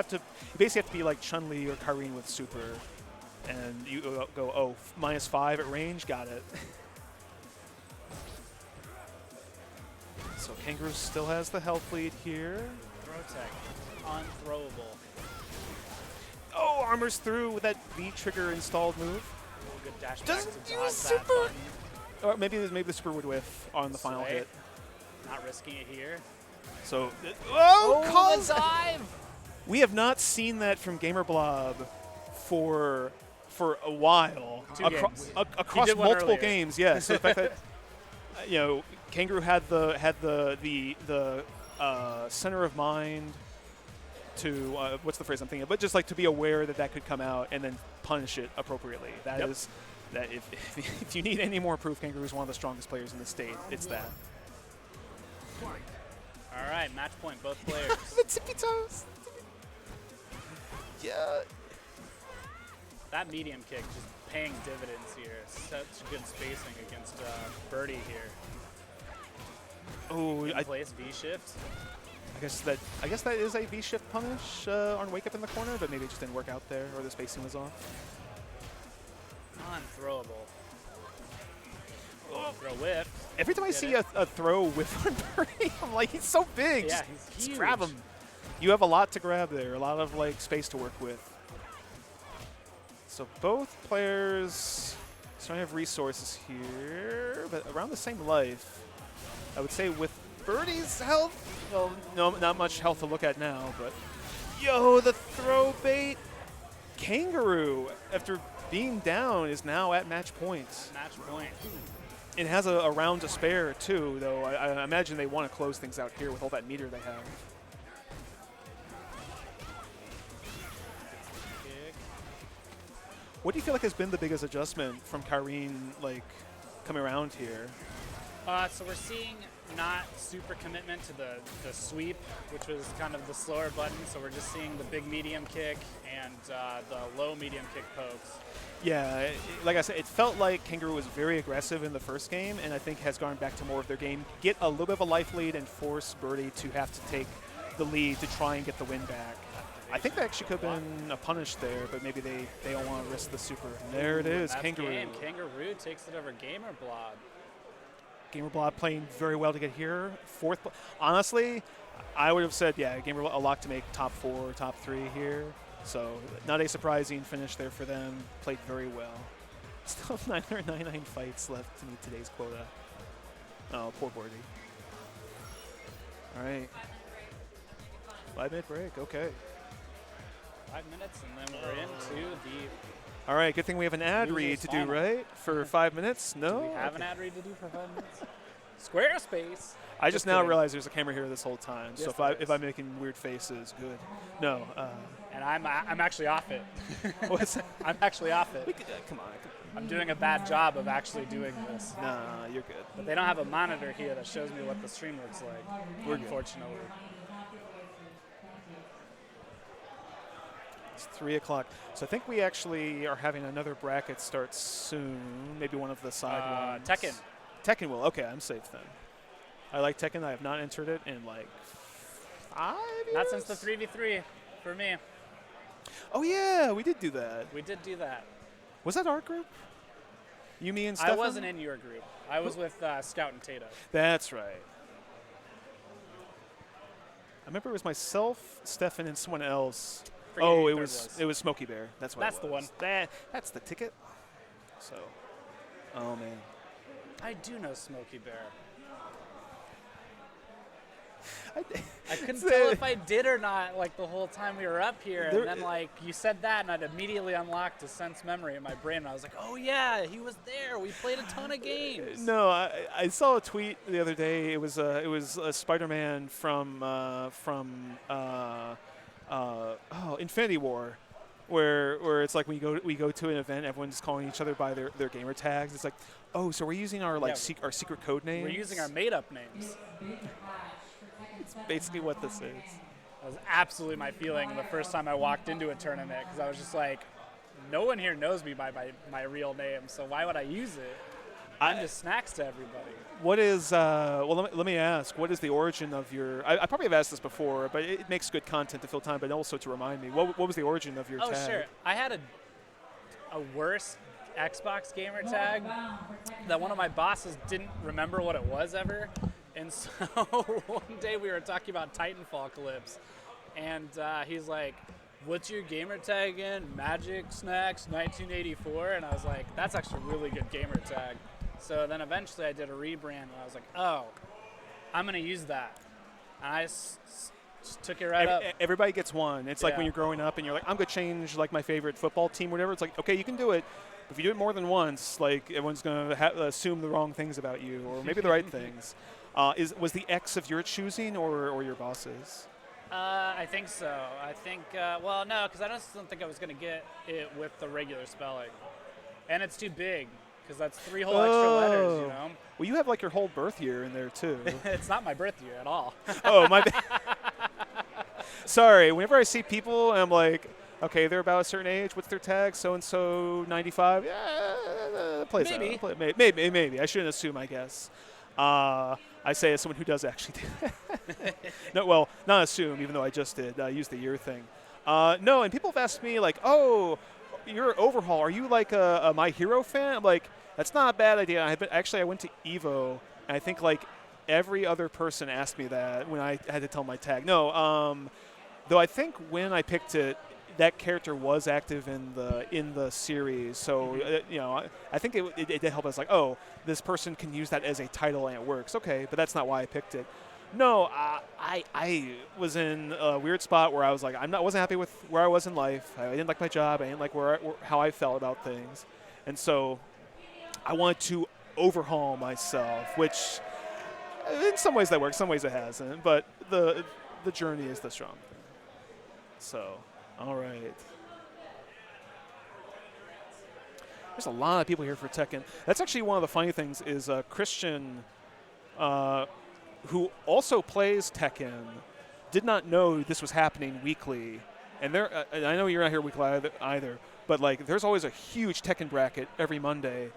basically have to be like Chun-Li or Kyrene with super, and you go -5 at range, got it. So Kangaroo still has the health lead here. Throw tech. Unthrowable. Oh, armor's through with that V trigger installed move. Ooh, good dash back Doesn't to do dodge super. that button. Or maybe the super would whiff on the final Sway. hit. Not risking it here. So, the dive! We have not seen that from Gamer Blob for a while. Games. Across did one multiple earlier. games, yeah. So the fact that Kangaroo had the center of mind to what's the phrase I'm thinking of? But just like to be aware that could come out and then punish it appropriately. That is that if you need any more proof, Kangaroo is one of the strongest players in the state. It's that. All right, match point, both players. The tippy toes. Yeah. That medium kick just paying dividends here. Such good spacing against Birdie here. Oh, In place V shift. I guess that is a V shift punish on Wake Up in the corner, but maybe it just didn't work out there, or the spacing was off. Unthrowable. Throw whiff. Every time I Get see it. a throw whiff on Birdie, I'm like, he's so big. Yeah, Just- he's just grab huge. him. You have a lot to grab there, a lot of like space to work with. So both players starting to have resources here, but around the same life. I would say with Birdie's health, well, no, not much health to look at now, but yo, the throw bait. Kangaroo, after being down, is now at match points. Match point. It has a round to spare too, though. I imagine they want to close things out here with all that meter they have. Kick. What do you feel like has been the biggest adjustment from Kyrene, like, coming around here? So we're seeing not super commitment to the sweep, which was kind of the slower button. So we're just seeing the big medium kick and the low medium kick pokes. Yeah, like I said, it felt like Kangaroo was very aggressive in the first game, and I think has gone back to more of their game. Get a little bit of a life lead and force Birdie to have to take the lead to try and get the win back. I think that actually could have been a punish there, but maybe they don't want to risk the super. And there it is, That's Kangaroo. game. Kangaroo takes it over Gamer Blob. Gamerblob playing very well to get here. Fourth, honestly, I would have said, yeah, Gamerblob a lot to make top 4, top 3 here. So not a surprising finish there for them. Played very well. Still have 999 fights left to meet today's quota. Oh, poor Birdie. All right. 5-minute break. Okay. 5 minutes, and then we're into the. All right. Good thing we have an ad Losers read to do, final. right? For 5 minutes? No. Do we have an Okay. ad read to do for 5 minutes? Squarespace. I just now kidding. realized there's a camera here this whole time. Yes, so there if is. I'm making weird faces, good. No. And I'm actually off it. What's that? I'm actually off it. Come on. I'm doing a bad job of actually doing this. Nah, you're good. But they don't have a monitor here that shows me what the stream looks like. We're good. Unfortunately. It's 3 o'clock. So I think we actually are having another bracket start soon. Maybe one of the side ones. Tekken. Tekken will. Okay, I'm safe then. I like Tekken. I have not entered it in like 5 years. Not since the 3v3 for me. Oh yeah, we did do that. We did do that. Was that our group? You, me, and I Stefan? wasn't in your group. I was with Scout and Tato. That's right. I remember it was myself, Stefan, and someone else. Forget who Oh, your it third was it was Smokey Bear. That's what. That's it the was. one. That's the ticket. So, oh man. I do know Smokey Bear. I I couldn't tell if I did or not, like, the whole time we were up here. There- And then, like, you said that, and I'd immediately unlocked a sense memory in my brain. And I was like, oh, yeah, he was there. We played a ton of games. No, I saw a tweet the other day. It was a Spider-Man from Infinity War, where it's like when we go to an event, everyone's calling each other by their gamer tags. It's like, oh, so we're using our like Yeah, our secret code names. We're using our made-up names. It's basically what this is. That was absolutely my feeling the first time I walked into a tournament, because I was just like, no one here knows me by my real name, so why would I use it? I'm just snacks to everybody. What is well? Let me ask. What is the origin of your? I probably have asked this before, but it makes good content to fill time. But also to remind me, what was the origin of your Oh, tag? sure. I had a worse Xbox gamer tag that one of my bosses didn't remember what it was ever. And so one day we were talking about Titanfall clips, and he's like, what's your gamer tag again? Magic Snacks 1984? And I was like, that's actually a really good gamer tag. So then eventually I did a rebrand, and I was like, oh, I'm going to use that. And I just took it right up. Everybody gets one. It's like when Yeah. you're growing up and you're like, I'm going to change like my favorite football team, whatever. It's like, okay, you can do it. If you do it more than once, like everyone's going to assume the wrong things about you, or maybe the right things. Was the X of your choosing or your boss's? I think so. I think, well, no, because I just don't think I was going to get it with the regular spelling. And it's too big, because that's 3 whole extra letters, you know? Well, you have like your whole birth year in there too. It's not my birth year at all. Oh, my bad. Sorry. Whenever I see people, I'm like, okay, they're about a certain age. What's their tag? So-and-so 95. Yeah, plays Maybe. out. Maybe. I shouldn't assume, I guess. I say as someone who does actually do that. No, well, not assume, even though I just did. Use the year thing. No, and people have asked me, like, oh, you're Overhaul. Are you like a My Hero fan? I'm like, That's not a bad idea. I went to Evo, and I think like every other person asked me that when I had to tell my tag. No, though I think when I picked it, that character was active in the series. So I think it did help us like, oh, this person can use that as a title and it works. Okay, but that's not why I picked it. No, I was in a weird spot where I was like, wasn't happy with where I was in life. I didn't like my job. I didn't like how I felt about things, and so I wanted to overhaul myself, which in some ways that works, some ways it hasn't. But the journey is the strong thing. So, all right. There's a lot of people here for Tekken. That's actually one of the funny things is Christian, who also plays Tekken, did not know this was happening weekly. And I know you're not here weekly either, but like there's always a huge Tekken bracket every Monday.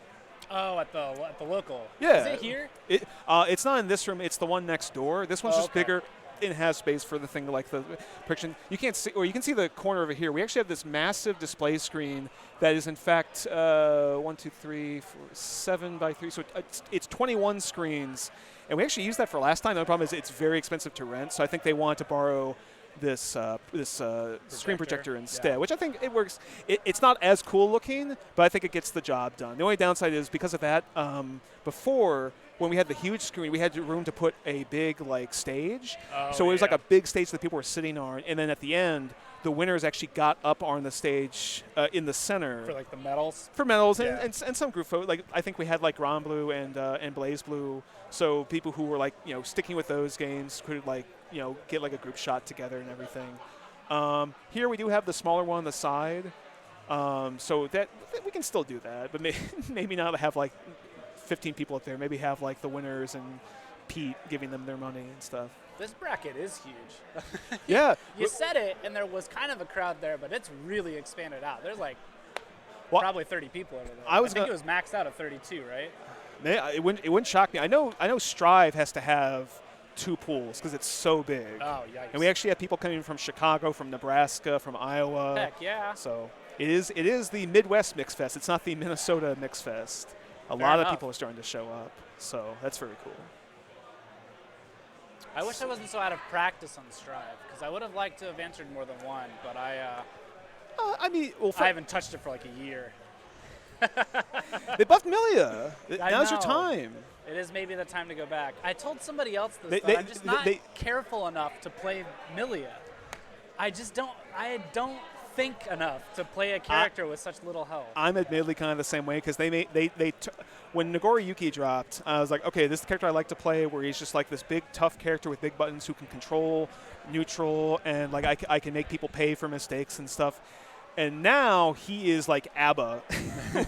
Oh, at the local. Yeah. Is it here? It's not in this room. It's the one next door. This one's just okay. bigger. It has space for the thing like the prediction. You can't see, or you can see the corner over here. We actually have this massive display screen that is in fact 1, 2, 3, 4, 7 by 3. So it's 21 screens, and we actually used that for last time. The problem is it's very expensive to rent. So I think they want to borrow this screen projector instead, which I think it works. It's not as cool looking, but I think it gets the job done. The only downside is because of that. Before, when we had the huge screen, we had room to put a big like stage. So it was like a big stage that people were sitting on, and then at the end, the winners actually got up on the stage in the center For like the medals. for medals and some group photos. Like I think we had like Ron Blue and Blaze Blue. So people who were like sticking with those games could like get like a group shot together and everything. Here we do have the smaller one on the side, so that we can still do that, but maybe not have like 15 people up there. Maybe have like the winners and Pete giving them their money and stuff. This bracket is huge. Yeah. You said it, and there was kind of a crowd there, but it's really expanded out. There's like probably 30 people over there. I think it was maxed out at 32, right? It wouldn't shock me. I know Strive has to have 2 pools because it's so big. Oh, yikes. And we actually have people coming from Chicago, from Nebraska, from Iowa. Heck yeah. So it is the Midwest Mixfest. It's not the Minnesota Mixfest. A lot of people are starting to show up, so that's very cool. I wish I wasn't so out of practice on Strive, because I would have liked to have answered more than one, but I haven't touched it for like a year. They buffed Milia. Now's your know. time. It is maybe the time to go back. I told somebody else this, but I'm just not careful enough to play Milia. I don't think enough to play a character with such little health. I'm admittedly kind of the same way because when Nagoriyuki dropped, I was like, okay, this is the character I like to play, where he's just like this big tough character with big buttons who can control neutral, and like I can make people pay for mistakes and stuff. And now he is like ABBA,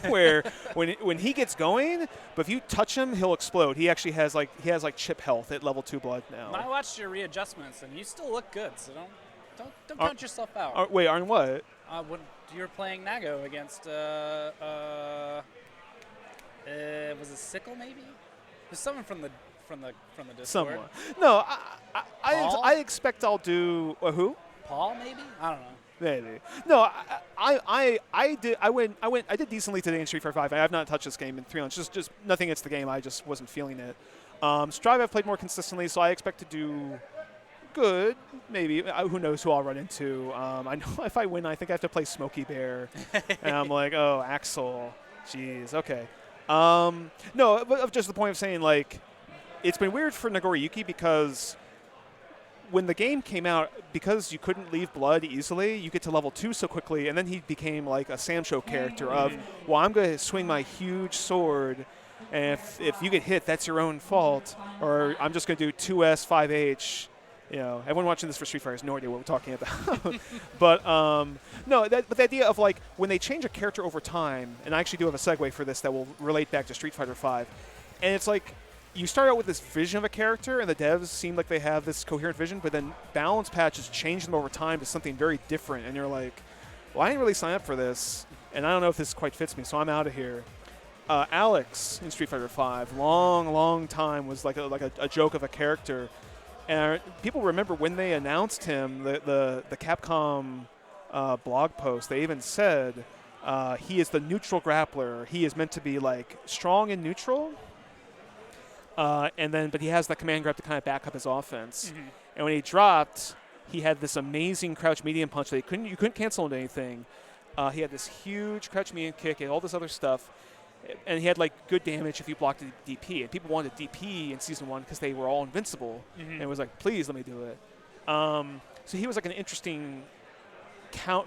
where when he gets going, but if you touch him, he'll explode. He actually has like chip health at level 2 blood now. I watched your readjustments, and you still look good. So don't count yourself out. Wait, on what? When you were playing Nago against was it Sickle maybe? There's someone from the Discord. Someone. No, I expect I'll do who? Paul maybe? I don't know. Maybe. No, I did decently today in Street Fighter 5. I have not touched this game in 3 months. Just nothing against the game. I just wasn't feeling it. Strive I've played more consistently, so I expect to do good. Maybe. Who knows who I'll run into. I know if I win, I think I have to play Smokey Bear. And I'm like, oh, Axel. Jeez. Okay. No, but just the point of saying, like, it's been weird for Nagoriyuki because when the game came out, because you couldn't leave blood easily, you get to level 2 so quickly, and then he became like a Sam Show character of, well, I'm going to swing my huge sword, and if you get hit, that's your own fault, or I'm just going to do 2S, 5H. Everyone watching this for Street Fighter has no idea what we're talking about. But but the idea of like when they change a character over time, and I actually do have a segue for this that will relate back to Street Fighter 5, and it's like, you start out with this vision of a character, and the devs seem like they have this coherent vision, but then balance patches change them over time to something very different, and you're like, well, I didn't really sign up for this, and I don't know if this quite fits me, so I'm out of here. Alex in Street Fighter 5, long time, was like a joke of a character, and people remember when they announced him, the Capcom blog post, they even said, He is the neutral grappler. He is meant to be like strong in neutral, but he has that command grab to kind of back up his offense. And when he dropped, he had this amazing crouch medium punch that you couldn't cancel into anything. He had this huge crouch medium kick and all this other stuff, and he had like good damage if you blocked a DP. And people wanted DP in season 1 because they were all invincible, and it was like, please let me do it. So he was like an interesting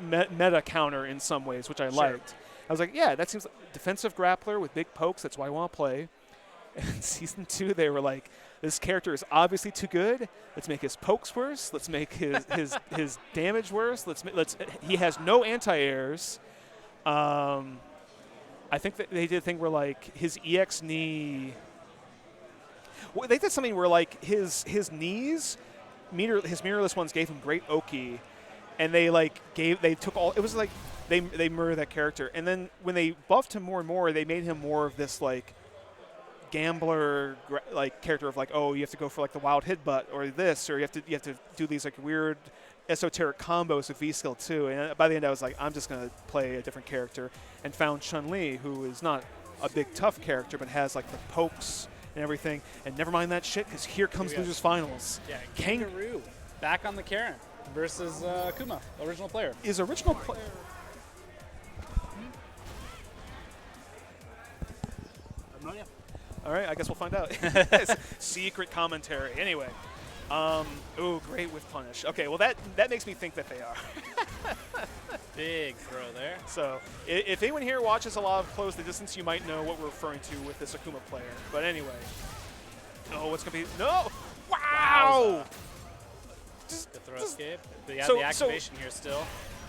meta counter in some ways, which I liked. I was like, yeah, that seems like defensive grappler with big pokes. That's why I want to play. And season 2, they were like, this character is obviously too good. Let's make his pokes worse. Let's make his damage worse. He has no anti-airs. I think that they did a thing where like his EX knee. Well, they did something where like his knees, his mirrorless ones gave him great Oki, and they took all. It was like they mirrored that character, and then when they buffed him more and more, they made him more of this like gambler like character of like, oh, you have to go for like the wild headbutt or this, or you have to do these like weird esoteric combos with V skill too. And by the end, I was like, I'm just gonna play a different character, and found Chun-Li, who is not a big tough character but has like the pokes and everything. And never mind that shit, because here comes losers finals. Yeah, Kangaroo back on the Karen versus Kuma, original player. Is original player. All right, I guess we'll find out. Secret commentary. Anyway. Ooh, great with punish. Okay, well that makes me think that they are. Big throw there. So if anyone here watches a lot of Close the Distance, you might know what we're referring to with this Akuma player. But anyway. Oh, what's going to be? No! Wow! The throw escape. They have the activation here still.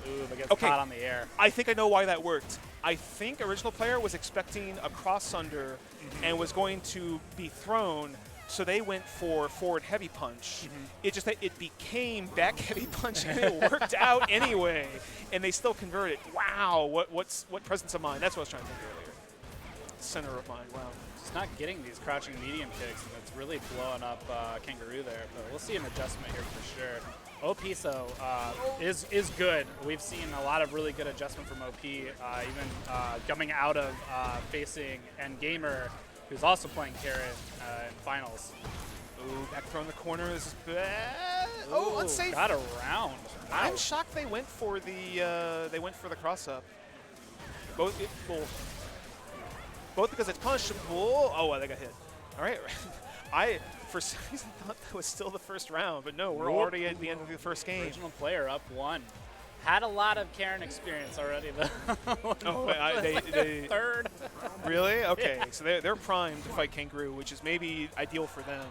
Ooh, but gets caught on the air. I think I know why that worked. I think original player was expecting a cross under and was going to be thrown, so they went for forward heavy punch. It just that it became back heavy punch and it worked out anyway, and they still converted. Wow, what presence of mind? That's what I was trying to think earlier. Center of mind. Wow. Just not getting these crouching medium kicks, and it's really blowing up Kangaroo there. But we'll see an adjustment here for sure. OP so is good. We've seen a lot of really good adjustment from OP, even coming out of facing Gamer, who's also playing Karen in finals. Ooh, back throw in the corner. This is bad. Oh, unsafe. Got around. I'm shocked they went for the cross up. Both because it's punishable. Oh, well, they got hit. All right. I, for some reason, thought that was still the first round, but no, we're already at the end of the first game. Original player up 1. Had a lot of Karen experience already, though. They third. Really? Okay, so they're primed to fight Kangaroo, which is maybe ideal for them.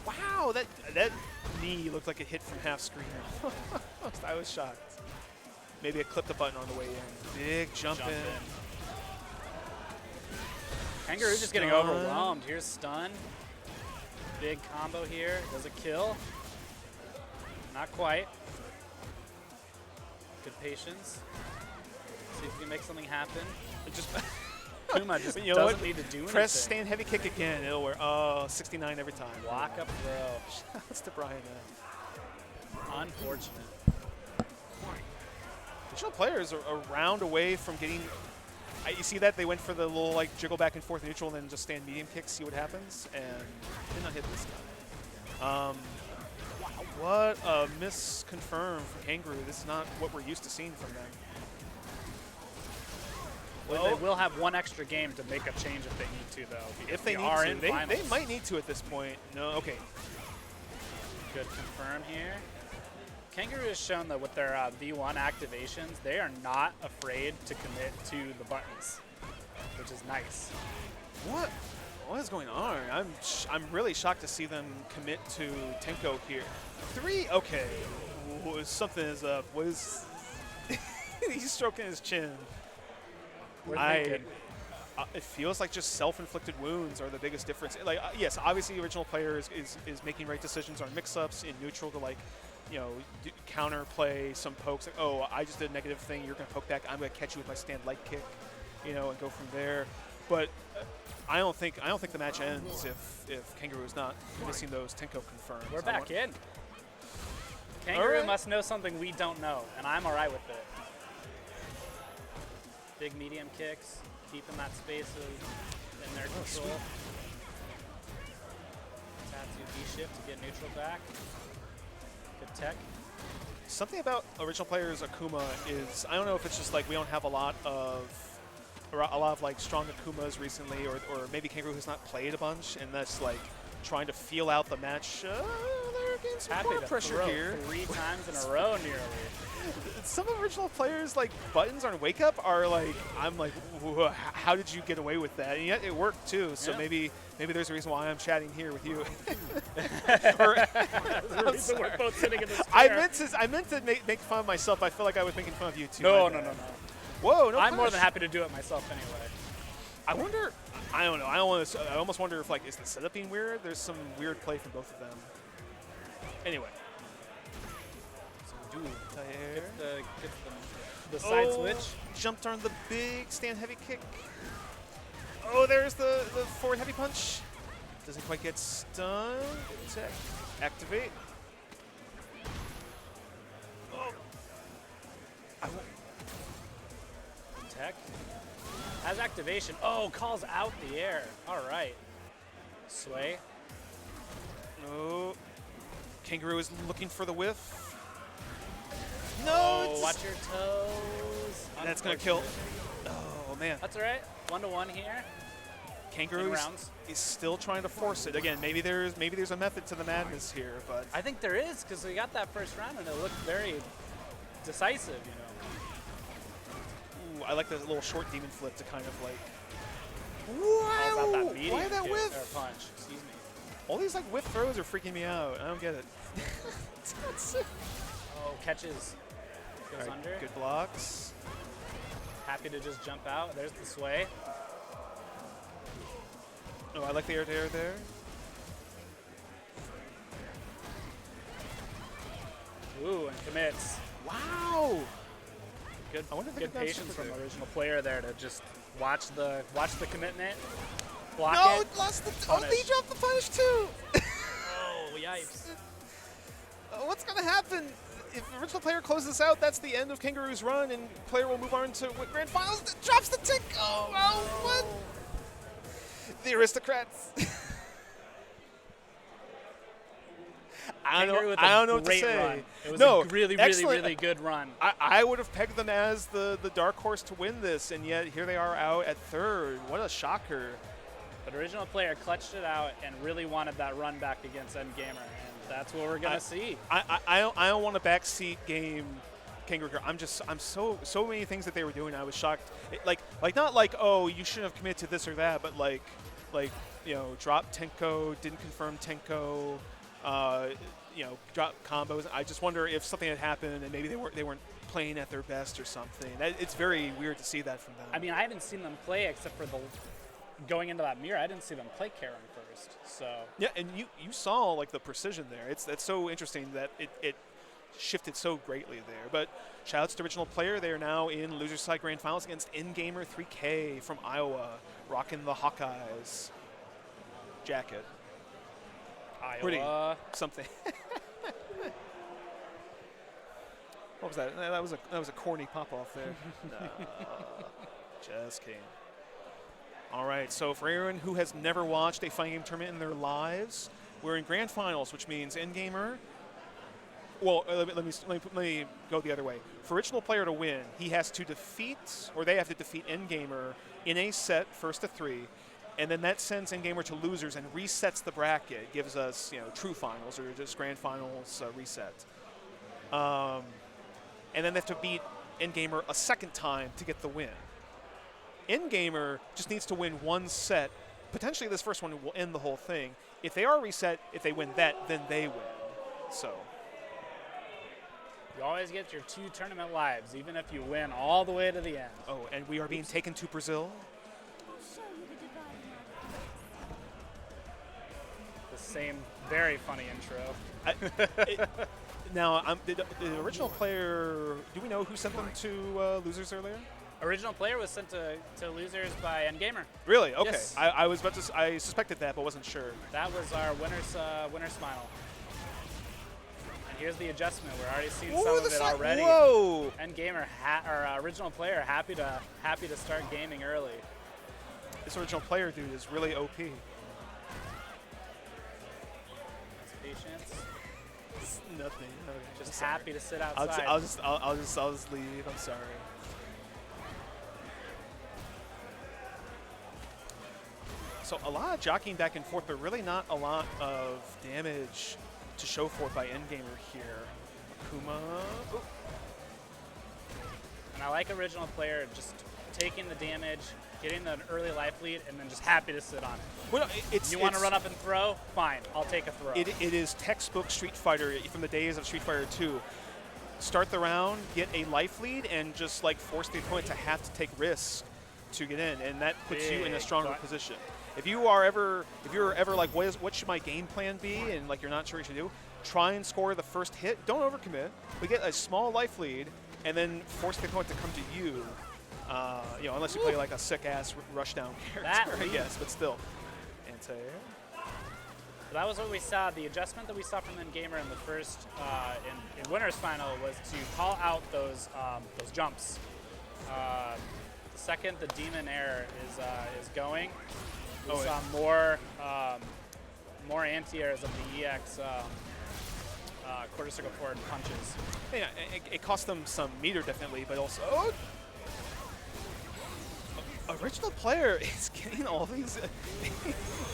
Wow, that knee looked like it hit from half screen. I was shocked. Maybe it clipped the button on the way in. Big jump in. Kangaroo just getting overwhelmed. Here's stun. Big combo here. Does it kill? Not quite. Good patience. See if we can make something happen. It just Kuma just doesn't need to do anything. Press stand heavy kick again. It'll work. Oh, 69 every time. Lock up throw. That's to Brian. Unfortunate. Original players are a round away from getting. You see that they went for the little like jiggle back and forth neutral, and then just stand medium kick, see what happens, and did not hit this guy. What a misconfirm from Kangaroo. This is not what we're used to seeing from them. Well, they will have one extra game to make a change if they need to, though. If they need to, they might need to at this point. No, okay. Good confirm here. Kangaroo has shown that with their V1 activations, they are not afraid to commit to the buttons, which is nice. What is going on? I'm really shocked to see them commit to Tenko here. 3, okay. Something is up. He's stroking his chin. It feels like just self-inflicted wounds are the biggest difference. Like, yes, obviously, the original player is making right decisions on mix-ups in neutral to like, counter play some pokes. Like, oh, I just did a negative thing. You're gonna poke back. I'm gonna catch you with my stand light kick, and go from there. But I don't think the match ends if Kangaroo is not missing those Tenko confirms. We're back in. Kangaroo must know something we don't know, and I'm all right with it. big medium kicks, keeping that space in their control. Tattoo B shift to get neutral back. Good tech. Something about original players Akuma is, I don't know if it's just like we don't have a lot of like strong Akumas recently, or maybe Kangaroo has not played a bunch, and that's like trying to feel out the match. They're getting some Happy corner to pressure throw here. 3 times in a row nearly. Some original players, like buttons on Wake Up, are like, I'm like, how did you get away with that? And yet it worked too. So Yeah. maybe there's a reason why I'm chatting here with you. The reason we're both sitting in this chair. I meant to make fun of myself. I feel like I was making fun of you too. No, My no, no, bad. no. Whoa, no. I'm more than punish. happy to do it myself anyway. I wonder. I don't know. I almost wonder if like is the setup being weird? There's some weird play from both of them. Anyway. So do Gets the side Oh, switch. Jumped on the big stand heavy kick. Oh, there's the forward heavy punch. Doesn't quite get stunned. Tech. Activate. Oh. Tech. Has activation. Oh, calls out the air. All right. Sway. No. Kangaroo is looking for the whiff. No, Oh, it's watch your toes. that's gonna kill. Oh man, That's all right. 1-1 here. Kangaroo in rounds. is still trying to force it. Again, maybe there's a method to the madness here, but I think there is, because we got that first round and it looked very decisive, you know. ooh, I like the little short demon flip to kind of like. Calls out Wow! that medium Why that kick, whiff? or punch. Excuse me. All these like whiff throws are freaking me out. I don't get it. Oh, catches. Goes All right, under. good blocks. Happy to just jump out. There's the sway. Oh, I like the air to air there. Ooh, and commits. Wow! Good, I wonder if they good could bounce patience over from there. the original player there to just watch the commitment, block No, it. lost the. Punish. Oh, he dropped the punish too. Oh, yipes. What's gonna happen? If the original player closes this out, that's the end of Kangaroo's run, and player will move on to Grand Finals. Drops the tick. Oh, what? The aristocrats. I Kangaroo with don't a know what to great say. run. It was no, a really, really, excellent. really good run. I would have pegged them as the dark horse to win this, and yet here they are out at third. What a shocker. But original player clutched it out and really wanted that run back against Endgamer, and that's what we're gonna see. I don't want a backseat game, Kangaroo. I'm so many things that they were doing. I was shocked. Like not like, oh, you shouldn't have committed to this or that, but like you know, drop Tenko, didn't confirm Tenko, you know, drop combos. I just wonder if something had happened and maybe they weren't playing at their best or something. It's very weird to see that from them. I mean, I haven't seen them play except for the going into that mirror. I didn't see them play Karen first, so. Yeah, and you saw like the precision there. That's so interesting that it shifted so greatly there. But shout outs to original player. They are now in loser side grand finals against InGamer 3K from Iowa, rocking the Hawkeyes jacket. Iowa. Pretty something. What was that? That was a corny pop off there. No, just kidding. All right, so for everyone who has never watched a fighting game tournament in their lives, we're in grand finals, which means InGamer. Well, let me go the other way. For original player to win, he has to defeat, or they have to defeat InGamer in a set, first to 3, and then that sends InGamer to losers and resets the bracket, gives us true finals or just grand finals reset. And then they have to beat InGamer a second time to get the win. InGamer just needs to win one set. Potentially this first one will end the whole thing. If they are reset, if they win that, then they win. So. You always get your 2 tournament lives, even if you win all the way to the end. Oh, and we are being taken to Brazil. I'll show you the divine art. The same very funny intro. Now, the original player, do we know who sent them to losers earlier? Original player was sent to losers by Endgamer. Really? Okay. Yes. I was about to. I suspected that, but wasn't sure. That was our winner's final. And here's the adjustment. We're already seeing Ooh, some the of it side- already. Whoa! Endgamer or original player happy to start gaming early. This original player dude is really OP. That's patience. It's nothing. Okay, Just sorry. happy to sit outside. I'll just leave. I'm sorry. So a lot of jockeying back and forth, but really not a lot of damage to show for it by Endgamer here. Akuma. Ooh. And I like original player just taking the damage, getting the early life lead, and then just happy to sit on it. Well, it's You want to run up and throw? Fine, I'll take a throw. It is textbook Street Fighter from the days of Street Fighter 2. Start the round, get a life lead, and just like force the opponent to have to take risks to get in, and that puts you in a Big stronger butt. position. If you're ever like, what should my game plan be, and like you're not sure what you should do, try and score the first hit. Don't overcommit. We get a small life lead, and then force the opponent to come to you. You know, unless you play like a sick ass rushdown character, I lead. guess, but still. Anti-air. So that was what we saw. The adjustment that we saw from Endgamer in the first in winners final was to call out those jumps. The second the demon air is going, we saw more anti-airs of the EX quarter circle forward punches. Yeah, it cost them some meter definitely, but also original player is getting all these.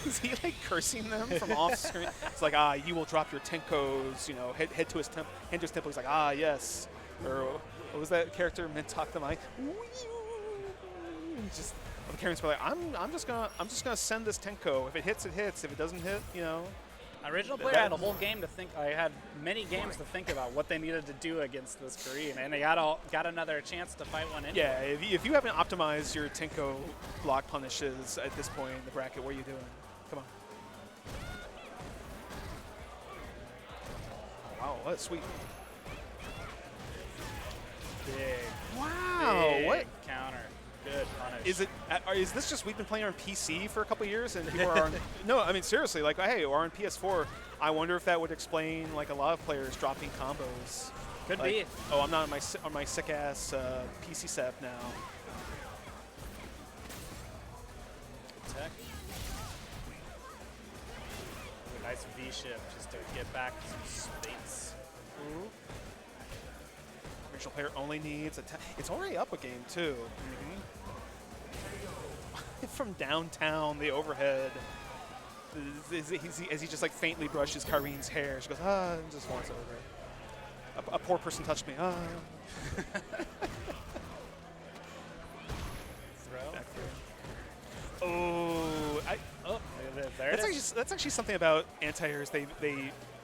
Is he like cursing them from off screen? It's like, you will drop your Tenkos, you know, head to his temple. He's like, yes. Or what was that character? Mintok the mic. Just the characters were like, I'm just gonna send this Tenko. If it hits, it hits. If it doesn't hit, you know. Original player had a whole game to think. I had many games to think about what they needed to do against this Korean, and they got another chance to fight one anyway. Yeah, if you haven't optimized your Tenko block punishes at this point in the bracket, what are you doing? Come on. Wow, that's sweet. Big. Wow, big what? counter? Good punish. Is this just we've been playing on PC for a couple years and people are on, no, I mean seriously, like, hey, we're on PS4. I wonder if that would explain like a lot of players dropping combos. Could Like, be. oh, I'm not on my sick ass PC setup now. Good tech. Ooh, nice V shift just to get back some space. Original player only needs it's already up a game too. From downtown, the overhead. As he just like faintly brushes Karin's hair, she goes, and just walks over. A poor person touched me. Throw. Oh, there it is. that's actually something about anti-airs they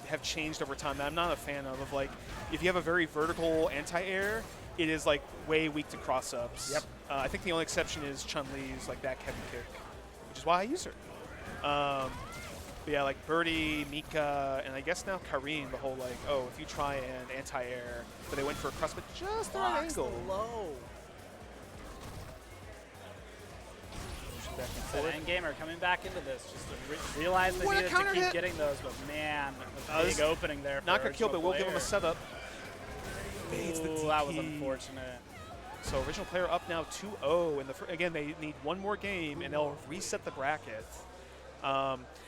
have changed over time that I'm not a fan of like, if you have a very vertical anti-air, it is like way weak to cross-ups. Yep. I think the only exception is Chun-Li's like back heavy kick, which is why I use her. But yeah, like Birdie, Mika, and I guess now Karin, the whole like, if you try and anti-air, but they went for a cross, but just the right angle. Low. Back and That forth. Endgamer coming back into this, just to realize they What a needed to counter keep hit. getting those, but man, a This- big opening there. For Not gonna kill, but original we'll give him a player. setup. Fades the Ooh, that was DP. unfortunate. So original player up now 2-0, and again they need one more game, and they'll reset the bracket.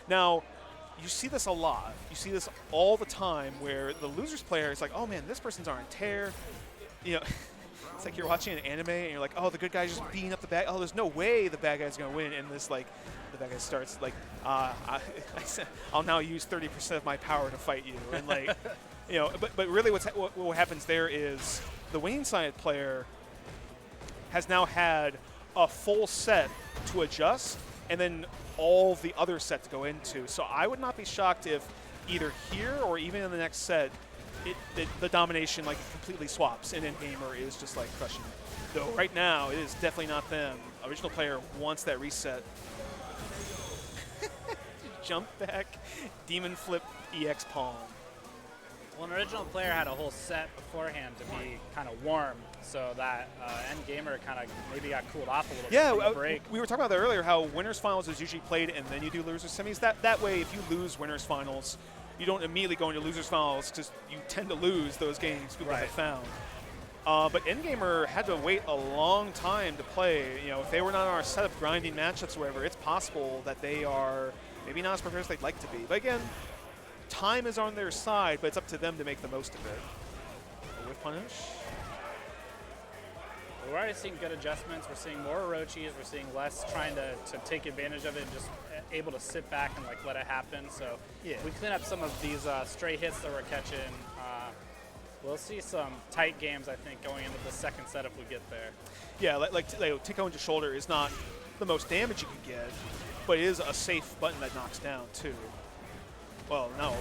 Now, you see this a lot. You see this all the time, where the losers player is like, "Oh man, this person's on tear." You know, it's like you're watching an anime, and you're like, "Oh, the good guy's just beating up the bad. Oh, there's no way the bad guy's gonna win." And this like, the bad guy starts like, "I'll now use 30% of my power to fight you," and like, you know. But really, what happens there is the winning side player has now had a full set to adjust, and then all the other set to go into. So I would not be shocked if either here or even in the next set, the domination like completely swaps, and then Gamer is just like crushing it. Though right now, it is definitely not them. Original player wants that reset. Jump back, demon flip, EX palm. Well, an original player had a whole set beforehand to be kind of warm, so that Endgamer kind of maybe got cooled off a little Yeah, bit from the break. we were talking about that earlier, how winners finals is usually played and then you do losers semis. That way, if you lose winners finals, you don't immediately go into losers finals because you tend to lose those games. People have found. But Endgamer had to wait a long time to play. You know, if they were not on our setup grinding matchups or whatever, it's possible that they are maybe not as prepared as they'd like to be. But again, time is on their side, but it's up to them to make the most of it. A whiff punish. We're already seeing good adjustments. We're seeing more Orochis. We're seeing less trying to take advantage of it and just able to sit back and like let it happen. So we clean up some of these stray hits that we're catching. We'll see some tight games, I think, going into the second set if we get there. Yeah, like Tico into shoulder is not the most damage you can get, but it is a safe button that knocks down too. Well, no.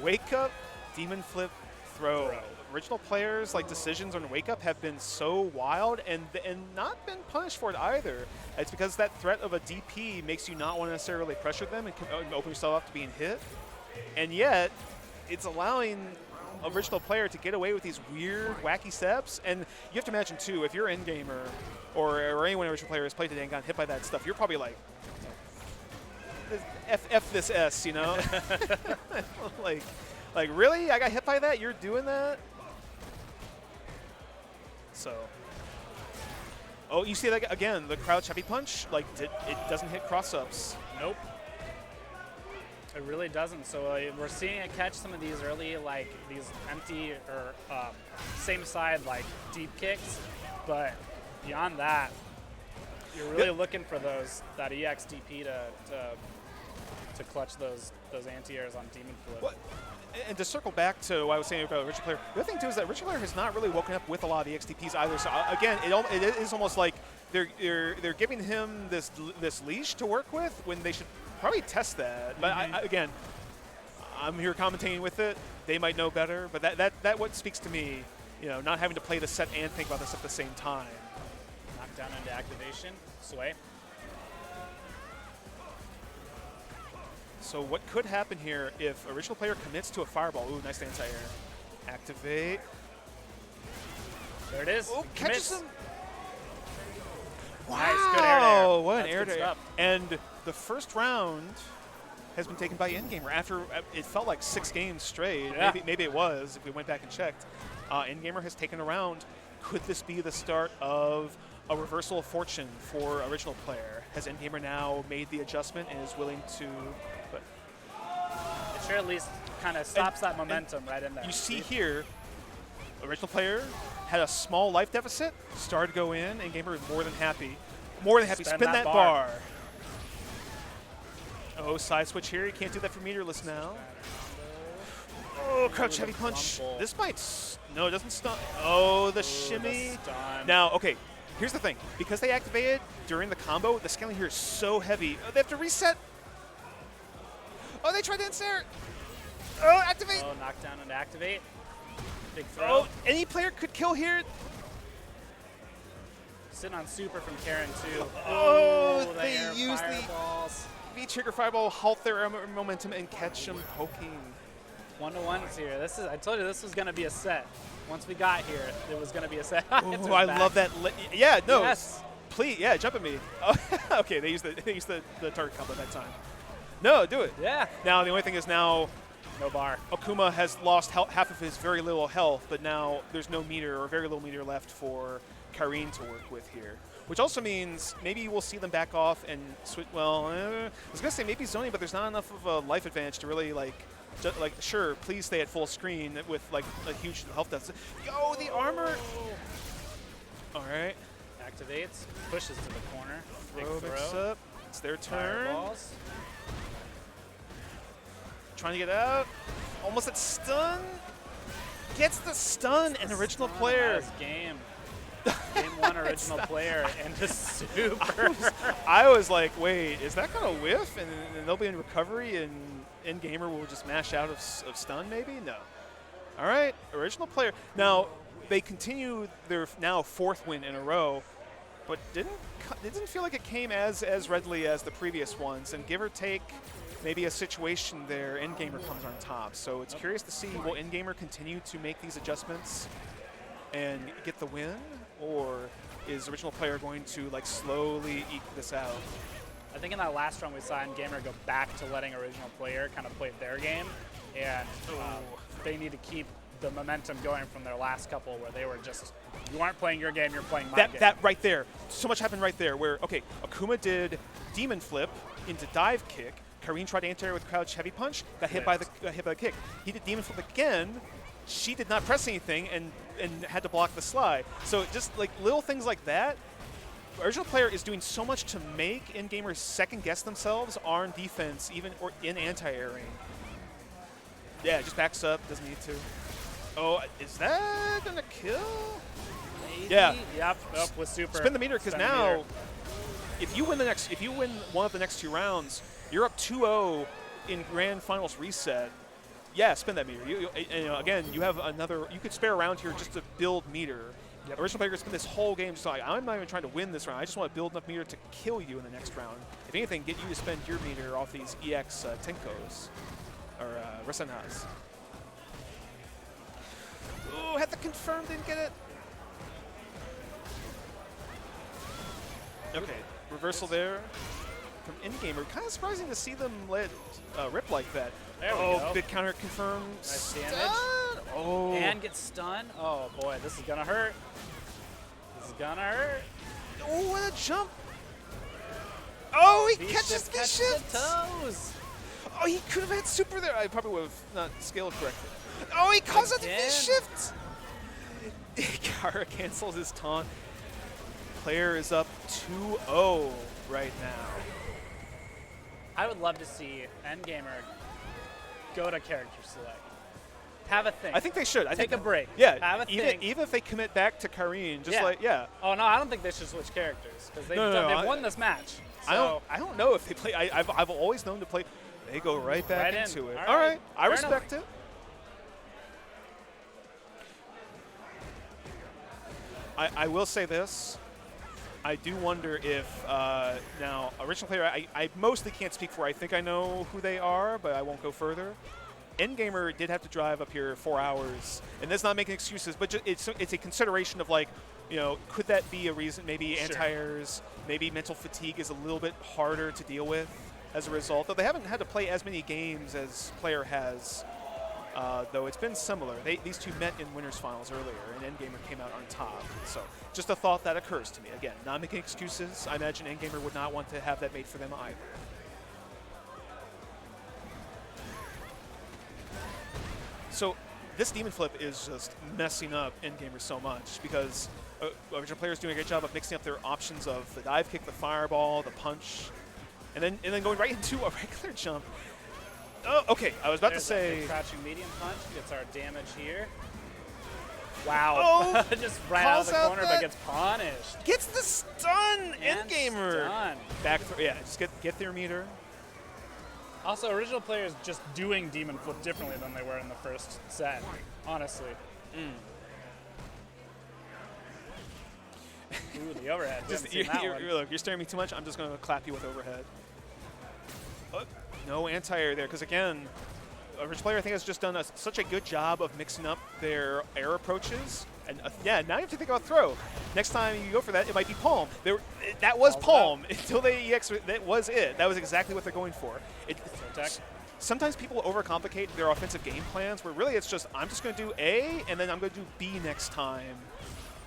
Wake up, demon flip, throw. Original players, like decisions on wake up have been so wild and not been punished for it either. It's because that threat of a DP makes you not want to necessarily pressure them and open yourself up to being hit. And yet, it's allowing original player to get away with these weird, wacky steps. And you have to imagine too, if you're Endgamer or anyone original player has played today and gotten hit by that stuff, you're probably like, F this S, you know? like really? I got hit by that? You're doing that? So, oh, you see that again, the crouch heavy punch, like it doesn't hit cross-ups. Nope. It really doesn't. So we're seeing it catch some of these early, like these empty or same side, like deep kicks. But beyond that, you're really looking for that EXDP to clutch those anti-airs on Demon Flip. What? And to circle back to what I was saying about original player, the other thing too is that original player has not really woken up with a lot of the XTPs either. So again, it is almost like they're giving him this leash to work with when they should probably test that. But again, I'm here commentating with it. They might know better, but that what speaks to me, you know, not having to play the set and think about this at the same time. Knockdown into activation, sway. So what could happen here if original player commits to a fireball? Ooh, nice anti-air. Activate. There it is. Oh, catches him. Wow. Nice, good air to air. What an air to air. And the first round has been taken by Endgamer after it felt like 6 games straight. Yeah. Maybe it was if we went back and checked. Endgamer has taken a round. Could this be the start of a reversal of fortune for original player? Has Endgamer now made the adjustment and is willing to? But it sure at least kind of stops that momentum right in there. You see here, original player had a small life deficit, started to go in, and Gamer is more than happy. Spin that bar. Oh, side switch here. You can't do that for meterless now. Oh, crouch heavy punch. This might. No, it doesn't stun. Oh, the shimmy. Now, okay. Here's the thing. Because they activated during the combo, the scaling here is so heavy. They have to reset. Oh, they tried to ensnare. Oh, activate. Oh, knockdown and activate. Big throw. Oh, any player could kill here. Sitting on super from Karen too. Oh, the they air use fireballs. the V-trigger fireball, halt their momentum, and catch them poking. 1-to-1s here. I told you this was going to be a set. Once we got here, it was going to be a set. Oh, I love that. Yeah, no. Yes. Please, yeah, jump at me. Oh, okay, they used the target combo that time. No, do it. Yeah. Now the only thing is now no bar. Okuma has lost half of his very little health, but now there's no meter or very little meter left for Karine to work with here. Which also means maybe we'll see them back off and switch. Well, I was gonna say maybe zoning, but there's not enough of a life advantage to really sure, please stay at full screen with like a huge health deficit. Yo, the armor. All right. Activates, pushes to the corner. Big Mix throw. up. It's their turn. Fireballs. Trying to get out. Almost at stun. Gets the stun and original player. Last game. Game 1 original player and a super. I was like, wait, is that going to whiff and they'll be in recovery and Endgamer will just mash out of stun maybe? No. All right, original player. Now, they continue their now 4th win in a row, but it didn't feel like it came as readily as the previous ones. And give or take maybe a situation there, Endgamer comes on top. So it's curious to see, will Endgamer continue to make these adjustments and get the win? Or is original player going to like slowly eke this out? I think in that last run we saw Gamer go back to letting original player kind of play their game, and they need to keep the momentum going from their last couple where they were just, you aren't playing your game, you're playing my game. That right there, so much happened right there where, okay, Akuma did demon flip into dive kick. Karine tried to anti-air with crouch heavy punch, got hit by the kick. He did demon flip again. She did not press anything and had to block the slide. So just like little things like that. Original player is doing so much to make in-gamers second guess themselves on defense, even or in anti-airing. Yeah, just backs up, doesn't need to. Oh, is that gonna kill? Maybe. Yeah. Yep. Up with super. Spin the meter because Spin the now, meter. if you win one of the next 2 rounds, you're up 2-0 in grand finals reset. Yeah, spin that meter. You know, again, you have another. You could spare a round here just to build meter. Yep. Original player spend this whole game just like, I'm not even trying to win this round. I just want to build enough meter to kill you in the next round. If anything, get you to spend your meter off these EX Tenkos or Rasenas. Ooh, had to confirm, didn't get it. Okay, reversal there from in-gamer. Kind of surprising to see them let rip like that. There we go. Big counter confirm. Nice damage. Stun. Oh. And get stunned. Oh boy, this is gonna hurt. This is gonna hurt. Oh, what a jump. Oh, he catches V-shift, V-shift. the toes. Oh, he could have had super there. I probably would have not scaled correctly. Oh, he calls out the Again. V-shift. Kara cancels his taunt. Player is up 2-0 right now. I would love to see Endgamer go to character select. Have a think. I think they should. Take a break. Yeah, Have a think. even if they commit back to Karine, just Oh no, I don't think they should switch characters because they've won this match. So I don't know if they play. I've always known to play. They go right back Right into in. it. All All right. right, I Fair respect it. I will say this. I do wonder if now original player. I mostly can't speak for. I think I know who they are, but I won't go further. Endgamer did have to drive up here 4 hours, and that's not making excuses, but it's a consideration of like, you know, could that be a reason? Maybe anti-airs, maybe mental fatigue is a little bit harder to deal with as a result. Though they haven't had to play as many games as player has, though it's been similar. These two met in winners finals earlier, and Endgamer came out on top. So just a thought that occurs to me. Again, not making excuses. I imagine Endgamer would not want to have that made for them either. So this demon flip is just messing up Endgamer so much because original players doing a great job of mixing up their options of the dive kick, the fireball, the punch, and then going right into a regular jump. Oh, okay. I was about to say. Crouching medium punch gets our damage here. Wow. Oh, just right out of the calls corner, out but that- gets punished. Gets the stun, And Endgamer. stun. Back through, yeah, just get their meter. Also, original players just doing demon flip differently than they were in the first set, honestly. Ooh, the overhead. We haven't seen that one. Look, you're staring at me too much. I'm just going to clap you with overhead. No anti-air there, because again, original player I think has just done such a good job of mixing up their air approaches. And yeah, now you have to think about throw. Next time you go for that, it might be palm. That was palm until they EX. That was it. That was exactly what they're going for. Sometimes people overcomplicate their offensive game plans, where really it's just I'm just going to do A and then I'm going to do B next time,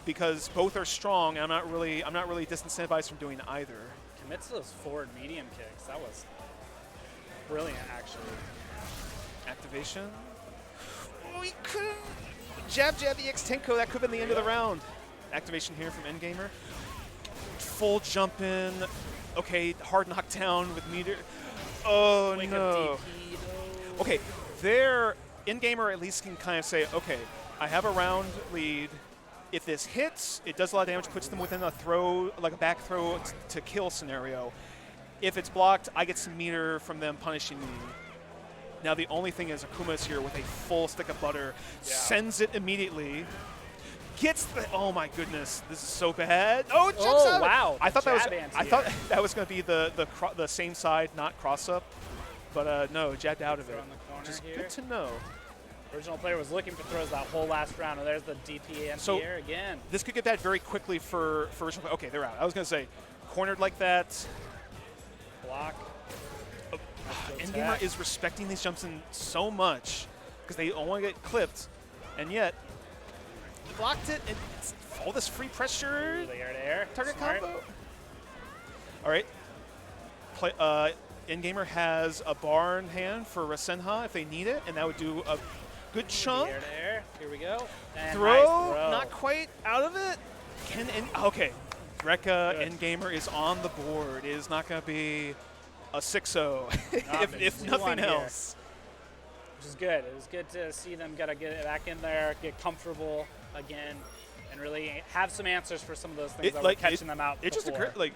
because both are strong. And I'm not really disincentivized from doing either. Commits to those forward medium kicks. That was brilliant, actually. Activation. Oh, he could have jab EX Tenko. That could have been the end of the round. Activation here from Endgamer. Full jump in. Okay, hard knockdown with meter. Oh, Wake no. up DP, no. Okay, there, Endgamer at least can kind of say, okay, I have a round lead. If this hits, it does a lot of damage, puts them within a throw, like a back throw to kill scenario. If it's blocked, I get some meter from them punishing me. Now the only thing is Akuma's here with a full stick of butter, sends it immediately, gets the, oh my goodness, this is so bad. Oh, it jumps out. Wow. I thought jab that was going to be the same side, not cross up, but no, jabbed out of it. Throw in the corner Which is here. good to know. Original player was looking for throws that whole last round, and there's the DP anti-air again. This could get bad very quickly for original. Okay, they're out. I was going to say, cornered like that. block. Endgamer is respecting these jumps in so much because they don't want to get clipped, and yet he blocked it, and it's all this free pressure. The air-to-air. Target Smart. combo. All right. Endgamer has a bar in hand for Rasenha if they need it, and that would do a good chunk. Air-to-air. Here we go. And Throw, nice throw. not quite out of it. Okay. Rekka Endgamer is on the board. It is not going to be a 6-0, if nothing else. Which is good. It was good to see them get back in there, get comfortable again, and really have some answers for some of those things that were catching them out. It just before. occurred,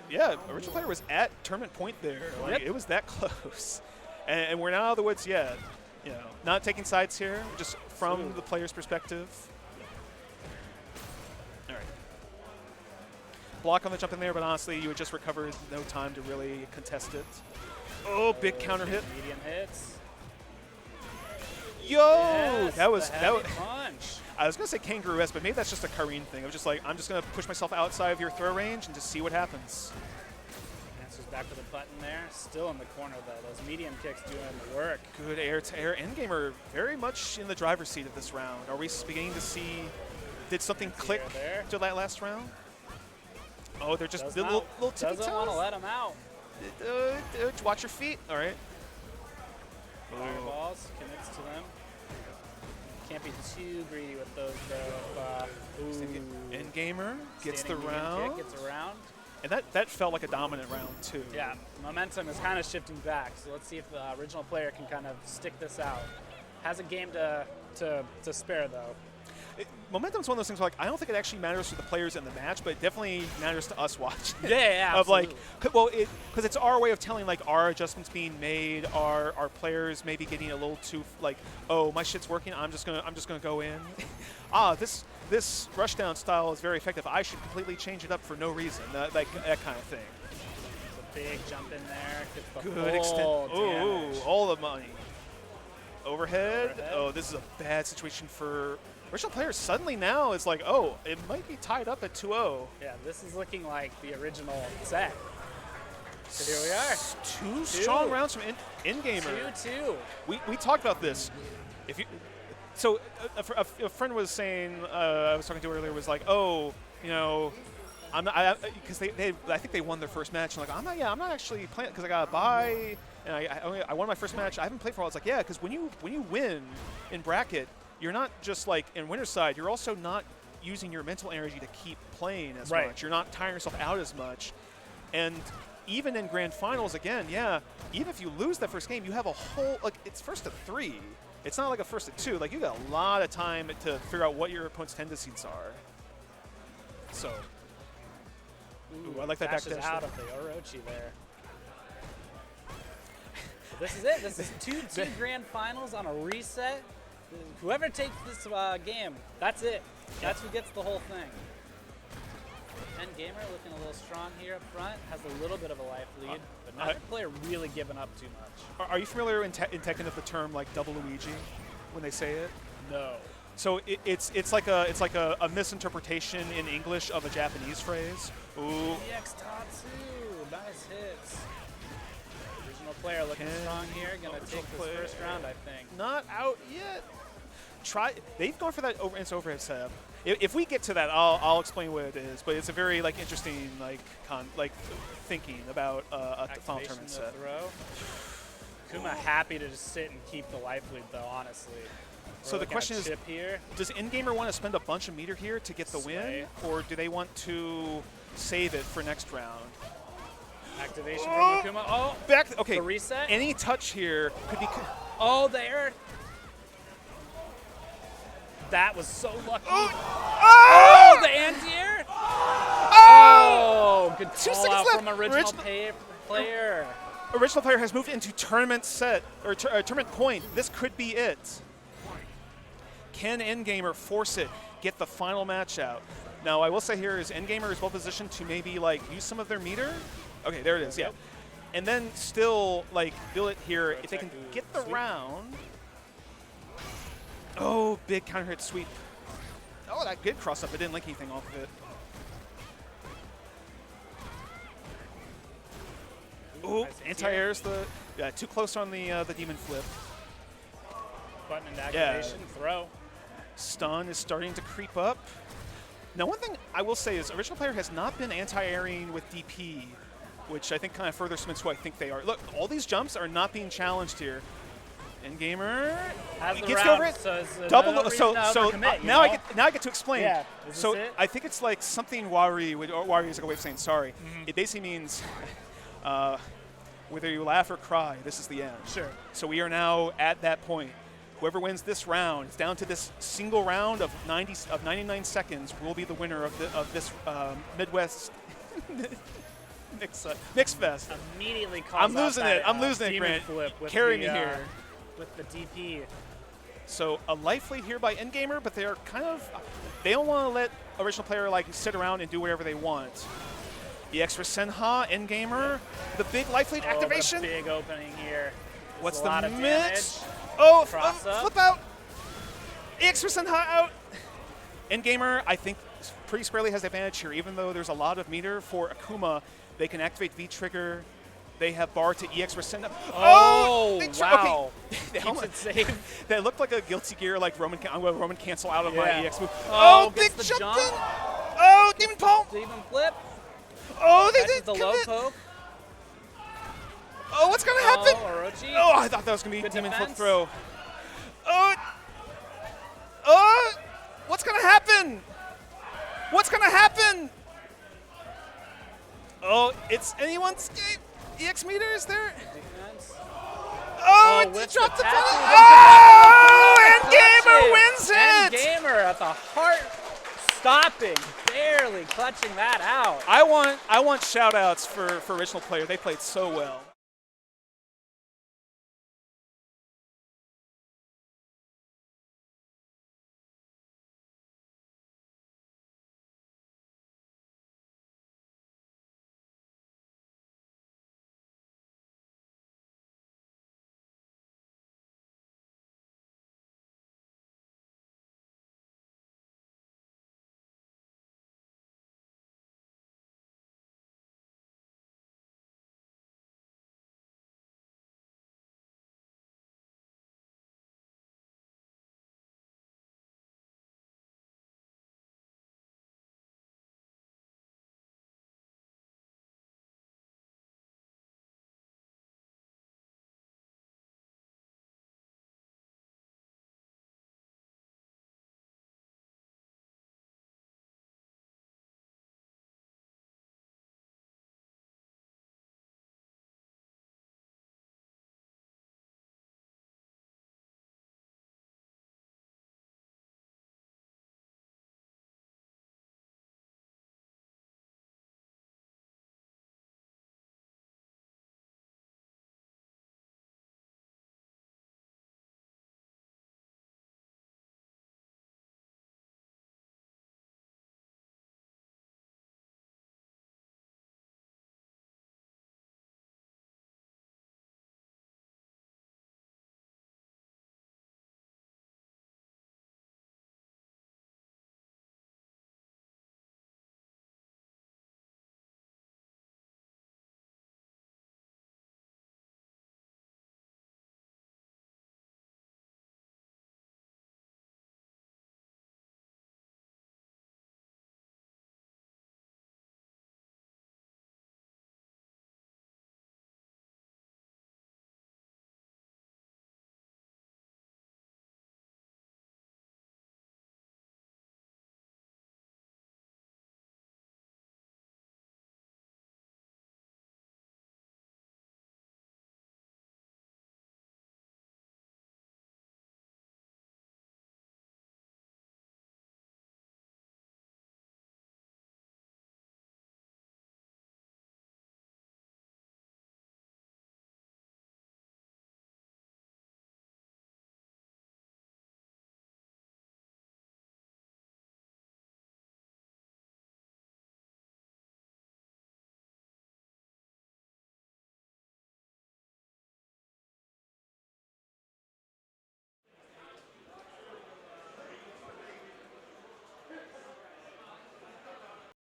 original player was at tournament point there. Like, it was that close. And we're not out of the woods yet. You know, not taking sides here, just from the player's perspective. All right. Block on the jump in there, but honestly, you would just recover no time to really contest it. Oh, big counter hit. Medium hits. Yo! Yes, that was punch. I was gonna say kangaroo-esque, but maybe that's just a Kareen thing. I was just like, I'm just gonna push myself outside of your throw range and just see what happens. Answers back to the button there. Still in the corner though. Those medium kicks doing the work. Good air-to-air. Endgamer very much in the driver's seat of this round. Are we beginning to see? Did something click to that last round? Oh, they're just little tippy doesn't want to let them out. Watch your feet. All right. Fireballs connects to them. Can't be too greedy with those though. Endgamer gets the Standing medium round. kick, gets around. And that felt like a dominant round too. Yeah, momentum is kind of shifting back. So let's see if the original player can kind of stick this out. Has a game to spare though. Momentum's one of those things where, like, I don't think it actually matters to the players in the match, but it definitely matters to us watching. Yeah, of like, absolutely. because it's our way of telling, like, are adjustments being made, are our players maybe getting a little too like, oh, my shit's working, I'm just gonna go in. This rushdown style is very effective. I should completely change it up for no reason. That kind of thing. A big jump in there. Gets the Good extent. Oh, damage. all the money. Overhead. Oh, this is a bad situation for original players. Suddenly now it's like, oh, it might be tied up at 2-0. Yeah, this is looking like the original set. So here we are. Two strong rounds from Endgamer. 2-2. We talked about this. If you, so a friend was saying, I was talking to earlier, was like, oh, you know, because I think they won their first match. And like, I'm not actually playing because I got a bye, and I won my first match. I haven't played for a while. It's like, yeah, because when you win in bracket, you're not just like in winner's side. You're also not using your mental energy to keep playing as much. You're not tiring yourself out as much, and even in grand finals, again, yeah, even if you lose that first game, you have a whole, like, it's first to 3. It's not like a first to 2. Like, you got a lot of time to figure out what your opponent's tendencies are. So, ooh, I like that back dash. Out of the Orochi there. So this is it. This is two grand finals on a reset. Whoever takes this game, that's it. That's who gets the whole thing. Endgamer looking a little strong here up front. Has a little bit of a life lead, but neither player really giving up too much. Are you familiar in Tekken of the term like double Luigi when they say it? No. So it's like a misinterpretation in English of a Japanese phrase. Ooh. DX Tatsu, nice hits. Original player looking strong here. Gonna take this first round, I think. Not out yet. They've gone for that overhead setup. If we get to that, I'll explain what it is. But it's a very interesting thinking about a final tournament set. Throw. Kuma happy to just sit and keep the life lead though, honestly. So the question is, does Endgamer want to spend a bunch of meter here to get the win, or do they want to save it for next round? Activation from Kuma. Oh, back. Okay. The reset. Any touch here could be. Oh, there. That was so lucky. Oh, the anti-air. Oh, good call out from original player. Original player has moved into tournament set or tournament point. This could be it. Can Endgamer force it, get the final match out? Now, I will say here is Endgamer is well positioned to maybe use some of their meter. Okay, there it is. Yeah, and then still build it here if they can get the round. Oh, big counter hit sweep. Oh, that good cross up. It didn't link anything off of it. Ooh, Nice anti-airs the too close on the demon flip. Button into Yeah. activation, throw. Stun is starting to creep up. Now, one thing I will say is original player has not been anti-airing with DP, which I think kind of further cements who I think they are. Look, all these jumps are not being challenged here. Endgamer Has the gets round, over it. so it's Double. no reason to overcommit, you now I know? get to explain. Yeah, is so this it? I think it's like something Wari would, or Wari is like a way of saying sorry. It basically means whether you laugh or cry, this is the end. Sure. So we are now at that point. Whoever wins this round, it's down to this single round of 99 seconds, will be the winner of this Midwest Mixfest. Immediately calls I'm out losing that, it. I'm losing it, demon Grant. Flip with Carry the, me here. With the DP. So a life lead here by Endgamer, but they are kind of, they don't want to let original player like sit around and do whatever they want. EX for Senha, Endgamer, the big life lead activation. The big opening here. What's a the lot of mix? damage. Oh, Cross up. flip out. EX for Senha out. Endgamer, I think, pretty squarely has the advantage here, even though there's a lot of meter for Akuma. They can activate V-Trigger. They have bar to EX for Senha. Oh, they wow. They Keeps it safe. That looked like a guilty gear, like Roman. I'm going to Roman cancel out of my Yeah. EX move. Oh, big gets the jump jump. in. Oh, Demon Palm. Demon flip. Oh, they Catches did the low commit. poke. Oh, what's going to happen? Oh, Orochi. Oh, I thought that was going to be Good Demon defense. Flip throw. What's going to happen? What's going to happen? Oh, it's anyone's game. EX meter is there? Defense. Oh, with he dropped the the button. tackle. Oh, Endgamer wins it. Endgamer at the heart, stopping, barely clutching that out. I want shout outs for original player. They played so well.